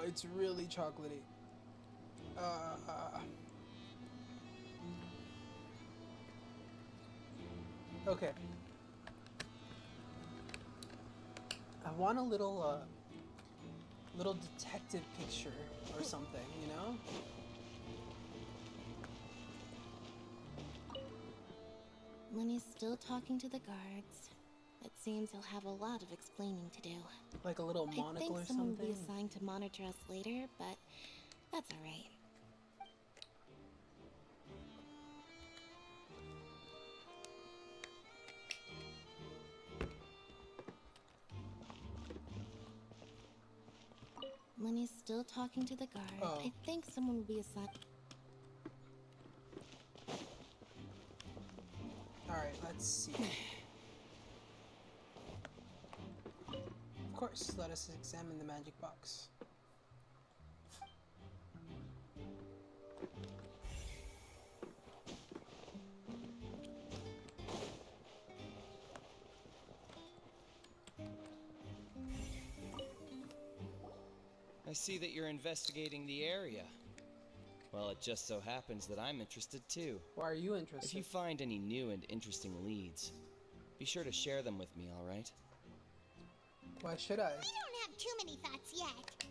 It's really chocolatey. Okay. I want a little detective picture or something, you know? Lenny's still talking to the guards. It seems he'll have a lot of explaining to do. Like a little monocle or something? I think someone will be assigned to monitor us later, but that's alright. Lenny's still talking to the guard. Oh. I think someone will be assigned. Alright, let's see. Of course, let us examine the magic box. I see that you're investigating the area. Well, it just so happens that I'm interested too. Why are you interested? If you find any new and interesting leads, be sure to share them with me, alright? Why should I? I don't have too many thoughts yet.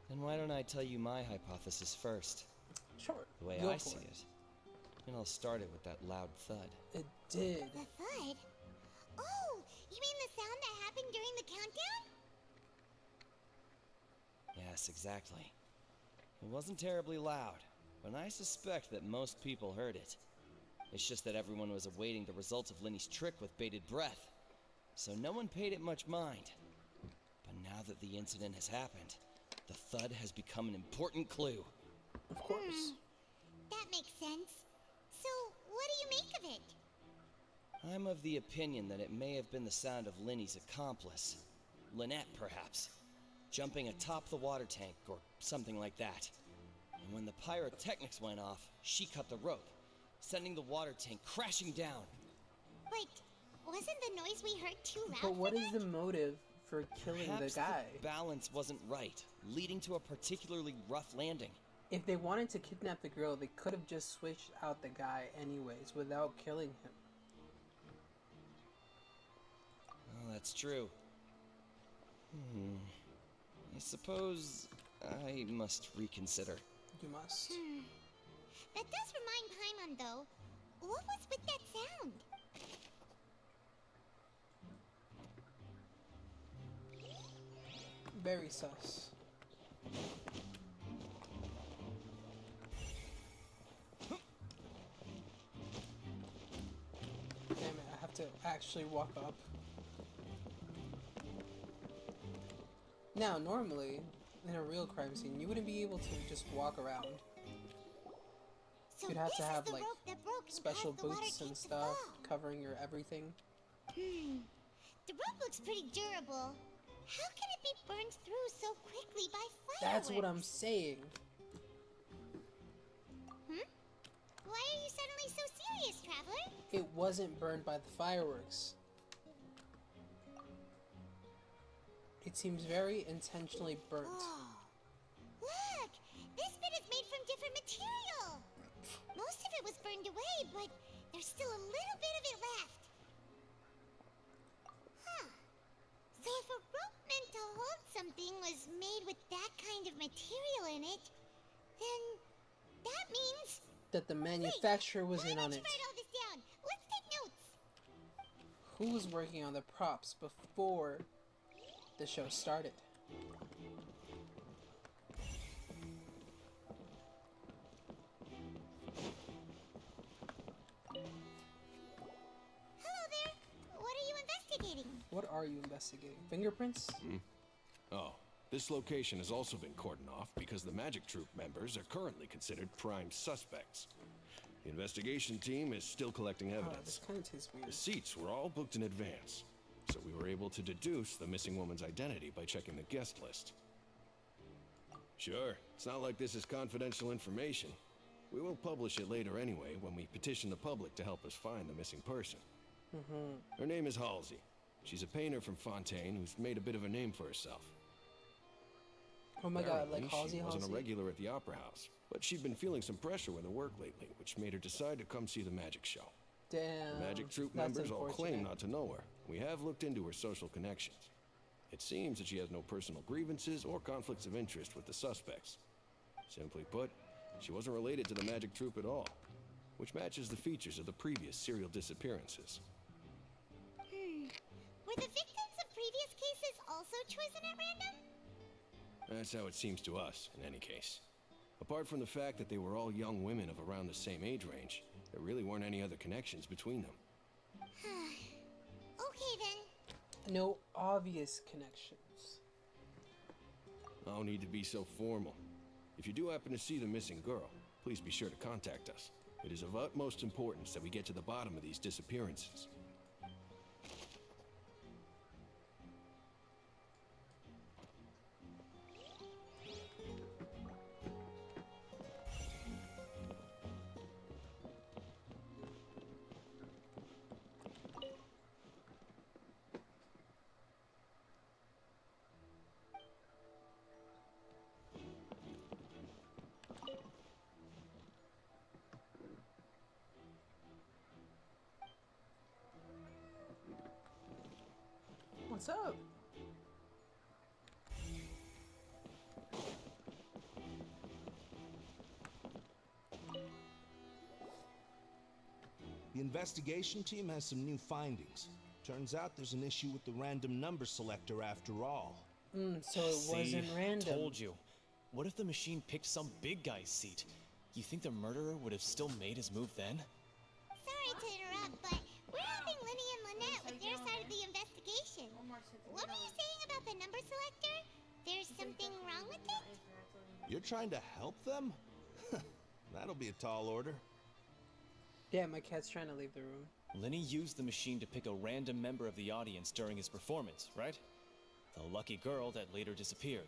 Then why don't I tell you my hypothesis first? Sure. The way Go I for see it. it. And I'll start it with that loud thud. It did. The thud? Oh, you mean the sound that happened during the countdown? Yes, exactly. It wasn't terribly loud, but I suspect that most people heard it. It's just that everyone was awaiting the results of Lenny's trick with bated breath, so no one paid it much mind. But now that the incident has happened, the thud has become an important clue. Of course. That makes sense. So, what do you make of it? I'm of the opinion that it may have been the sound of Lenny's accomplice, Lynette perhaps, jumping atop the water tank or something like that. And when the pyrotechnics went off, she cut the rope, sending the water tank crashing down. But wasn't the noise we heard too loud? But what is the motive for killing Perhaps the guy? The balance wasn't right, leading to a particularly rough landing. If they wanted to kidnap the girl, they could have just switched out the guy anyways without killing him. Oh, that's true. I suppose I must reconsider. You must. That does remind Paimon, though. What was with that sound? Very sus. Damn it, I have to actually walk up. Now, normally, in a real crime scene, you wouldn't be able to just walk around. So You'd have this to is have, the like, rope that broke and special caused the water boots tank and to stuff fall. covering your everything. The rope looks pretty durable. How can it be burned through so quickly by fireworks? That's what I'm saying. Why are you suddenly so serious, Traveler? It wasn't burned by the fireworks. It seems very intentionally burnt. Oh. Look! This bit is made from different material! Most of it was burned away, but there's still a little bit of it left. Huh. So if a rope meant to hold something was made with that kind of material in it, then that means... That the manufacturer was in on it. Write all this down. Let's take notes. Who was working on the props before the show started? Hello there. What are you investigating? What are you investigating? Fingerprints? Oh, this location has also been cordoned off because the Magic Troop members are currently considered prime suspects. The investigation team is still collecting Oh, evidence. this kind of tastes weird. The seats were all booked in advance, so we were able to deduce the missing woman's identity by checking the guest list. Sure, it's not like this is confidential information. We will publish it later anyway when we petition the public to help us find the missing person. Her name is Halsey. She's a painter from Fontaine who's made a bit of a name for herself. Oh my god, like Apparently, Halsey, she wasn't Halsey. a regular at the Opera House, but she'd been feeling some pressure with her work lately, which made her decide to come see the magic show. Damn. The magic troupe that's members all claim unfortunate. not to know her. We have looked into her social connections. It seems that she has no personal grievances or conflicts of interest with the suspects. Simply put, she wasn't related to the magic troupe at all, which matches the features of the previous serial disappearances. Were the victims of previous cases also chosen at random? That's how it seems to us, in any case. Apart from the fact that they were all young women of around the same age range, there really weren't any other connections between them. Okay then. No obvious connections. No need to be so formal. If you do happen to see the missing girl, please be sure to contact us. It is of utmost importance that we get to the bottom of these disappearances. What's up? The investigation team has some new findings. Turns out there's an issue with the random number selector after all. So it wasn't random. Told you. What if the machine picked some big guy's seat? You think the murderer would have still made his move then? Sorry to interrupt, but we're helping Linny and Lynette with their side of the investigation. What were you saying about the number selector? There's something wrong with it? You're trying to help them? That'll be a tall order. Yeah, my cat's trying to leave the room. Lenny used the machine to pick a random member of the audience during his performance, right? The lucky girl that later disappeared.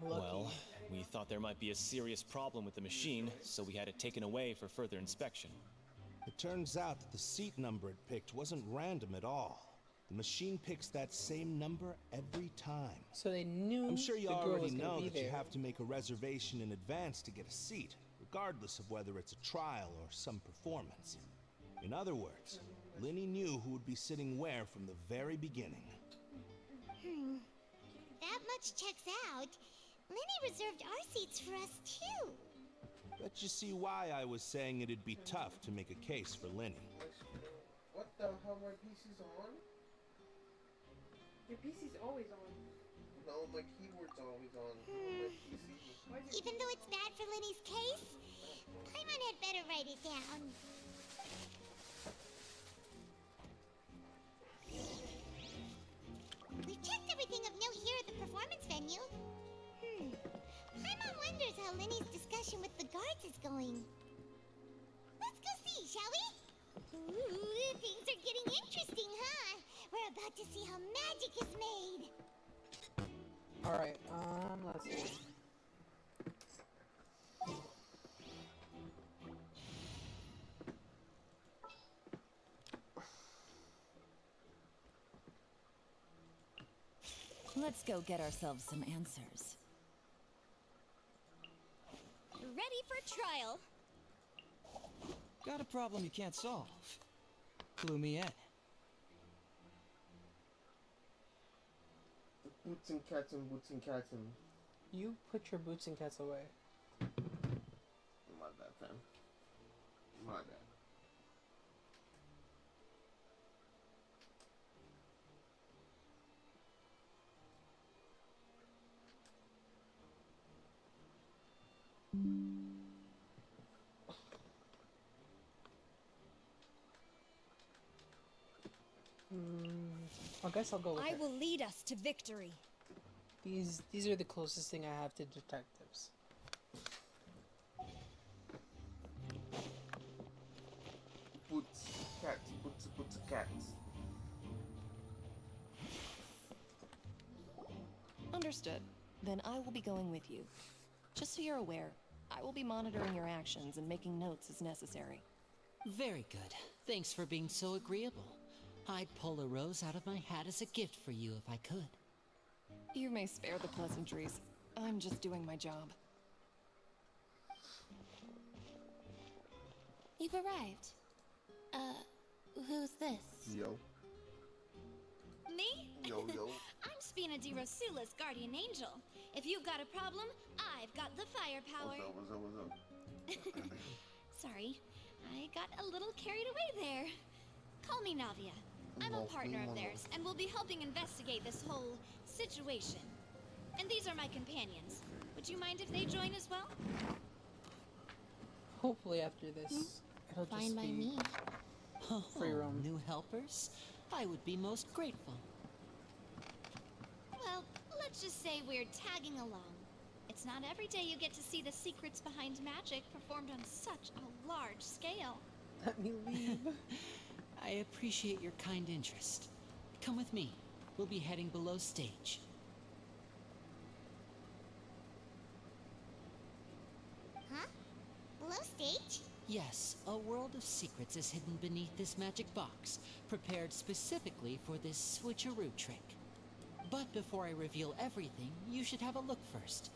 Lucky. Well, we thought there might be a serious problem with the machine, so we had it taken away for further inspection. It turns out that the seat number it picked wasn't random at all. The machine picks that same number every time. So they knew I'm sure you the girl already was gonna know be that you there. have to make a reservation in advance to get a seat, regardless of whether it's a trial or some performance. In other words, Linny knew who would be sitting where from the very beginning. That much checks out. Linny reserved our seats for us too. Bet you see why I was saying it'd be tough to make a case for Linny. What the hell? My PC's on? Your PC's always on. No, my keyboard's always on. My PC. Even though it's bad for Linny's case, Paimon had better write it down. We've checked everything of note here at the performance venue. Paimon wonders how Linny's discussion with the guards is going. Let's go see, shall we? Ooh, things are getting interesting, huh? We're about to see how magic is made. Alright, let's see. Let's go get ourselves some answers. Ready for trial. Got a problem you can't solve. Clue me in. Boots and cats and boots and cats and... You put your boots and cats away. My bad, fam. My bad. I guess I'll go with I it. will lead us to victory. These are the closest thing I have to detectives. Cats, boots of cats. Understood. Then I will be going with you. Just so you're aware, I will be monitoring your actions and making notes as necessary. Very good. Thanks for being so agreeable. I'd pull a rose out of my hat as a gift for you if I could. You may spare the pleasantries. I'm just doing my job. You've arrived. Who's this? Yo. Me? Yo. I'm Spina di Rosula's guardian angel. If you've got a problem, I've got the firepower. What's up? Sorry, I got a little carried away there. Call me Navia. I'm a partner of theirs, and we'll be helping investigate this whole situation. And these are my companions. Would you mind if they join as well? Hopefully after this, it'll Fine just by be me. free roam. New helpers? I would be most grateful. Well, let's just say we're tagging along. It's not every day you get to see the secrets behind magic performed on such a large scale. Let me leave. I appreciate your kind interest. Come with me. We'll be heading below stage. Huh? Below stage? Yes, a world of secrets is hidden beneath this magic box, prepared specifically for this switcheroo trick. But before I reveal everything, you should have a look first.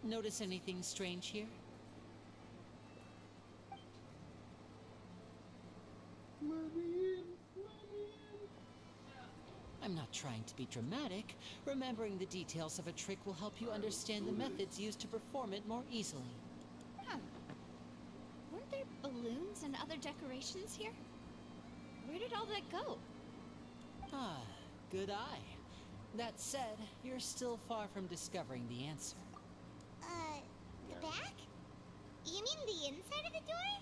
Notice anything strange here? I'm not trying to be dramatic. Remembering the details of a trick will help you understand the methods used to perform it more easily. Huh. Weren't there balloons and other decorations here? Where did all that go? Ah, good eye. That said, you're still far from discovering the answer. The back? You mean the inside of the door?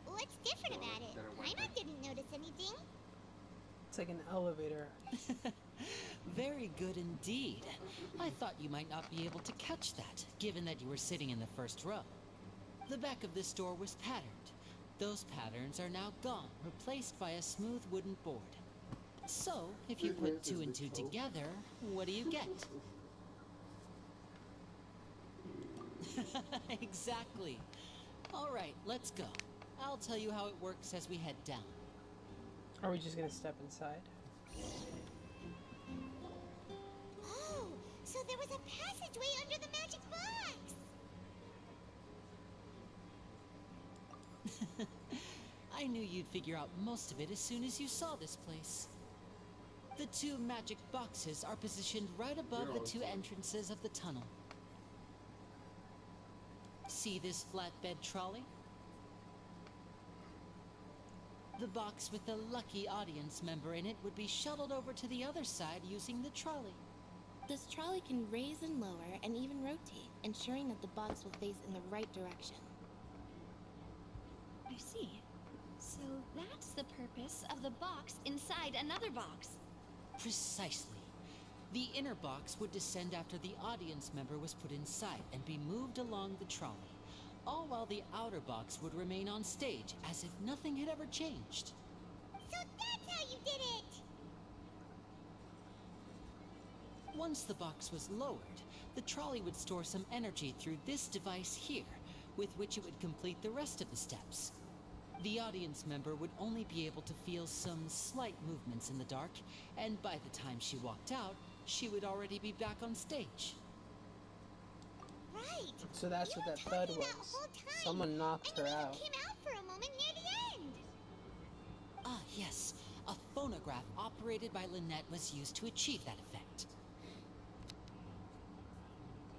What's different about it? Paimon didn't notice anything. It's like an elevator. Very good indeed. I thought you might not be able to catch that, given that you were sitting in the first row. The back of this door was patterned. Those patterns are now gone, replaced by a smooth wooden board. So, if you put two and two together, what do you get? Exactly. All right, let's go. I'll tell you how it works as we head down. Are we just gonna step inside? Oh, so there was a passageway under the magic box. I knew you'd figure out most of it as soon as you saw this place. The two magic boxes are positioned right above the two entrances of the tunnel. See this flatbed trolley? The box with the lucky audience member in it would be shuttled over to the other side using the trolley. This trolley can raise and lower and even rotate, ensuring that the box will face in the right direction. I see. So that's the purpose of the box inside another box. Precisely. The inner box would descend after the audience member was put inside and be moved along the trolley, all while the outer box would remain on stage as if nothing had ever changed. So that's how you did it! Once the box was lowered, the trolley would store some energy through this device here, with which it would complete the rest of the steps. The audience member would only be able to feel some slight movements in the dark, and by the time she walked out, she would already be back on stage. Right! So that's what that thud was. Someone knocked her out. Came out for a moment near the end! Ah, yes. A phonograph operated by Lynette was used to achieve that effect.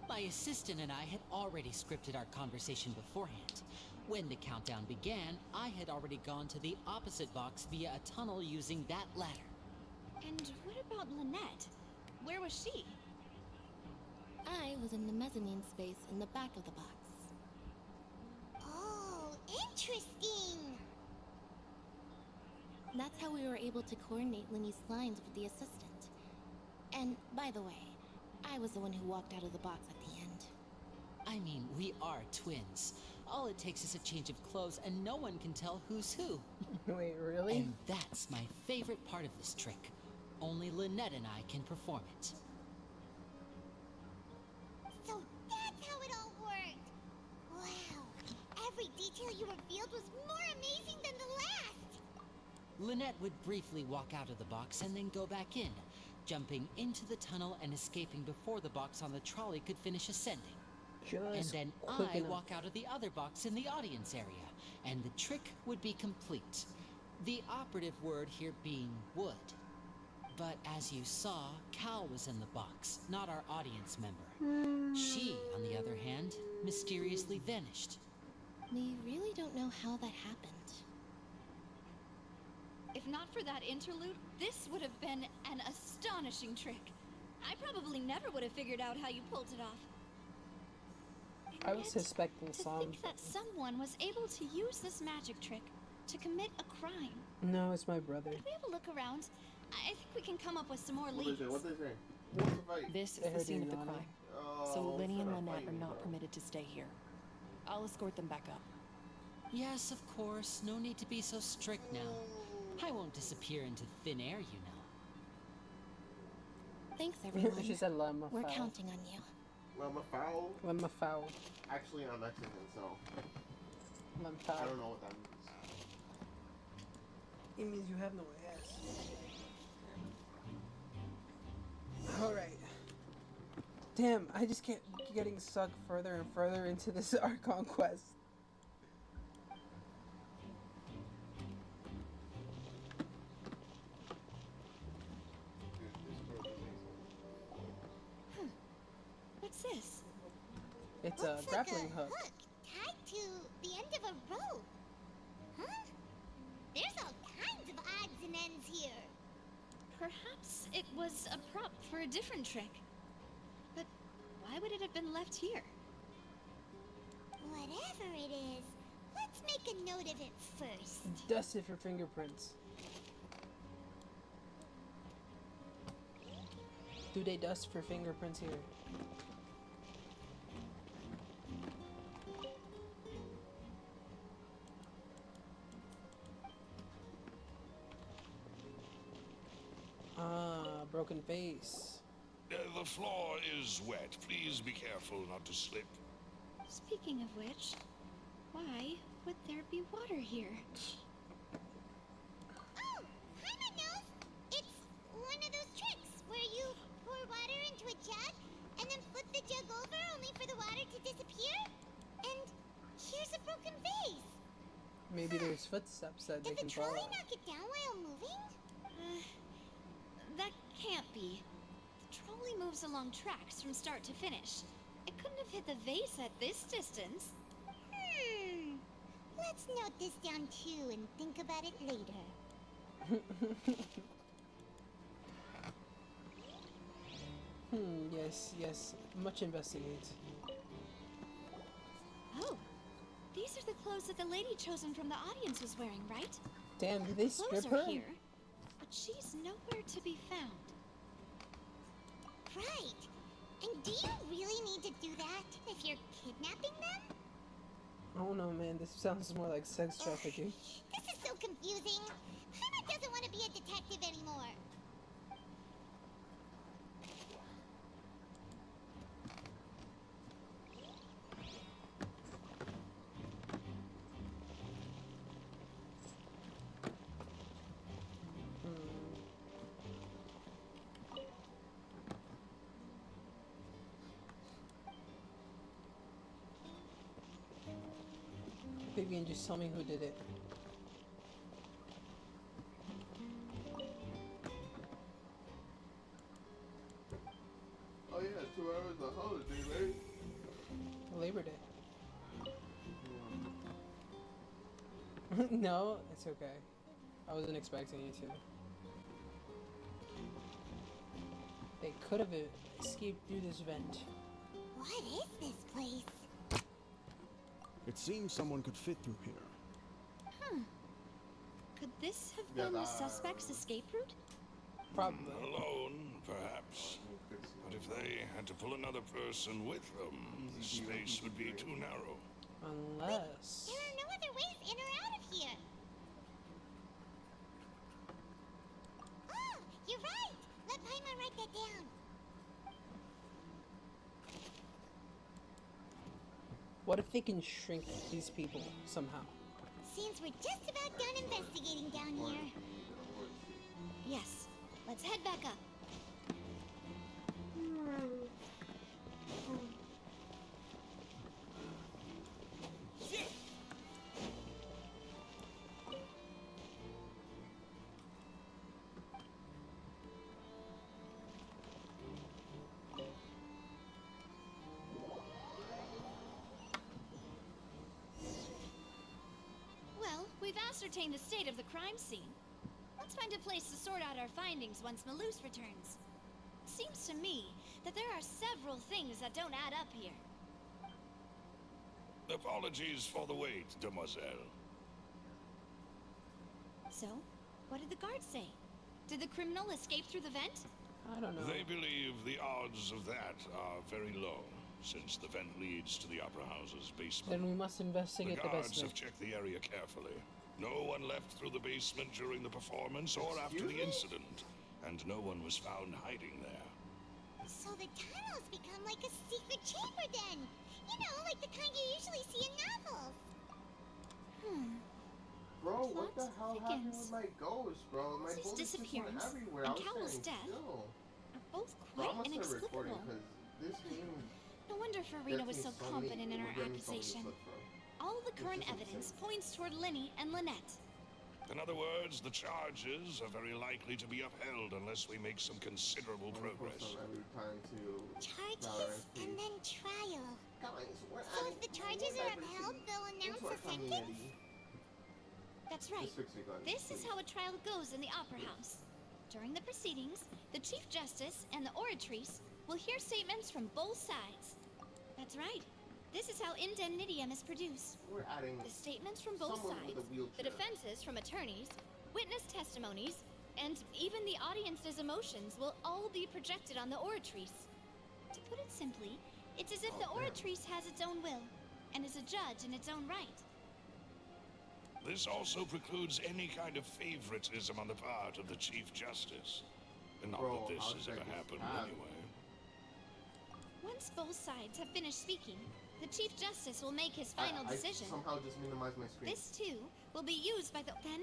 My assistant and I had already scripted our conversation beforehand. When the countdown began, I had already gone to the opposite box via a tunnel using that ladder. And what about Lynette? Where was she? I was in the mezzanine space in the back of the box. Oh, interesting! That's how we were able to coordinate Linny's lines with the assistant. And, by the way, I was the one who walked out of the box at the end. I mean, we are twins. All it takes is a change of clothes, and no one can tell who's who. Wait, really? And that's my favorite part of this trick. Only Lynette and I can perform it. So that's how it all worked. Wow. Every detail you revealed was more amazing than the last. Lynette would briefly walk out of the box and then go back in, jumping into the tunnel and escaping before the box on the trolley could finish ascending. And then I walk out of the other box in the audience area, and the trick would be complete. The operative word here being would. But as you saw, Cal was in the box, not our audience member. She, on the other hand, mysteriously vanished. We really don't know how that happened. If not for that interlude, this would have been an astonishing trick. I probably never would have figured out how you pulled it off. I was suspecting To some. think that someone was able to use this magic trick to commit a crime. No, it's my brother. If we have a look around, I think we can come up with some more What leads. they say? What they say? What's the fight? This is They the heard scene you of the yawning. crime. So Lenny and Lynette are not permitted to stay here. I'll escort them back up. Yes, of course. No need to be so strict now. I won't disappear into thin air, you know. Thanks, everyone. She said Lemma We're foul. counting on you. Lemma foul? Lemma foul. Actually, I'm Mexican, so Lemma foul. I don't know what that means. It means you have no ass. Alright. Damn, I just kept getting sucked further and further into this Archon quest. What's this? It's a Looks grappling like a hook. tied to the end of a rope. Huh? There's all kinds of odds and ends here. Perhaps it was a prop for a different trick. But why would it have been left here? Whatever it is, let's make a note of it first. Dust it for fingerprints. Do they dust for fingerprints here? Ah, broken face. The floor is wet. Please be careful not to slip. Speaking of which, why would there be water here? Oh, Paimon knows. It's one of those tricks where you pour water into a jug and then flip the jug over only for the water to disappear. And here's a broken vase. Maybe there's footsteps that they Did the can follow. trolley knock it down while moving? That can't be. The trolley moves along tracks from start to finish. It couldn't have hit the vase at this distance. Let's note this down too and think about it later. Yes. Much investigate. Oh, these are the clothes that the lady chosen from the audience was wearing, right? Damn, did they The strip clothes her? are here, but she's nowhere to be found. Right. And do you really need to do that if you're kidnapping them? I don't know, man. This sounds more like sex trafficking. This is so confusing. Paimon doesn't want to be a detective anymore. Vivian, just tell me who did it. Oh yeah, 2 hours of holiday, right? Labor Day. No, it's okay. I wasn't expecting you to. They could have escaped through this vent. What is this place? It seems someone could fit through here. Could this have been the suspect's escape route? Probably. Alone, perhaps. But if they had to pull another person with them, the space would be too narrow. Unless... There are no other ways in or out of here. Oh, you're right. Let Paimon write that down. What if they can shrink these people somehow? Seems we're just about done investigating down here. Yes, let's head back up. Well, we've ascertained the state of the crime scene. Let's find a place to sort out our findings once Malus returns. Seems to me that there are several things that don't add up here. Apologies for the wait, demoiselle. So, what did the guards say? Did the criminal escape through the vent? I don't know. They believe the odds of that are very low, since the vent leads to the Opera House's basement. Then we must investigate The the guards basement. have checked the area carefully. No one left through the basement during the performance or after the incident, and no one was found hiding there. So the tunnels become like a secret chamber then. You know, like the kind you usually see in novels. Bro, what the hell happened thickens. with my ghost, bro? My His bullets just went disappearance everywhere. and I was Cowell's standing death still. are both Bro, quite I'm gonna start recording inexplicable. because this game No wonder Farina was gets so me so confident many- in her we're getting so many accusation. clips, bro. All the It's current just evidence insane. points toward Linny and Lynette. In other words, the charges are very likely to be upheld unless we make some considerable I'm gonna post progress. them every time to Charges Valorant, and please. then trial. Guys, we're So if adding the charges more are upheld, diversity they'll announce into our a sentence? community. That's right. Just fix me, guys, This is please. how a trial goes in the Opera House. During the proceedings, the Chief Justice and the Oratrice will hear statements from both sides. That's right. This is how indemnitium is produced. We're adding The statements from both someone sides, with a the wheelchair. defenses from attorneys, witness testimonies, and even the audience's emotions will all be projected on the Oratrice. To put it simply, it's as if the Oratrice has its own will and is a judge in its own right. This also precludes any kind of favoritism on the part of the Chief Justice. And not Bro, that this how has should I ever get happened stabbed? anyway. Once both sides have finished speaking, the Chief Justice will make his final I decision. somehow just minimized my screen. This too will be used by the. Then,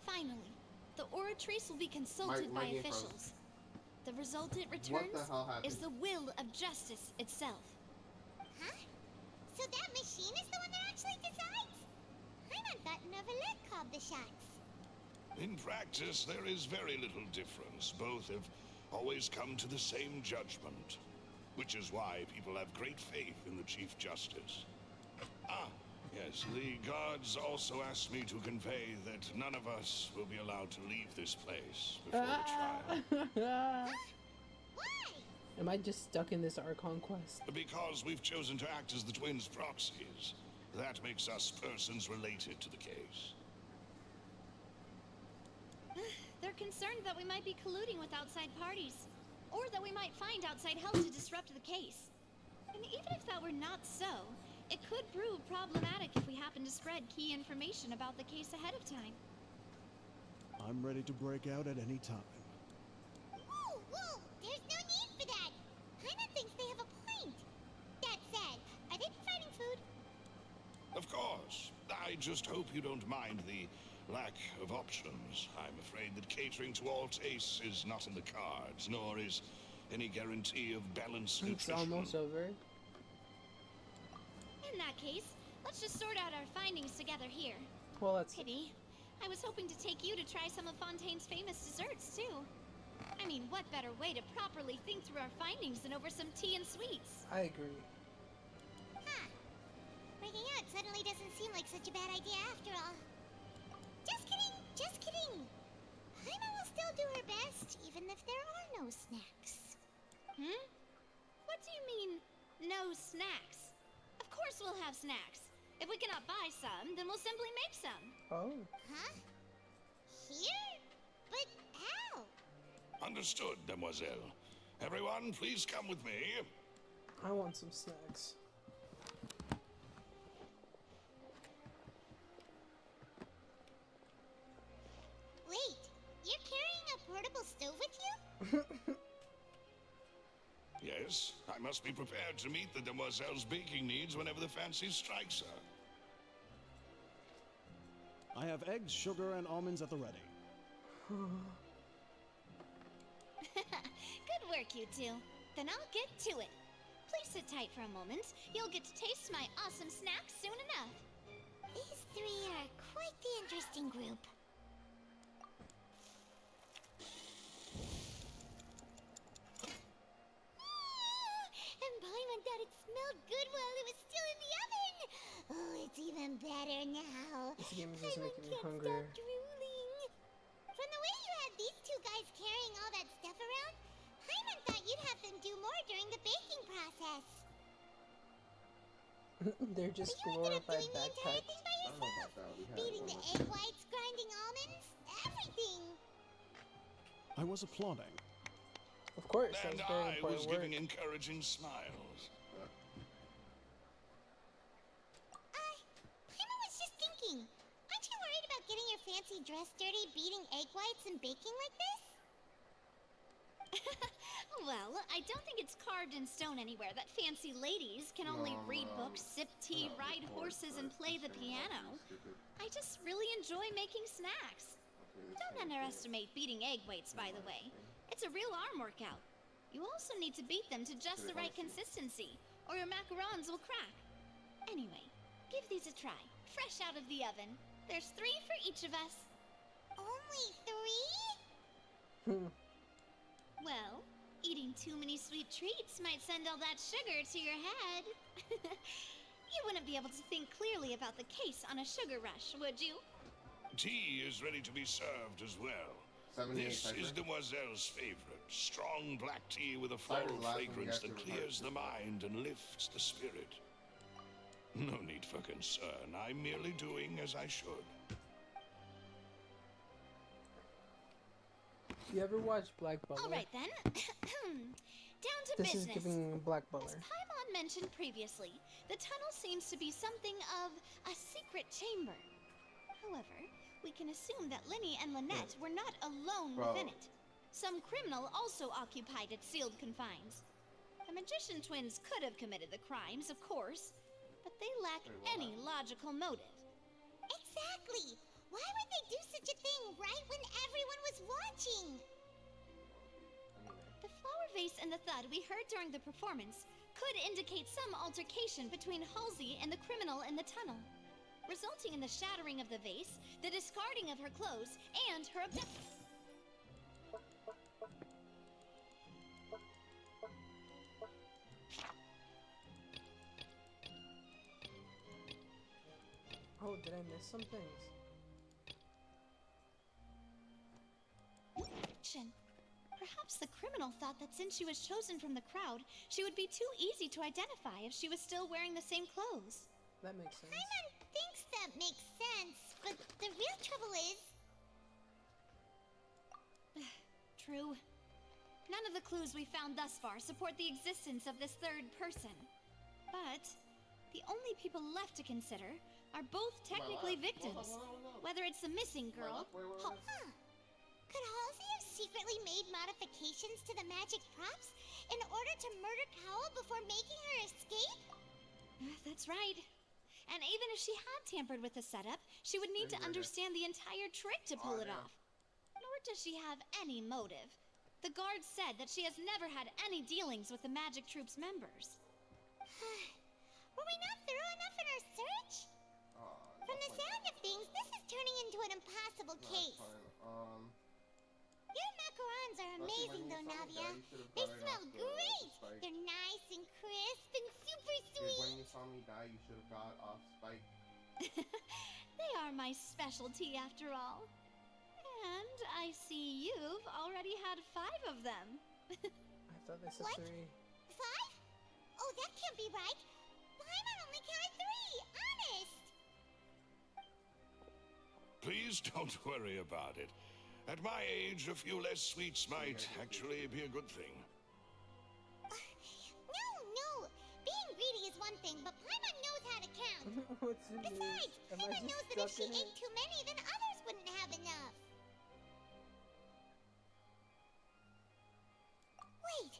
finally, the Oratrice will be consulted My by game froze. officials. The result it What returns the hell happened? is the will of justice itself. Huh? So that machine is the one that actually decides? Paimon thought Neuvillette called the shots. In practice, there is very little difference. Both have always come to the same judgment, which is why people have great faith in the Chief Justice. Ah, yes, the guards also asked me to convey that none of us will be allowed to leave this place before the trial. Am I just stuck in this Archon quest? Because we've chosen to act as the twins' proxies. That makes us persons related to the case. They're concerned that we might be colluding with outside parties, or that we might find outside help to disrupt the case. And even if that were not so, it could prove problematic if we happen to spread key information about the case ahead of time. I'm ready to break out at any time. Whoa, whoa! There's no need for that! Paimon thinks they have a point. That said, are they providing food? Of course. I just hope you don't mind the lack of options. I'm afraid that catering to all tastes is not in the cards, nor is any guarantee of balanced It's nutrition. almost over. In that case, let's just sort out our findings together here. Well, let's. Pity. I was hoping to take you to try some of Fontaine's famous desserts, too. I mean, what better way to properly think through our findings than over some tea and sweets? I agree. Huh. Breaking out suddenly doesn't seem like such a bad idea after all. Just kidding, just kidding. Paimon will still do her best, even if there are no snacks. Hmm? What do you mean, no snacks? Of course we'll have snacks. If we cannot buy some, then we'll simply make some. Oh. Huh? Here? But how? Understood, demoiselle. Everyone, please come with me. I want some snacks. Yes, I must be prepared to meet the demoiselle's baking needs whenever the fancy strikes her. I have eggs, sugar, and almonds at the ready. Good work, you two. Then I'll get to it. Please sit tight for a moment. You'll get to taste my awesome snack soon enough. These three are quite the interesting group. And Paimon thought it smelled good while it was still in the oven. Oh, it's even better now. This game is just Paimon making me can't hungrier. stop drooling. From the way you had these two guys carrying all that stuff around, Paimon thought you'd have them do more during the baking process. They're just But you ended up glorified doing the entire backpacks. thing by yourself. Beating the egg whites, grinding almonds, everything. I was applauding. Of course, And that's very I important was work. giving encouraging smiles. Paimon was just thinking. Aren't you worried about getting your fancy dress dirty beating egg whites and baking like this? Well, I don't think it's carved in stone anywhere that fancy ladies can only read books, sip tea, ride horses, and play the piano. I just really enjoy making snacks. Don't underestimate beating egg whites, by the way. It's a real arm workout. You also need to beat them to just the right consistency, or your macarons will crack. Anyway, give these a try, fresh out of the oven. There's 3 for each of us. Only 3? Well, eating too many sweet treats might send all that sugar to your head. You wouldn't be able to think clearly about the case on a sugar rush, would you? Tea is ready to be served as well. 78 This is Cypher. Demoiselle's favorite. Strong black tea with a floral Cypher's last one, fragrance you that have to clears the mind and lifts the spirit. No need for concern. I'm merely doing as I should. You ever watch Black Butler? All right then. Down to This business. is giving Black Butler. As Paimon mentioned previously, the tunnel seems to be something of a secret chamber. However, we can assume that Linny and Lynette were not alone within it. Some criminal also occupied its sealed confines. The magician twins could have committed the crimes, of course, but they lack any logical motive. Exactly. Why would they do such a thing right when everyone was watching? The flower vase and the thud we heard during the performance could indicate some altercation between Halsey and the criminal in the tunnel, resulting in the shattering of the vase, the discarding of her clothes, and her abduction. Oh, did I miss some things? Perhaps the criminal thought that since she was chosen from the crowd, she would be too easy to identify if she was still wearing the same clothes. That makes sense. Paimon thinks that makes sense, but the real trouble is... True. None of the clues we found thus far support the existence of this third person. But the only people left to consider are both technically victims. Whether it's the missing girl... Could Halsey have secretly made modifications to the magic props in order to murder Cowell before making her escape? That's right. And even if she had tampered with the setup, she would need to understand the entire trick to pull it off. Nor does she have any motive. The guards said that she has never had any dealings with the Magic Troop's members. Were we not thorough enough in our search? From the sound of things, this is turning into an impossible case. Your macarons are amazing though, Navia. They smell great! They're nice and crisp and super sweet! When you saw me die, you should have got off Spike. They are my specialty after all. And I see you've already had 5 of them. I thought they said What? 3. 5? Oh, that can't be right! Paimon only counted 3! Honest! Please don't worry about it. At my age, a few less sweets might actually be a good thing. No! Being greedy is one thing, but Paimon knows how to count! What's in Besides, this? Am I Paimon just knows that if she stuck in ate too many, then others wouldn't have enough! Wait,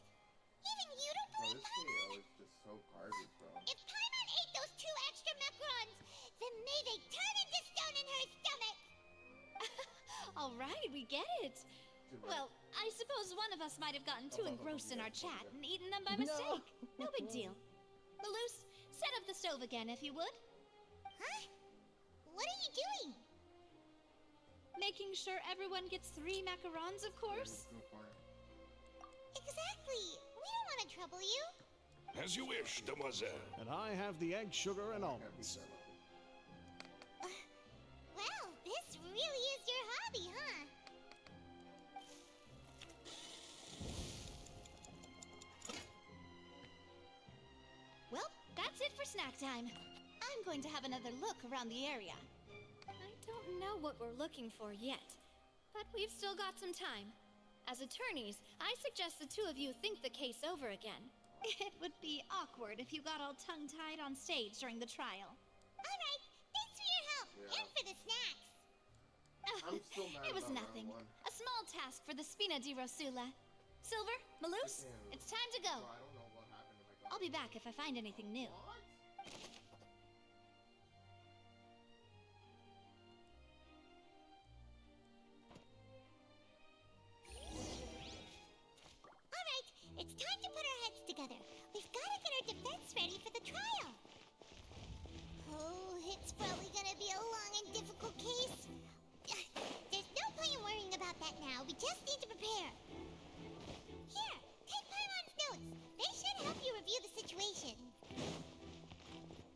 even you don't Bro, believe this KO is just so garbage, bro. If Paimon ate those 2 extra macarons, then may they turn into stone in her stomach! All right, we get it. Well, I suppose one of us might have gotten too engrossed in our chat and eaten them by mistake. No big deal. Malus, set up the stove again if you would. Huh? What are you doing? Making sure everyone gets 3 macarons, of course. Exactly. We don't want to trouble you. As you wish, demoiselle. And I have the egg, sugar, and almonds. Well, this really is your hobby, huh? Well, that's it for snack time. I'm going to have another look around the area. I don't know what we're looking for yet, but we've still got some time. As attorneys, I suggest the 2 of you think the case over again. It would be awkward if you got all tongue-tied on stage during the trial. All right, thanks for your help and for the snacks. I'm still mad It was about nothing. round 1. A small task for the Spina di Rosula. Silver, Malus, it's time to go. Bro, I don't know what happened to my I'll be back if I find anything new. All right, it's time to put our heads together. We've got to get our defense ready for the trial. Oh, it's probably gonna be a long and difficult case. There's no point in worrying about that now. We just need to prepare. Here, take Paimon's notes. They should help you review the situation.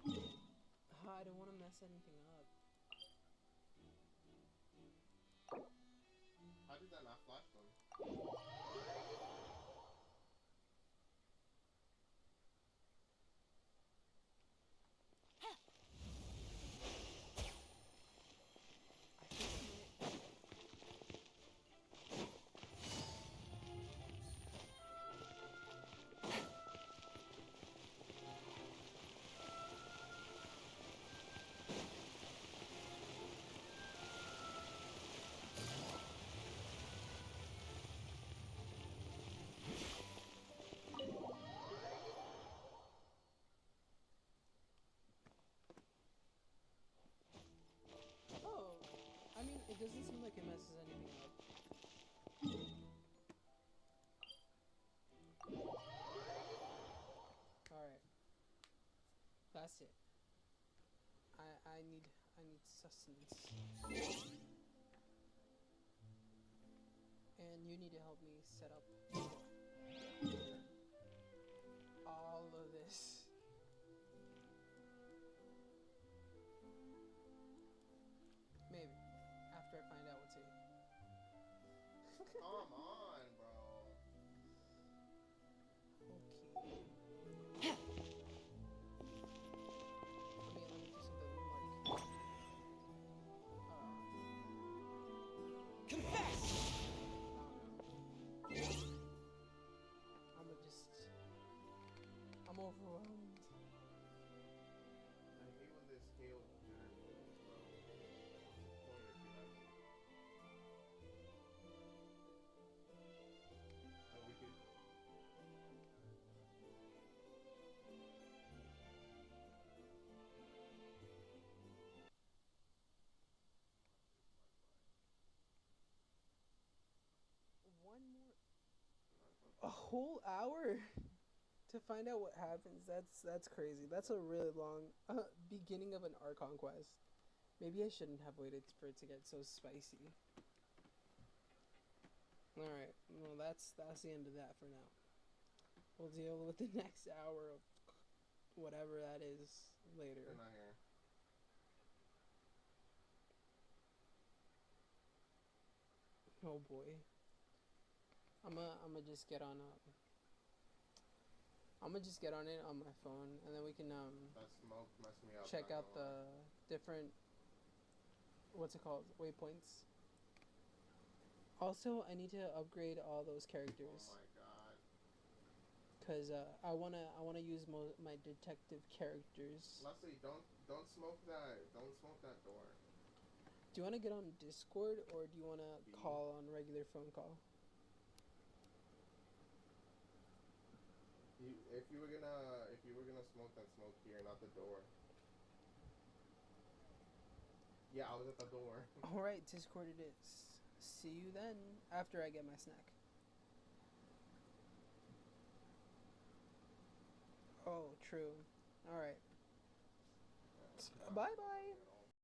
I don't want to mess anything up. How did that not flash them? Oh, I mean, it doesn't seem like it messes anything up. Alright. That's it. I need sustenance. And you need to help me set up all of this. Maybe. After I find out what's here. Come on, bro. Okay. Let me do something like... Confess! I'm overwhelmed. I hate when this scale generates moves, bro. What's the point if you have... Oh, we could... One more... A whole hour? To find out what happens, that's crazy. That's a really long beginning of an Archon quest. Maybe I shouldn't have waited for it to get so spicy. Alright, well that's the end of that for now. We'll deal with the next hour of whatever that is later. They're not here. Oh boy. I'ma just get on I'ma just get on it on my phone, and then we can That smoke messed me up. check not out gonna the different, what's it called, waypoints. Also, I need to upgrade all those lie. characters, Oh my god. cause I wanna use my detective characters. Leslie, don't smoke that. Don't smoke that door. Do you wanna get on Discord, or do you wanna call on regular phone call? If you were gonna smoke, then smoke here, not the door. Yeah, I was at the door. Alright, Discord it is. See you then, after I get my snack. Oh, true. Alright. Bye-bye.